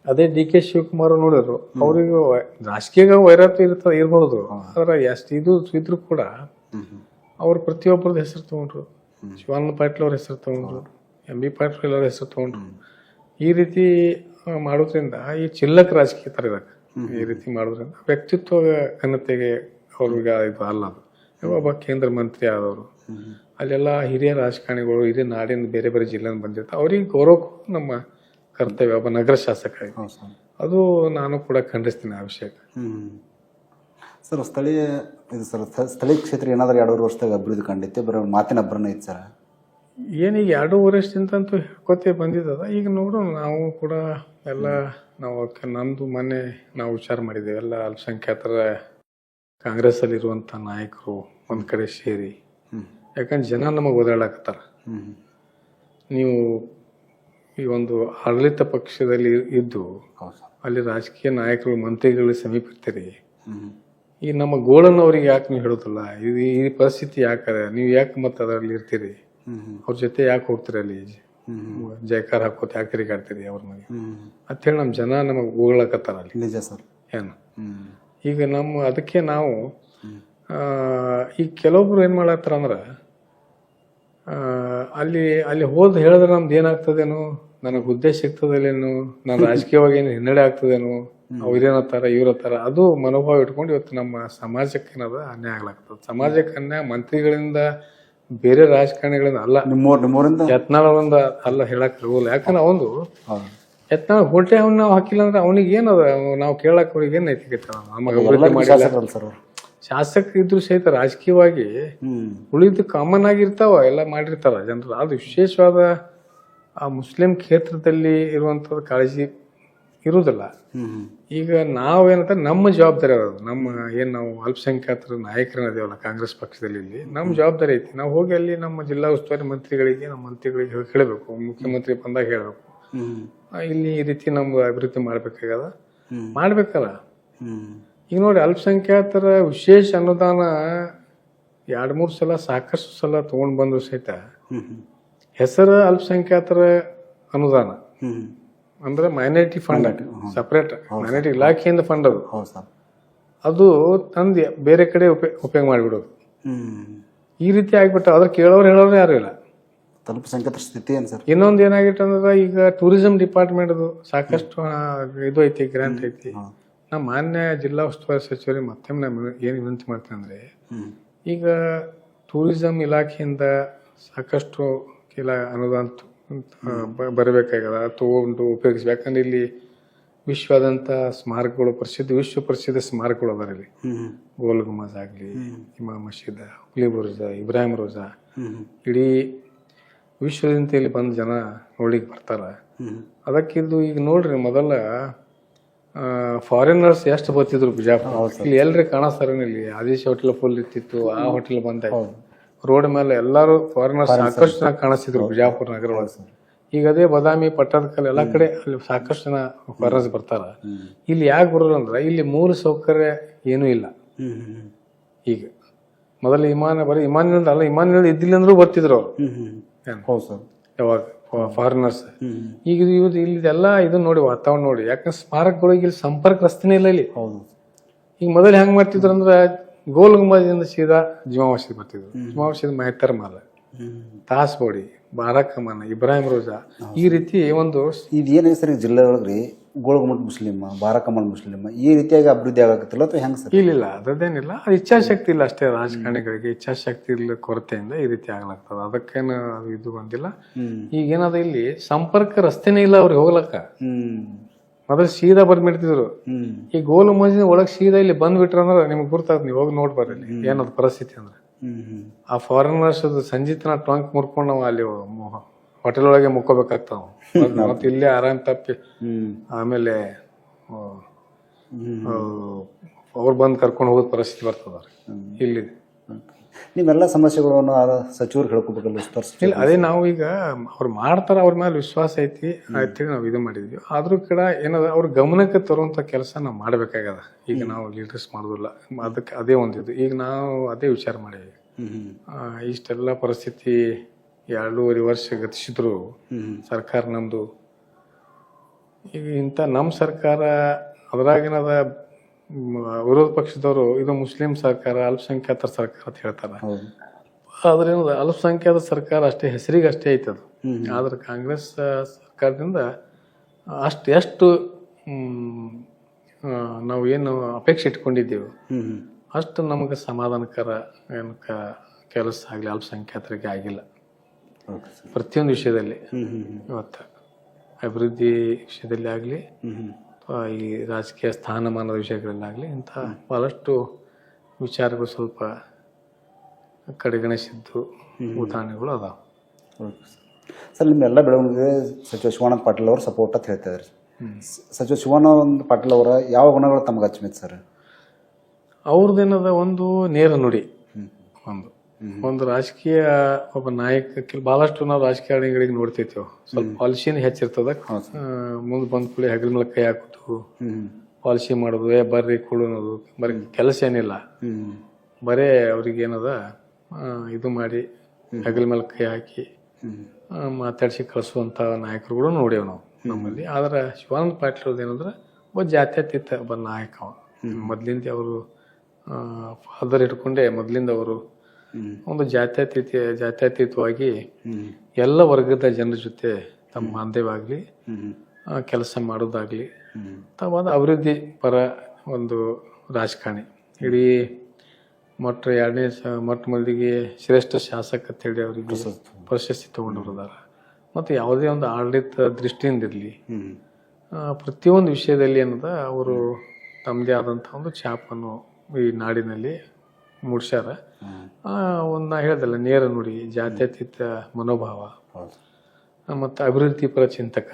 ಅದೇ ಡಿ ಕೆ ಶಿವಕುಮಾರ್ ನೋಡಿದ್ರು, ಅವ್ರಿಗೆ ರಾಜಕೀಯ ವೈರತ್ವ ಇರಬಹುದು, ಆದ್ರೆ ಎಷ್ಟು ಇದು ಇದ್ರು ಕೂಡ ಅವ್ರು ಪ್ರತಿಯೊಬ್ಬರದ ಹೆಸರು ತಗೊಂಡ್ರು. ಶಿವಾನಂದ ಪಾಟೀಲ್ ಅವ್ರ ಹೆಸರು ತಗೊಂಡ್ರು, ಎಂ ಬಿ ಪಾಟೀಲ್ ಅವ್ರ ಹೆಸರು ತಗೊಂಡ್ರು. ಈ ರೀತಿ ಮಾಡೋದ್ರಿಂದ ಈ ಚಿಲ್ಲಕ ರಾಜಕೀಯ ತರ ಇರಕ ಈ ರೀತಿ ಮಾಡೋದ್ರಿಂದ ವ್ಯಕ್ತಿತ್ವ ಘನತೆಗೆ ಅವ್ರಿಗೆ ಇದು ಅಲ್ಲ. ಅದು ಒಬ್ಬ ಕೇಂದ್ರ ಮಂತ್ರಿ ಆದವರು, ಅಲ್ಲೆಲ್ಲ ಹಿರಿಯ ರಾಜಕಾರಣಿಗಳು ಹಿರಿಯ ನಾಡಿನ ಬೇರೆ ಬೇರೆ ಜಿಲ್ಲೆ ಬಂದಿರ್ತಾರೆ, ಅವ್ರಿಗೆ ಗೌರವ ನಮ್ಮ ಕರ್ತವ್ಯ ಒಬ್ಬ ನಗರ ಶಾಸಕ. ಅದು ನಾನು ಕೂಡ ಖಂಡಿಸ್ತೀನಿ ಆ ವಿಷಯಕ್ಕೆ. ಸರ್ ಸ್ಥಳೀಯ ಕ್ಷೇತ್ರ ಏನಾದ್ರೂ 2 ವರ್ಷದಾಗ ಅಭಿವೃದ್ಧಿ ಕಂಡೈತೆ, ಬರೋ ಮಾತಿನ ಅಬ್ಬರನ ಐತೆ ಸರ್. ಏನೀಗ 2 ವರ್ಷದಿಂತಂತೂ ಹೇಳ್ಕೊತೇ ಬಂದಿದ್ದದ. ಈಗ ನೋಡೋಣ, ನಾವು ಕೂಡ ಎಲ್ಲ ನಮ್ದು ಮೊನ್ನೆ ನಾವು ವಿಚಾರ ಮಾಡಿದ್ದೇವೆ, ಎಲ್ಲ ಅಲ್ಪಸಂಖ್ಯಾತರ ಕಾಂಗ್ರೆಸ್ ಅಲ್ಲಿ ಇರುವಂತ ನಾಯಕರು ಒಂದ್ ಕಡೆ ಸೇರಿ, ಯಾಕಂದ್ರೆ ಜನ ನಮಗ್ ಓದಾಡಕತ್ತಾರ. ನೀವು ಈ ಒಂದು ಆಡಳಿತ ಪಕ್ಷದಲ್ಲಿ ಇದ್ದು ಅಲ್ಲಿ ರಾಜಕೀಯ ನಾಯಕರು ಮಂತ್ರಿಗಳು ಸಮೀಪ ಇರ್ತೀರಿ, ಈ ನಮ್ಮ ಗೋಳನ್ನು ಅವ್ರಿಗೆ ಯಾಕೆ ನೀವು ಹೇಳೋದಿಲ್ಲ, ಈ ಪರಿಸ್ಥಿತಿ ಯಾಕಂದ್ರೆ ನೀವು ಯಾಕೆ ಮತ್ತೆ ಅದರಲ್ಲಿ ಇರ್ತೀರಿ, ಅವ್ರ ಜೊತೆ ಯಾಕೆ ಹೋಗ್ತೀರಿ, ಅಲ್ಲಿ ಜಯಕಾರ ಹಾಕೋತ ಯಾಕೆ ತಿರುಗಾಡ್ತೀರಿ ಅವ್ರ ಮನೆ ಅಂತ ಹೇಳಿ ನಮ್ಮ ಜನ ನಮಗ್ ಹೋಗ್ಲಕತ್ತಾರ ಅಲ್ಲಿ. ನಿಜ ಸರ್. ಏನು ಈಗ ಅದಕ್ಕೆ ನಾವು ಈಗ ಕೆಲವೊಬ್ರು ಏನ್ ಮಾಡತ್ತಾರ ಅಂದ್ರ ಅಲ್ಲಿ ಹೋದ್ ಹೇಳಿದ್ರೆ ನಮ್ದು ಏನಾಗ್ತದೇನು, ನನಗ್ ಹುದ್ದೆ ಸಿಗ್ತದೇನು, ನಾನು ರಾಜಕೀಯವಾಗಿ ಏನು ಹಿನ್ನಡೆ ಆಗ್ತದೇನು, ಅವ್ರೇನತ್ತಾರ ಇವ್ರತ್ತಾರ, ಅದು ಮನೋಭಾವ ಇಟ್ಕೊಂಡು ಇವತ್ತು ನಮ್ಮ ಸಮಾಜಕ್ಕೆ ಏನದ ಅನ್ಯಾಯ ಆಗ್ಲಾಗ್ತದ. ಸಮಾಜಕ್ಕೆ ಅನ್ಯಾಯ ಮಂತ್ರಿಗಳಿಂದ ಬೇರೆ ರಾಜಕಾರಣಿಗಳಿಂದ ಅಲ್ಲ, ಯತ್ನಾಳ್ ಅವರಿಂದ ಅಲ್ಲ ಹೇಳಕ್ ಹೋಗಲ್ಲ. ಯಾಕಂದ್ರೆ ಅವನು ಯತ್ನಾಳ್ ಹೊಟ್ಟೆ ನಾವು ಹಾಕಿಲ್ಲ ಅಂದ್ರೆ ಅವನಿಗೆ ಏನದ, ನಾವು ಕೇಳಕ್ ಅವ್ರಿಗೆ ಏನ್ ನೈತಿಕತೆ ನಮಗೆ ಅಭಿವೃದ್ಧಿ ಮಾಡಿಲ್ಲ. ಶಾಸಕ ಇದ್ರು ಸಹಿತ ರಾಜಕೀಯವಾಗಿ ಉಳಿದು ಕಾಮನ್ ಆಗಿರ್ತಾವ, ಎಲ್ಲ ಮಾಡಿರ್ತಾರ ಜನರು. ಅದು ವಿಶೇಷವಾದ ಆ ಮುಸ್ಲಿಂ ಕ್ಷೇತ್ರದಲ್ಲಿ ಇರುವಂತದ್ದು ಕಾಳಜಿ ಇರುವುದಿಲ್ಲ. ಈಗ ನಾವೇನಂತ ನಮ್ಮ ಜವಾಬ್ದಾರಿ ಅದ, ನಾವು ಅಲ್ಪಸಂಖ್ಯಾತರ ನಾಯಕರದೇವಲ್ಲ ಕಾಂಗ್ರೆಸ್ ಪಕ್ಷದಲ್ಲಿ, ಇಲ್ಲಿ ನಮ್ಮ ಜವಾಬ್ದಾರಿ ಐತಿ. ನಾವು ಹೋಗಿ ಅಲ್ಲಿ ನಮ್ಮ ಜಿಲ್ಲಾ ಉಸ್ತುವಾರಿ ಮಂತ್ರಿಗಳಿಗೆ, ನಮ್ಮ ಮಂತ್ರಿಗಳಿಗೆ ಹೇಳಬೇಕು, ಮುಖ್ಯಮಂತ್ರಿ ಬಂದಾಗ ಹೇಳಬೇಕು, ಇಲ್ಲಿ ಈ ರೀತಿ ನಮ್ದು ಅಭಿವೃದ್ಧಿ ಮಾಡ್ಬೇಕಾಗದ, ಮಾಡ್ಬೇಕಲ್ಲ. ಈಗ ನೋಡಿ, ಅಲ್ಪಸಂಖ್ಯಾತರ ವಿಶೇಷ ಅನುದಾನ 2-3 ಸಲ ಸಾಕಷ್ಟು ಸಲ ತಗೊಂಡ್ ಬಂದ್ರು ಸಹಿತ ಹೆಸರು ಅಲ್ಪಸಂಖ್ಯಾತರ ಅನುದಾನ ಅಂದ್ರೆ ಮೈನಾರಿಟಿ ಫಂಡ್, ಸಪರೇಟ್ ಮೈನಾರಿಟಿ ಇಲಾಖೆಯಿಂದ ಫಂಡ್ ಅದು ತಂದು ಬೇರೆ ಕಡೆ ಉಪಯೋಗ ಮಾಡಿಬಿಡೋದು. ಈ ರೀತಿ ಆಗ್ಬಿಟ್ಟ. ಅದ್ರ ಕೇಳೋರು ಹೇಳೋರು ಯಾರು ಇಲ್ಲ. ಅಲ್ಪಸಂಖ್ಯಾತರ ಸ್ಥಿತಿ ಏನ್ ಸರ್? ಇನ್ನೊಂದು ಏನಾಗಿತ್ತು ಅಂದ್ರೆ, ಈಗ ಟೂರಿಸಂ ಡಿಪಾರ್ಟ್ಮೆಂಟ್ ಸಾಕಷ್ಟು ಇದು ಐತಿ, ಗ್ರಾಂಟ್ ಐತಿ. ನಮ್ಮ ಮಾನ್ಯ ಜಿಲ್ಲಾ ಉಸ್ತುವಾರಿ ಸಚಿವರಿಗೆ ಮತ್ತೊಮ್ಮೆ ನಾನು ಏನು ವಿನಂತಿ ಮಾಡ್ತೀನಿ ಅಂದ್ರೆ, ಈಗ ಟೂರಿಸಂ ಇಲಾಖೆಯಿಂದ ಸಾಕಷ್ಟು ಅನುದಾನ ಬರಬೇಕಾಗದ, ತಗೊಂಡು ಉಪಯೋಗಿಸ್ಬೇಕು. ಯಾಕಂದ್ರೆ ಇಲ್ಲಿ ವಿಶ್ವಾದ್ಯಂತ ಸ್ಮಾರಕಗಳು, ವಿಶ್ವ ಪ್ರಸಿದ್ಧ ಸ್ಮಾರಕಗಳು ಅದಾರ ಇಲ್ಲಿ. ಗೋಲ್ ಗುಂಬಜ್ ಆಗ್ಲಿ, ಇಮಾಮ್ ಮಸೀದ್, ಹುಲಿ ಬುರ್ಜ, ಇಬ್ರಾಹಿಂ ರೋಜಾ, ಇಡೀ ವಿಶ್ವದಿಂದ ಇಲ್ಲಿ ಬಂದು ಜನ ನೋಡ್ಲಿಕ್ಕೆ ಬರ್ತಾರ. ಅದಕ್ಕಿದ್ದು ಈಗ ನೋಡ್ರಿ, ಮೊದಲ ಫಾರಿನರ್ಸ್ ಎಷ್ಟು ಬರ್ತಿದ್ರು ಬಿಜಾಪುರ, ಇಲ್ಲಿ ಎಲ್ರಿ ಕಾಣಿಸ್ತಾರ. ಇಲ್ಲಿ ಆದೇಶ ಹೋಟೆಲ್ ಫುಲ್ ಇರ್ತಿತ್ತು, ಆ ಹೋಟೆಲ್ ಬಂದ ರೋಡ್ ಮೇಲೆ ಎಲ್ಲಾರು ಫಾರಿನರ್ಸ್ ಸಾಕಷ್ಟು ಕಾಣಿಸ್ತಿದ್ರು ಬಿಜಾಪುರ ನಗರ ಒಳಗೆ. ಈಗ ಅದೇ ಬಾದಾಮಿ ಪಟ್ಟದಕಲ್ ಎಲ್ಲ ಕಡೆ ಅಲ್ಲಿ ಸಾಕಷ್ಟು ಜನ ಫಾರಿನರ್ಸ್ ಬರ್ತಾರ. ಇಲ್ಲಿ ಯಾಕೆ ಬರೋರು ಅಂದ್ರೆ ಇಲ್ಲಿ ಮೂಲ ಸೌಕರ್ಯ ಏನೂ ಇಲ್ಲ. ಈಗ ಮೊದಲು ವಿಮಾನ ನಿಲ್ದ ಇದ್ದಿಲ್ಲ ಅಂದ್ರೂ ಬರ್ತಿದ್ರು ಅವ್ರು ಯಾವಾಗ ಫಾರಿನರ್ಸ್. ಈಗ ಇಲ್ಲಿದೆಲ್ಲ ಇದನ್ನ ನೋಡಿ ವಾತಾವರಣ ನೋಡಿ, ಯಾಕಂದ್ರೆ ಸ್ಮಾರಕಗಳಿಗೆ ಇಲ್ಲಿ ಸಂಪರ್ಕ ರಸ್ತೆನೇ ಇಲ್ಲ ಇಲ್ಲಿ. ಈಗ ಮೊದಲು ಹೆಂಗ್ ಮಾಡ್ತಿದ್ರು ಅಂದ್ರೆ ಗೋಲ್ ಗುಂಬದಿಂದ ಸೀದಾ ಜುಮಾ ಮಸೀದ್ ಬರ್ತಿದ್ರು. ಜುಮಾ ಮಸೀದ್ ಮೆಹತರ್ ಮಾಲ, ತಾಸ್ಬೋಡಿ, ಬಾರಾಕಮಾನ, ಇಬ್ರಾಹಿಂ ರೋಜಾ, ಈ ರೀತಿ ಒಂದು ಇದೇನೇ ಸರ್ ಜಿಲ್ಲೆ ಒಳಗ್ರಿ ಗೋಳಗುಮ್ಮಟ್ ಮುಸ್ಲಿಮ್, ಬಾರಾಕಮಾನ್ ಮುಸ್ಲಿಮ್ ಈ ರೀತಿಯಾಗಿ ಅಭಿವೃದ್ಧಿ ಆಗತ್ತಿಲ್ಲ ಅಥವಾ ಹೆಂಗ್ ಸರ್? ಇಲ್ಲ ಅದೇನಿಲ್ಲ, ಅದು ಇಚ್ಛಾಶಕ್ತಿ ಇಲ್ಲ ಅಷ್ಟೇ. ರಾಜಕಾರಣಿಗಳಿಗೆ ಇಚ್ಛಾಶಕ್ತಿ ಇಲ್ಲ, ಕೊರತೆಯಿಂದ ಈ ರೀತಿ ಆಗ್ಲಾಗ್ತದ. ಅದಕ್ಕೇನು ಅದು ಇದು ಬಂದಿಲ್ಲ. ಈಗೇನದ ಇಲ್ಲಿ ಸಂಪರ್ಕ ರಸ್ತೆನೇ ಇಲ್ಲ ಅವ್ರಿಗೆ ಹೋಗ್ಲಕ್ಕ. ಮೊದಲು ಸೀದಾ ಬಂದ್ಬಿಡ್ತಿದ್ರು. ಈ ಗೋಲ್ ಮಜಿನ ಒಳಗ್ ಸೀದಾ ಇಲ್ಲಿ ಬಂದ್ಬಿಟ್ರ ಅಂದ್ರೆ ನಿಮ್ಗೆ ಗುರ್ತಾಗ ನೀವು ಹೋಗಿ ನೋಡ್ಬಾರ್ರಿ ಏನದ ಪರಿಸ್ಥಿತಿ ಅಂದ್ರೆ. ಆ ಫಾರಿನರ್ಸ್ ಸಂಜಿತನ ಟ್ರಂಕ್ ಮುರ್ಕೊಂಡು ನಾವು ಅಲ್ಲಿ ಹೋಟೆಲ್ ಒಳಗೆ ಮುಕ್ಕೋಬೇಕಾಗ್ತಾವ. ಮತ್ತೆ ಇಲ್ಲೇ ಆರಾಮ್ ತಪ್ಪಿ ಆಮೇಲೆ ಅವ್ರು ಬಂದು ಕರ್ಕೊಂಡು ಹೋಗೋದ್ ಪರಿಸ್ಥಿತಿ ಬರ್ತದ ಇಲ್ಲಿ. ನೀವೆಲ್ಲ ಸಮಸ್ಯೆಗಳನ್ನು ಸಚಿವರು ಹೇಳ್ಕೊಬೇಕಲ್ಲ? ಇಲ್ಲ, ಅದೇ ನಾವು ಈಗ ಅವ್ರು ಮಾಡ್ತಾರ, ಅವ್ರ ಮೇಲೆ ವಿಶ್ವಾಸ ಐತಿ ಅಂತೇಳಿ ನಾವು ಇದು ಮಾಡಿದ್ವಿ. ಆದ್ರೂ ಕೂಡ ಏನದ ಅವ್ರ ಗಮನಕ್ಕೆ ತರುವಂತ ಕೆಲಸ ನಾವು ಮಾಡ್ಬೇಕಾಗದ. ಈಗ ನಾವು ಲೀಡರ್ಸ್ ಮಾಡೋದಿಲ್ಲ, ಅದಕ್ಕೆ ಅದೇ ಒಂದಿದ್ದು. ಈಗ ನಾವು ಅದೇ ವಿಚಾರ ಮಾಡಿದ್ವಿ. ಇಷ್ಟೆಲ್ಲ ಪರಿಸ್ಥಿತಿ 2.5 ವರ್ಷ ಗತಿಸಿದ್ರು ಸರ್ಕಾರ ನಮ್ದು. ಈಗ ಇಂಥ ನಮ್ಮ ಸರ್ಕಾರ ಅದ್ರಾಗೇನದ ವಿರೋಧ ಪಕ್ಷದವರು ಇದು ಮುಸ್ಲಿಂ ಸರ್ಕಾರ, ಅಲ್ಪಸಂಖ್ಯಾತರ ಸರ್ಕಾರ ಅಂತ ಹೇಳ್ತಾರ. ಆದ್ರೆ ಅಲ್ಪಸಂಖ್ಯಾತ ಸರ್ಕಾರ ಅಷ್ಟೇ ಹೆಸರಿಗೆ ಅಷ್ಟೇ ಐತದು. ಆದ್ರೆ ಕಾಂಗ್ರೆಸ್ ಸರ್ಕಾರದಿಂದ ಎಷ್ಟು ನಾವು ಏನು ಅಪೇಕ್ಷೆ ಇಟ್ಕೊಂಡಿದ್ದೇವೆ ಅಷ್ಟು ನಮಗೆ ಸಮಾಧಾನಕರ ಕೆಲಸ ಆಗಲಿ ಅಲ್ಪಸಂಖ್ಯಾತರಿಗೆ ಆಗಿಲ್ಲ. ಪ್ರತಿಯೊಂದು ವಿಷಯದಲ್ಲಿ ಇವತ್ತು ಅಭಿವೃದ್ಧಿ ವಿಷಯದಲ್ಲಿ ಆಗಲಿ, ಈ ರಾಜಕೀಯ ಸ್ಥಾನಮಾನದ ವಿಷಯಗಳಲ್ಲಾಗಲಿ ಇಂಥ ಬಹಳಷ್ಟು ವಿಚಾರಗಳು ಸ್ವಲ್ಪ ಕಡೆಗಣಿಸಿದ್ದು ಉದಾಹರಣೆಗಳು ಅದಾವ. ಸರ್, ನಿಮ್ಮೆಲ್ಲ ಬೆಳವಣಿಗೆ ಸಚಿವ ಶಿವಾನಂದ ಪಾಟೀಲ್ ಅವರು ಸಪೋರ್ಟ್ ಅಂತ ಹೇಳ್ತಾ ಇದ್ದಾರೆ. ಸಚಿವ ಶಿವಾನಂದ ಪಾಟೀಲ್ ಅವರ ಯಾವ ಗುಣಗಳು ತಮಗೆ ಅಚ್ಚುಮೆಚ್ಚು ಸರ್? ಅವ್ರದ್ದೇನದ ಒಂದು ನೇರ ನುಡಿ, ಒಂದು ರಾಜಕೀಯ ಒಬ್ಬ ನಾಯಕ. ಬಹಳಷ್ಟು ನಾವು ರಾಜಕಾರಣಿಗಳಿಗೆ ನೋಡ್ತಿರ್ತೇವೆ, ಸ್ವಲ್ಪ ಪಾಲಿಸಿನೇ ಹೆಚ್ಚಿರ್ತದ. ಮುಂದೆ ಬಂದ ಕೂಡಲೇ ಹೆಗಲ ಮೇಲೆ ಕೈ ಹಾಕೋದು, ಪಾಲಿಸಿ ಮಾಡೋದು, ಬರ್ರಿ ಕೊಡೋದು, ಬರೀ ಕೆಲಸ ಏನಿಲ್ಲ. ಬರೇ ಅವ್ರಿಗೆ ಏನದ ಇದು ಮಾಡಿ ಹೆಗಲ ಮೇಲೆ ಕೈ ಹಾಕಿ ಮಾತಾಡಿಸಿ ಕಳಿಸುವಂತ ನಾಯಕರುಗಳು ನೋಡೇವ್ ನಾವು ನಮ್ಮಲ್ಲಿ. ಆದ್ರೆ ಶಿವಾನಂದ ಪಾಟೀಲ್ ಅವ್ರದ್ದು ಏನಂದ್ರೆ ಒಬ್ಬ ಜಾತ್ಯತೀತ ಒಬ್ಬ ನಾಯಕ. ಮೊದ್ಲಿಂದ ಅವರು ಫಾದರ್ ಇಟ್ಕೊಂಡೆ ಮೊದ್ಲಿಂದ ಅವರು ಒಂದು ಜಾತ್ಯತೀತವಾಗಿ ಎಲ್ಲ ವರ್ಗದ ಜನರ ಜೊತೆ ತಮ್ಮ ಬಾಂಧವ್ಯವಾಗ್ಲಿ ಕೆಲಸ ಮಾಡೋದಾಗ್ಲಿ ತಾವಾದ ಅಭಿವೃದ್ಧಿ ಪರ ಒಂದು ರಾಜಕಾರಣಿ. ಇಡೀ ಮೊಟ್ಟ ಮೊದಲಿಗೆ ಶ್ರೇಷ್ಠ ಶಾಸಕ ಅಂತೇಳಿ ಅವರಿಗೆ ಪ್ರಶಸ್ತಿ ತಗೊಂಡಿರೋದಾರ. ಮತ್ತು ಯಾವುದೇ ಒಂದು ಆಡಳಿತ ದೃಷ್ಟಿಯಿಂದ ಇರಲಿ, ಪ್ರತಿಯೊಂದು ವಿಷಯದಲ್ಲಿ ಏನದ ಅವರು ತಮ್ಮದೇ ಆದಂಥ ಒಂದು ಛಾಪನ್ನು ಈ ನಾಡಿನಲ್ಲಿ ಮೂಡ್ಸ್ಯಾರ. ಒಂದು ನಾ ಹೇಳ್ದಲ್ಲ, ನೇರ ನುಡಿ, ಜಾತ್ಯತೀತ ಮನೋಭಾವ ಮತ್ತು ಅಭಿವೃದ್ಧಿ ಪರ ಚಿಂತಕ,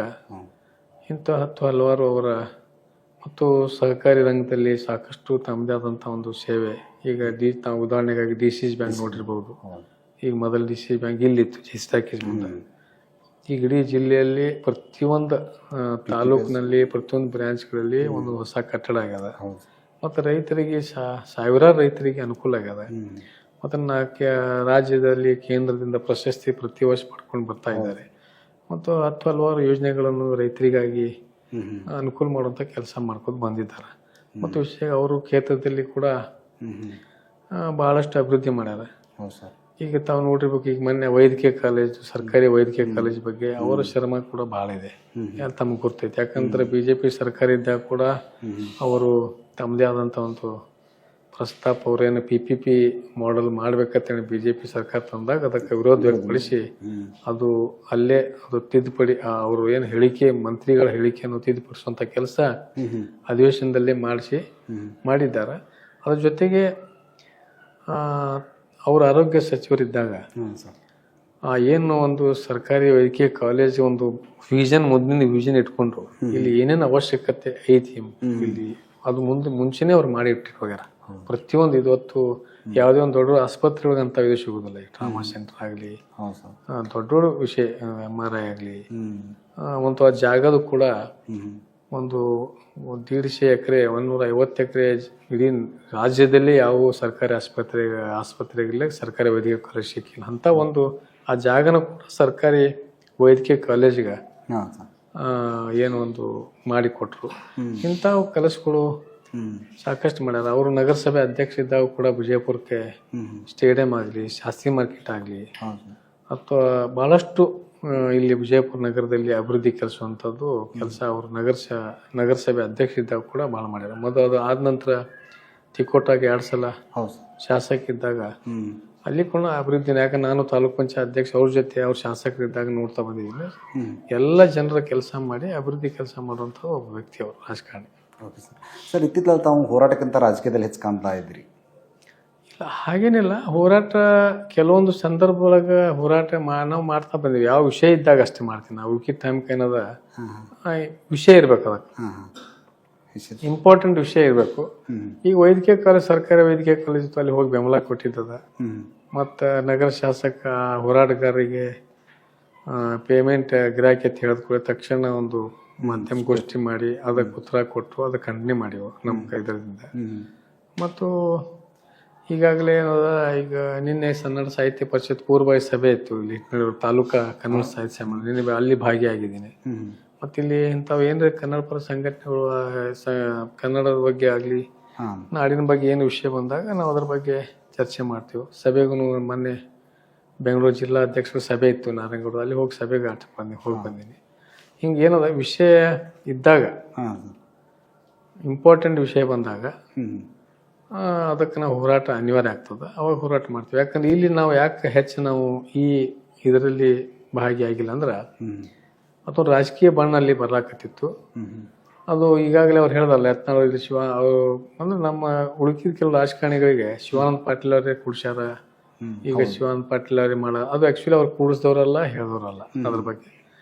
ಇಂಥ ಹಲವಾರು ಅವರ ಮತ್ತು ಸಹಕಾರಿ ರಂಗದಲ್ಲಿ ಸಾಕಷ್ಟು ತಮ್ಮದೇ ಆದಂಥ ಒಂದು ಸೇವೆ. ಈಗ ನಾವು ಉದಾಹರಣೆಗಾಗಿ DCC ಬ್ಯಾಂಕ್ ನೋಡಿರ್ಬೋದು. ಈಗ ಮೊದಲು DCC ಬ್ಯಾಂಕ್ ಇಲ್ಲಿತ್ತು ಜಿಸ್ತಾಕಿ ಮುಂದೆ. ಈಗ ಇಡೀ ಜಿಲ್ಲೆಯಲ್ಲಿ ಪ್ರತಿಯೊಂದು ತಾಲೂಕಿನಲ್ಲಿ ಪ್ರತಿಯೊಂದು ಬ್ರಾಂಚ್ಗಳಲ್ಲಿ ಒಂದು ಹೊಸ ಕಟ್ಟಡ ಆಗ್ಯದ. ಮತ್ತು ರೈತರಿಗೆ ಸಾವಿರಾರು ರೈತರಿಗೆ ಅನುಕೂಲ ಆಗ್ಯದ. ಮತ್ತು ರಾಜ್ಯದಲ್ಲಿ ಕೇಂದ್ರದಿಂದ ಪ್ರಶಸ್ತಿ ಪ್ರತಿ ವರ್ಷ ಪಡ್ಕೊಂಡು ಬರ್ತಾ ಇದ್ದಾರೆ. ಮತ್ತು ಹಲವಾರು ಯೋಜನೆಗಳನ್ನು ರೈತರಿಗಾಗಿ ಅನುಕೂಲ ಮಾಡುವಂಥ ಕೆಲಸ ಮಾಡ್ಕೊಂಡು ಬಂದಿದ್ದಾರೆ. ಮತ್ತು ವಿಷಯ ಅವರು ಕ್ಷೇತ್ರದಲ್ಲಿ ಕೂಡ ಬಹಳಷ್ಟು ಅಭಿವೃದ್ಧಿ ಮಾಡ್ಯಾರ. ಈಗ ತಾವು ನೋಡಿರ್ಬೇಕು, ಈಗ ಮೊನ್ನೆ ವೈದ್ಯಕೀಯ ಕಾಲೇಜು, ಸರ್ಕಾರಿ ವೈದ್ಯಕೀಯ ಕಾಲೇಜ್ ಬಗ್ಗೆ ಅವರ ಶ್ರಮ ಕೂಡ ಬಹಳ ಇದೆ, ತಮಗೆ ಗೊತ್ತೈತೆ. ಯಾಕಂದ್ರೆ BJP ಸರ್ಕಾರ ಇದ್ದಾಗ ಕೂಡ ಅವರು ತಮ್ಮದೇ ಆದಂಥ ಒಂದು ಪ್ರಸ್ತಾಪ, ಅವ್ರೇನು PPP ಮಾಡೆಲ್ ಮಾಡ್ಬೇಕಂತೇಳಿ BJP ಸರ್ಕಾರ ತಂದಾಗ ಅದಕ್ಕೆ ವಿರೋಧ ವ್ಯಕ್ತಪಡಿಸಿ ಅದು ಅಲ್ಲೇ ಅದು ತಿದ್ದುಪಡಿ, ಅವರು ಏನು ಹೇಳಿಕೆ, ಮಂತ್ರಿಗಳ ಹೇಳಿಕೆಯನ್ನು ತಿದ್ದುಪಡಿಸುವಂಥ ಕೆಲಸ ಅಧಿವೇಶನದಲ್ಲೇ ಮಾಡಿದ್ದಾರೆ. ಅದ್ರ ಜೊತೆಗೆ ಅವ್ರ ಆರೋಗ್ಯ ಸಚಿವರಿದ್ದಾಗ ಏನು ಒಂದು ಸರ್ಕಾರಿ ವೈದ್ಯಕೀಯ ಕಾಲೇಜ್ ಒಂದು ಮುಂದಿನ ವಿಷನ್ ಇಟ್ಕೊಂಡ್ರು, ಇಲ್ಲಿ ಏನೇನು ಅವಶ್ಯಕತೆ ಐತಿ ಇಲ್ಲಿ ಅದು ಮುಂಚೆನೆ ಅವ್ರು ಮಾಡಿ ಇಟ್ಟಿರೋಗ್ಯಾರ. ಪ್ರತಿಯೊಂದು ಇವತ್ತು ಯಾವುದೇ ಒಂದು ದೊಡ್ಡ ಆಸ್ಪತ್ರೆಗಳಿಗೆ ಅಂತ ಇದು ಸಿಗೋದಿಲ್ಲ. ಈ ಟ್ರಾಮಾ ಸೆಂಟರ್ ಆಗಲಿ, ಹೌದು ಸರ್. ದೊಡ್ಡ ದೊಡ್ಡ ವಿಷಯ MRI ಆಗಲಿ, ಒಂದು ಆ ಜಾಗದು ಕೂಡ ಒಂದು 150 ಎಕರೆ 150 ಎಕರೆ ಇಡೀ ರಾಜ್ಯದಲ್ಲಿ ಯಾವ ಸರ್ಕಾರಿ ಆಸ್ಪತ್ರೆಗಳಿಲ್ಲ, ಸರ್ಕಾರಿ ವೈದ್ಯಕೀಯ ಕಾಲೇಜ್ ಸಿಕ್ಕಿಲ್ಲ. ಅಂತ ಒಂದು ಆ ಜಾಗನ ಕೂಡ ಸರ್ಕಾರಿ ವೈದ್ಯಕೀಯ ಕಾಲೇಜ್ಗೆ ಏನೋ ಒಂದು ಮಾಡಿಕೊಟ್ರು. ಇಂಥವು ಕೆಲಸಗಳು ಸಾಕಷ್ಟು ಮಾಡ್ಯಾರ. ಅವರು ನಗರಸಭೆ ಅಧ್ಯಕ್ಷ ಇದ್ದಾಗ ಕೂಡ ವಿಜಯಪುರಕ್ಕೆ ಸ್ಟೇಡಿಯಂ ಆಗಲಿ, ಶಾಸ್ತ್ರಿ ಮಾರ್ಕೆಟ್ ಆಗಲಿ, ಅಥವಾ ಬಹಳಷ್ಟು ಇಲ್ಲಿ ವಿಜಯಪುರ ನಗರದಲ್ಲಿ ಅಭಿವೃದ್ಧಿ ಕೆಲಸ ಅವರು ನಗರಸಭೆ ಅಧ್ಯಕ್ಷ ಇದ್ದಾಗ ಕೂಡ ಭಾಳ ಮಾಡ್ಯಾರ. ಮೊದಲು ಅದು ಆದ ನಂತರ ತಿಕೋಟಾಗಿ 2 ಸಲ ಶಾಸಕ ಇದ್ದಾಗ ಅಲ್ಲಿ ಕೂಡ ಅಭಿವೃದ್ಧಿನ, ಯಾಕಂದ್ರೆ ನಾನು ತಾಲೂಕ್ ಪಂಚಾಯತ್ ಅಧ್ಯಕ್ಷ, ಅವ್ರ ಜೊತೆ ಅವ್ರ ಶಾಸಕರಿದ್ದಾಗ ನೋಡ್ತಾ ಬಂದಿದ್ದೀನಿ. ಎಲ್ಲ ಜನರ ಕೆಲಸ ಮಾಡಿ ಅಭಿವೃದ್ಧಿ ಕೆಲಸ ಮಾಡುವಂಥ ಒಬ್ಬ ವ್ಯಕ್ತಿ ಅವರು, ರಾಜಕಾರಣಿ. Okay sir. ಸರ್, ಇತ್ತಿತ್ತಲ ತಾವು ಹೋರಾಟಕ್ಕಿಂತ ರಾಜಕೀಯದಲ್ಲಿ ಹೆಚ್ಚು ಕಾಣ್ತಾ ಇದ್ರಿ? ಇಲ್ಲ, ಹಾಗೇನಿಲ್ಲ. ಹೋರಾಟ ಕೆಲವೊಂದು ಸಂದರ್ಭ ಒಳಗೆ ಹೋರಾಟ ನಾವು ಮಾಡ್ತಾ ಬಂದೀವಿ. ಯಾವ ವಿಷಯ ಇದ್ದಾಗ ಅಷ್ಟೇ ಮಾಡ್ತೀನಿ. ನಾವು ಉಳ್ಕಿದ ಟೈಮ್ಗೆ ಏನದ ವಿಷಯ ಇರ್ಬೇಕು, ಅದಕ್ಕೆ ಇಂಪಾರ್ಟೆಂಟ್ ವಿಷಯ ಇರಬೇಕು. ಈಗ ವೈದ್ಯಕೀಯ ಕಾಲೇಜ್, ಸರ್ಕಾರಿ ವೈದ್ಯಕೀಯ ಕಾಲೇಜ್ ಅಲ್ಲಿ ಹೋಗಿ ಬೆಂಬಲ ಕೊಟ್ಟಿದ್ದದ. ಮತ್ತು ನಗರ ಶಾಸಕ ಹೋರಾಟಗಾರರಿಗೆ ಪೇಮೆಂಟ್ ಗಿರಾಕಿ ಅಂತ ಹೇಳಿದ ತಕ್ಷಣ ಒಂದು ಮಾಧ್ಯಮಗೋಷ್ಠಿ ಮಾಡಿ ಅದಕ್ಕೆ ಉತ್ತರ ಕೊಟ್ಟು ಅದಕ್ಕೆ ಕಂಟಿನ್ಯೂ ಮಾಡಿವು ನಮ್ಮ ಇದರಿಂದ. ಮತ್ತು ಈಗಾಗಲೇ ಏನದ, ಈಗ ನಿನ್ನೆ ಕನ್ನಡ ಸಾಹಿತ್ಯ ಪರಿಷತ್ ಪೂರ್ವಭಾವಿ ಸಭೆ ಇತ್ತು ಇಲ್ಲಿ ತಾಲೂಕಾ ಕನ್ನಡ ಸಾಹಿತ್ಯ ಸಮ್ಮೇಳನ. ನಿನ್ನೆ ಅಲ್ಲಿ ಭಾಗಿಯಾಗಿದ್ದೀನಿ. ಮತ್ತು ಇಲ್ಲಿ ಇಂಥವು ಏನ್ರಿ ಕನ್ನಡ ಪರ ಸಂಘಟನೆಗಳು ಕನ್ನಡದ ಬಗ್ಗೆ ಆಗಲಿ, ನಾಡಿನ ಬಗ್ಗೆ ಏನು ವಿಷಯ ಬಂದಾಗ ನಾವು ಅದ್ರ ಬಗ್ಗೆ ಚರ್ಚೆ ಮಾಡ್ತೀವಿ. ಸಭೆಗೂ ಮೊನ್ನೆ ಬೆಂಗಳೂರು ಜಿಲ್ಲಾ ಅಧ್ಯಕ್ಷರ ಸಭೆ ಇತ್ತು ನಾರಾಯಣಗೌಡ, ಅಲ್ಲಿ ಹೋಗಿ ಸಭೆಗೆ ಹೋಗಿ ಬಂದೀನಿ. ಹಿಂಗೆ ಏನದ ವಿಷಯ ಇದ್ದಾಗ, ಇಂಪಾರ್ಟೆಂಟ್ ವಿಷಯ ಬಂದಾಗ ಅದಕ್ಕೆ ನಾವು ಹೋರಾಟ ಅನಿವಾರ್ಯ ಆಗ್ತದೆ. ಅವಾಗ ಹೋರಾಟ ಮಾಡ್ತೀವಿ. ಯಾಕಂದ್ರೆ ಇಲ್ಲಿ ನಾವು ಯಾಕೆ ಹೆಚ್ಚು ನಾವು ಈ ಇದರಲ್ಲಿ ಭಾಗಿಯಾಗಿಲ್ಲ ಅಂದ್ರೆ, ಅದೊಂದು ರಾಜಕೀಯ ಬಣ್ಣ ಅಲ್ಲಿ ಬರ್ಲಾಕತ್ತಿತ್ತು. ಅದು ಈಗಾಗಲೇ ಅವ್ರು ಹೇಳ್ದಲ್ಲ, ಯತ್ನಾಳ್ ಶಿವ ಅವರು ಅಂದ್ರೆ ನಮ್ಮ ಉಳುಕಿದ ಕೆಲವು ರಾಜಕಾರಣಿಗಳಿಗೆ ಶಿವಾನಂದ ಪಾಟೀಲ್ ಅವರೇ ಕೂಡ್ಸ್ಯಾರ. ಈಗ ಶಿವಾನಂದ ಪಾಟೀಲ್ ಅವರೇ ಮಾಡ ಅದು ಆಕ್ಚುಲಿ ಅವ್ರು ಕೂಡಿಸಿದವರಲ್ಲ, ಹೇಳಿದವರಲ್ಲ ಅದ್ರ ಬಗ್ಗೆ.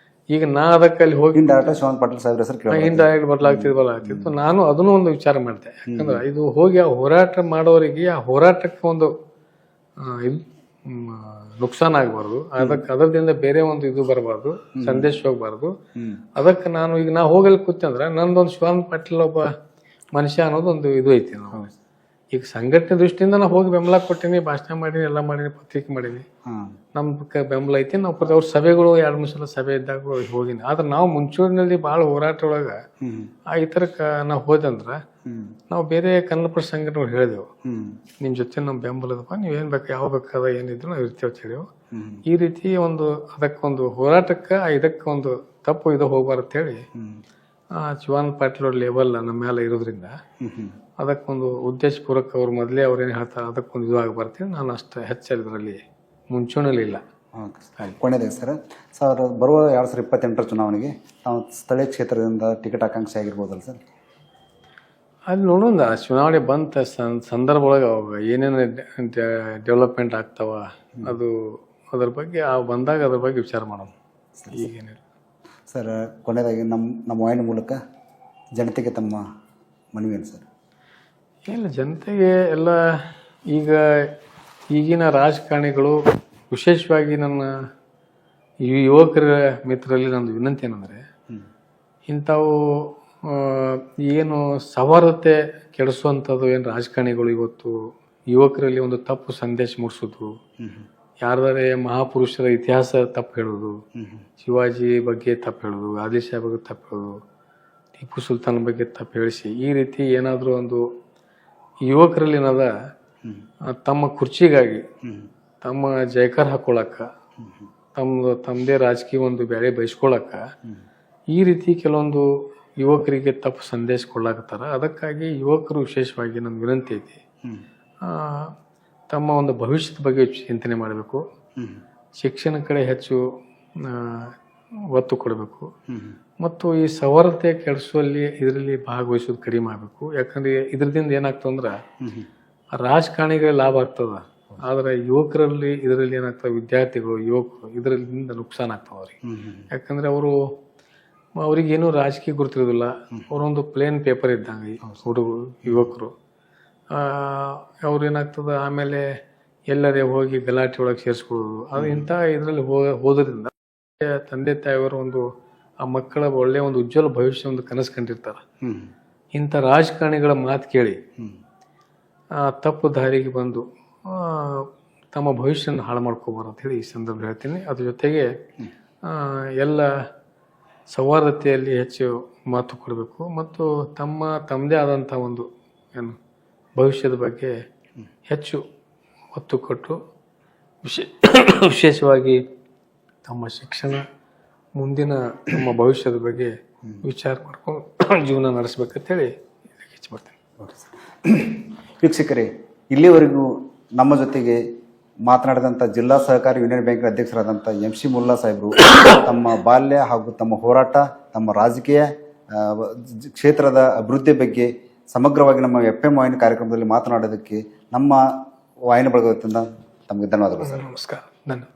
ಈಗ ನಾ ಅದಕ್ಕೆ ಅಲ್ಲಿ ಹೋಗಿ ಇಂಡೈರೆಕ್ಟ್ ಬರ್ಲಾಗ್ತಿತ್ತು. ನಾನು ಅದನ್ನು ಒಂದು ವಿಚಾರ ಮಾಡಿದೆ. ಯಾಕಂದ್ರೆ ಇದು ಹೋಗಿ ಆ ಹೋರಾಟ ಮಾಡೋರಿಗೆ ಆ ಹೋರಾಟಕ್ಕೆ ಒಂದು ನುಕ್ಸಾನ್ ಆಗಬಾರ್ದು, ಅದರಿಂದ ಬೇರೆ ಒಂದು ಇದು ಬರಬಾರ್ದು, ಸಂದೇಶ ಹೋಗ್ಬಾರ್ದು. ಅದಕ್ಕೆ ನಾನು ಈಗ ನಾ ಹೋಗಲ್ಲಿ ಕೂತಂದ್ರೆ ನಂದೊಂದು ಶಿವಾನಂದ ಪಾಟೀಲ್ ಒಬ್ಬ ಮನುಷ್ಯ ಅನ್ನೋದು ಒಂದು ಇದು ಐತಿ. ನಾವು ಈಗ ಸಂಘಟನೆ ದೃಷ್ಟಿಯಿಂದ ನಾವು ಹೋಗಿ ಬೆಂಬಲ ಕೊಟ್ಟೀನಿ, ಭಾಷಣ ಮಾಡೀನಿ, ಎಲ್ಲ ಮಾಡೀನಿ, ಪತ್ರಿಕೆ ಮಾಡೀನಿ, ನಮ್ ಬೆಂಬಲ ಐತಿ. ನಾವು ಅವ್ರ ಸಭೆಗಳು 2-3 ಸಲ ಸಭೆ ಇದ್ದಾಗ ಹೋಗಿನಿ. ಆದ್ರೆ ನಾವು ಮುಂಚೂಣಿನಲ್ಲಿ ಭಾಳ ಹೋರಾಟ ಒಳಗ ಈ ತರ ನಾವು ಹೋದಂದ್ರ ನಾವು ಬೇರೆ ಕನ್ನಡ ಸಂಘಟನೆಗಳು ಹೇಳಿದೆವು, ನಿಮ್ ಜೊತೆ ನಮ್ ಬೆಂಬಲದಪ್ಪ, ನೀವ್ ಏನ್ ಬೇಕು, ಯಾವ ಬೇಕಾದ ಏನಿದ್ರು ನಾವು ಇರ್ತೇವೆ ಅಂತ ಹೇಳಿವು. ಈ ರೀತಿ ಒಂದು ಅದಕ್ಕೊಂದು ಹೋರಾಟಕ್ಕೆ ಇದಕ್ಕೆ ಒಂದು ತಪ್ಪು ಇದು ಹೋಗ್ಬಾರ್ದು ಹೇಳಿ ಶಿವಾನಂದ ಪಾಟೀಲ್ ಅವ್ರ ಲೇಬಲ್ ನಮ್ಮ ಮೇಲೆ ಇರೋದ್ರಿಂದ ಅದಕ್ಕೊಂದು ಉದ್ದೇಶಪೂರ್ವಕ ಅವ್ರು ಮೊದಲೇ ಅವ್ರೇನು ಹೇಳ್ತಾರೆ ಅದಕ್ಕೊಂದು ಇದು ಆಗಬಾರ್ದು. ನಾನು ಅಷ್ಟು ಹೆಚ್ಚು ಇದರಲ್ಲಿ ಮುಂಚೂಣಿಲಿ ಇಲ್ಲ. ಕೊನೆಯದಾಗಿ ಸರ್, ಬರುವ 2028 ಚುನಾವಣೆಗೆ ನಾವು ಸ್ಥಳೀಯ ಕ್ಷೇತ್ರದಿಂದ ಟಿಕೆಟ್ ಆಕಾಂಕ್ಷೆ ಆಗಿರ್ಬೋದಲ್ಲ ಸರ್? ಅಲ್ಲಿ ನೋಡೋಣ, ಚುನಾವಣೆ ಬಂತ ಸಂದರ್ಭ ಒಳಗೆ ಅವಾಗ ಏನೇನು ಡೆವಲಪ್ಮೆಂಟ್ ಆಗ್ತಾವ ಅದು ಅದ್ರ ಬಗ್ಗೆ ಬಂದಾಗ ಅದ್ರ ಬಗ್ಗೆ ವಿಚಾರ ಮಾಡೋಣ. ಈಗೇನಿಲ್ಲ ಸರ್. ಕೊನೆಯದಾಗಿ ನಮ್ಮ ವಾಹಿನಿ ಮೂಲಕ ಜನತೆಗೆ ತಮ್ಮ ಮನವಿ ಏನು ಸರ್? ಇಲ್ಲ, ಜನತೆಗೆ ಎಲ್ಲ ಈಗಿನ ರಾಜಕಾರಣಿಗಳು, ವಿಶೇಷವಾಗಿ ನನ್ನ ಯುವಕರ ಮಿತ್ರರಲ್ಲಿ ನಂದು ವಿನಂತಿ ಏನಂದರೆ, ಇಂಥವು ಏನು ಸವಾರತೆ ಕೆಡಿಸುವಂಥದ್ದು ಏನು ರಾಜಕಾರಣಿಗಳು ಇವತ್ತು ಯುವಕರಲ್ಲಿ ಒಂದು ತಪ್ಪು ಸಂದೇಶ ಮೂಡಿಸೋದು, ಯಾರದರೆ ಮಹಾಪುರುಷರ ಇತಿಹಾಸ ತಪ್ಪು ಹೇಳೋದು, ಶಿವಾಜಿ ಬಗ್ಗೆ ತಪ್ಪು ಹೇಳೋದು, ಆದಿಲ್ ಶಾ ಬಗ್ಗೆ ತಪ್ಪು ಹೇಳೋದು, ಟಿಪ್ಪು ಸುಲ್ತಾನ್ ಬಗ್ಗೆ ತಪ್ಪು ಹೇಳಿಸಿ, ಈ ರೀತಿ ಏನಾದರೂ ಒಂದು ಯುವಕರಲ್ಲಿ ಏನದ ತಮ್ಮ ಕುರ್ಚಿಗಾಗಿ, ತಮ್ಮ ಜಯಕಾರ ಹಾಕೊಳಕ್ಕ, ತಮ್ಮದೇ ರಾಜಕೀಯ ಒಂದು ಬೇಳೆ ಬಯಸ್ಕೊಳಕ್ಕ ಈ ರೀತಿ ಕೆಲವೊಂದು ಯುವಕರಿಗೆ ತಪ್ಪು ಸಂದೇಶ ಕೊಡ್ಲಾಕತ್ತಾರ. ಅದಕ್ಕಾಗಿ ಯುವಕರು ವಿಶೇಷವಾಗಿ ನನ್ನ ವಿನಂತಿ ಐತಿ, ತಮ್ಮ ಒಂದು ಭವಿಷ್ಯದ ಬಗ್ಗೆ ಚಿಂತನೆ ಮಾಡಬೇಕು, ಶಿಕ್ಷಣ ಕಡೆ ಹೆಚ್ಚು ಒತ್ತು ಕೊಡಬೇಕು, ಮತ್ತು ಈ ಸವರತೆ ಕೆಡಿಸುವಲ್ಲಿ ಇದರಲ್ಲಿ ಭಾಗವಹಿಸೋದು ಕಡಿಮೆ ಆಗಬೇಕು. ಯಾಕಂದ್ರೆ ಇದರಿಂದ ಏನಾಗ್ತದೆ ಅಂದ್ರೆ ರಾಜಕಾರಣಿಗಳಿಗೆ ಲಾಭ ಆಗ್ತದ, ಆದ್ರೆ ಯುವಕರಲ್ಲಿ ಇದರಲ್ಲಿ ಏನಾಗ್ತದೆ, ವಿದ್ಯಾರ್ಥಿಗಳು ಯುವಕರು ಇದರಿಂದ ನುಕ್ಸಾನ್ ಆಗ್ತವ ಅವ್ರಿಗೆ. ಯಾಕಂದ್ರೆ ಅವ್ರಿಗೇನು ರಾಜಕೀಯ ಗುರುತಿರೋದಿಲ್ಲ, ಅವರೊಂದು ಪ್ಲೇನ್ ಪೇಪರ್ ಇದ್ದಂಗೆ ಹುಡುಗರು ಯುವಕರು. ಅವ್ರು ಏನಾಗ್ತದೆ ಆಮೇಲೆ ಎಲ್ಲರೇ ಹೋಗಿ ಗಲಾಟೆ ಒಳಗೆ ಸೇರಿಸ್ಕೊಳ್ಳೋದು ಅದು ಇಂಥ ಇದರಲ್ಲಿ ಹೋದ್ರಿಂದ ತಂದೆ ತಾಯಿಯವರು ಒಂದು ಆ ಮಕ್ಕಳ ಒಳ್ಳೆಯ ಒಂದು ಉಜ್ವಲ ಭವಿಷ್ಯ ಒಂದು ಕನಸು ಕಂಡಿರ್ತಾರೆ. ಇಂಥ ರಾಜಕಾರಣಿಗಳ ಮಾತು ಕೇಳಿ ತಪ್ಪು ದಾರಿಗೆ ಬಂದು ತಮ್ಮ ಭವಿಷ್ಯನ ಹಾಳು ಮಾಡ್ಕೋಬಾರ ಅಂತ ಹೇಳಿ ಈ ಸಂದರ್ಭ ಹೇಳ್ತೀನಿ. ಅದ್ರ ಜೊತೆಗೆ ಎಲ್ಲ ಸೌಹಾರ್ದತೆಯಲ್ಲಿ ಹೆಚ್ಚು ಮಾತು ಕೊಡಬೇಕು ಮತ್ತು ತಮ್ಮದೇ ಆದಂಥ ಒಂದು ಏನು ಭವಿಷ್ಯದ ಬಗ್ಗೆ ಹೆಚ್ಚು ಒತ್ತು ಕೊಟ್ಟು ವಿಶೇಷವಾಗಿ ತಮ್ಮ ಶಿಕ್ಷಣ ಮುಂದಿನ ನಮ್ಮ ಭವಿಷ್ಯದ ಬಗ್ಗೆ ವಿಚಾರ ಮಾಡ್ಕೊಂಡು ಜೀವನ ನಡೆಸ್ಬೇಕಂತೇಳಿ ಹೆಚ್ಚು ಮಾಡ್ತೇನೆ. ವೀಕ್ಷಕರೇ, ಇಲ್ಲಿವರೆಗೂ ನಮ್ಮ ಜೊತೆಗೆ ಮಾತನಾಡಿದಂಥ ಜಿಲ್ಲಾ ಸಹಕಾರಿ ಯೂನಿಯನ್ ಬ್ಯಾಂಕಿನ ಅಧ್ಯಕ್ಷರಾದಂಥ MC ಮುಲ್ಲಾ ಸಾಹೇಬರು ತಮ್ಮ ಬಾಲ್ಯ ಹಾಗೂ ತಮ್ಮ ಹೋರಾಟ, ತಮ್ಮ ರಾಜಕೀಯ ಕ್ಷೇತ್ರದ ಅಭಿವೃದ್ಧಿ ಬಗ್ಗೆ ಸಮಗ್ರವಾಗಿ ನಮ್ಮ FM ವಾಹಿನಿ ಕಾರ್ಯಕ್ರಮದಲ್ಲಿ ಮಾತನಾಡೋದಕ್ಕೆ ನಮ್ಮ ವಾಹಿನಿ ಬಳಗದಿಂದ ತಮಗೆ ಧನ್ಯವಾದಗಳು ಸರ್. ನಮಸ್ಕಾರ, ಧನ್ಯವಾದ.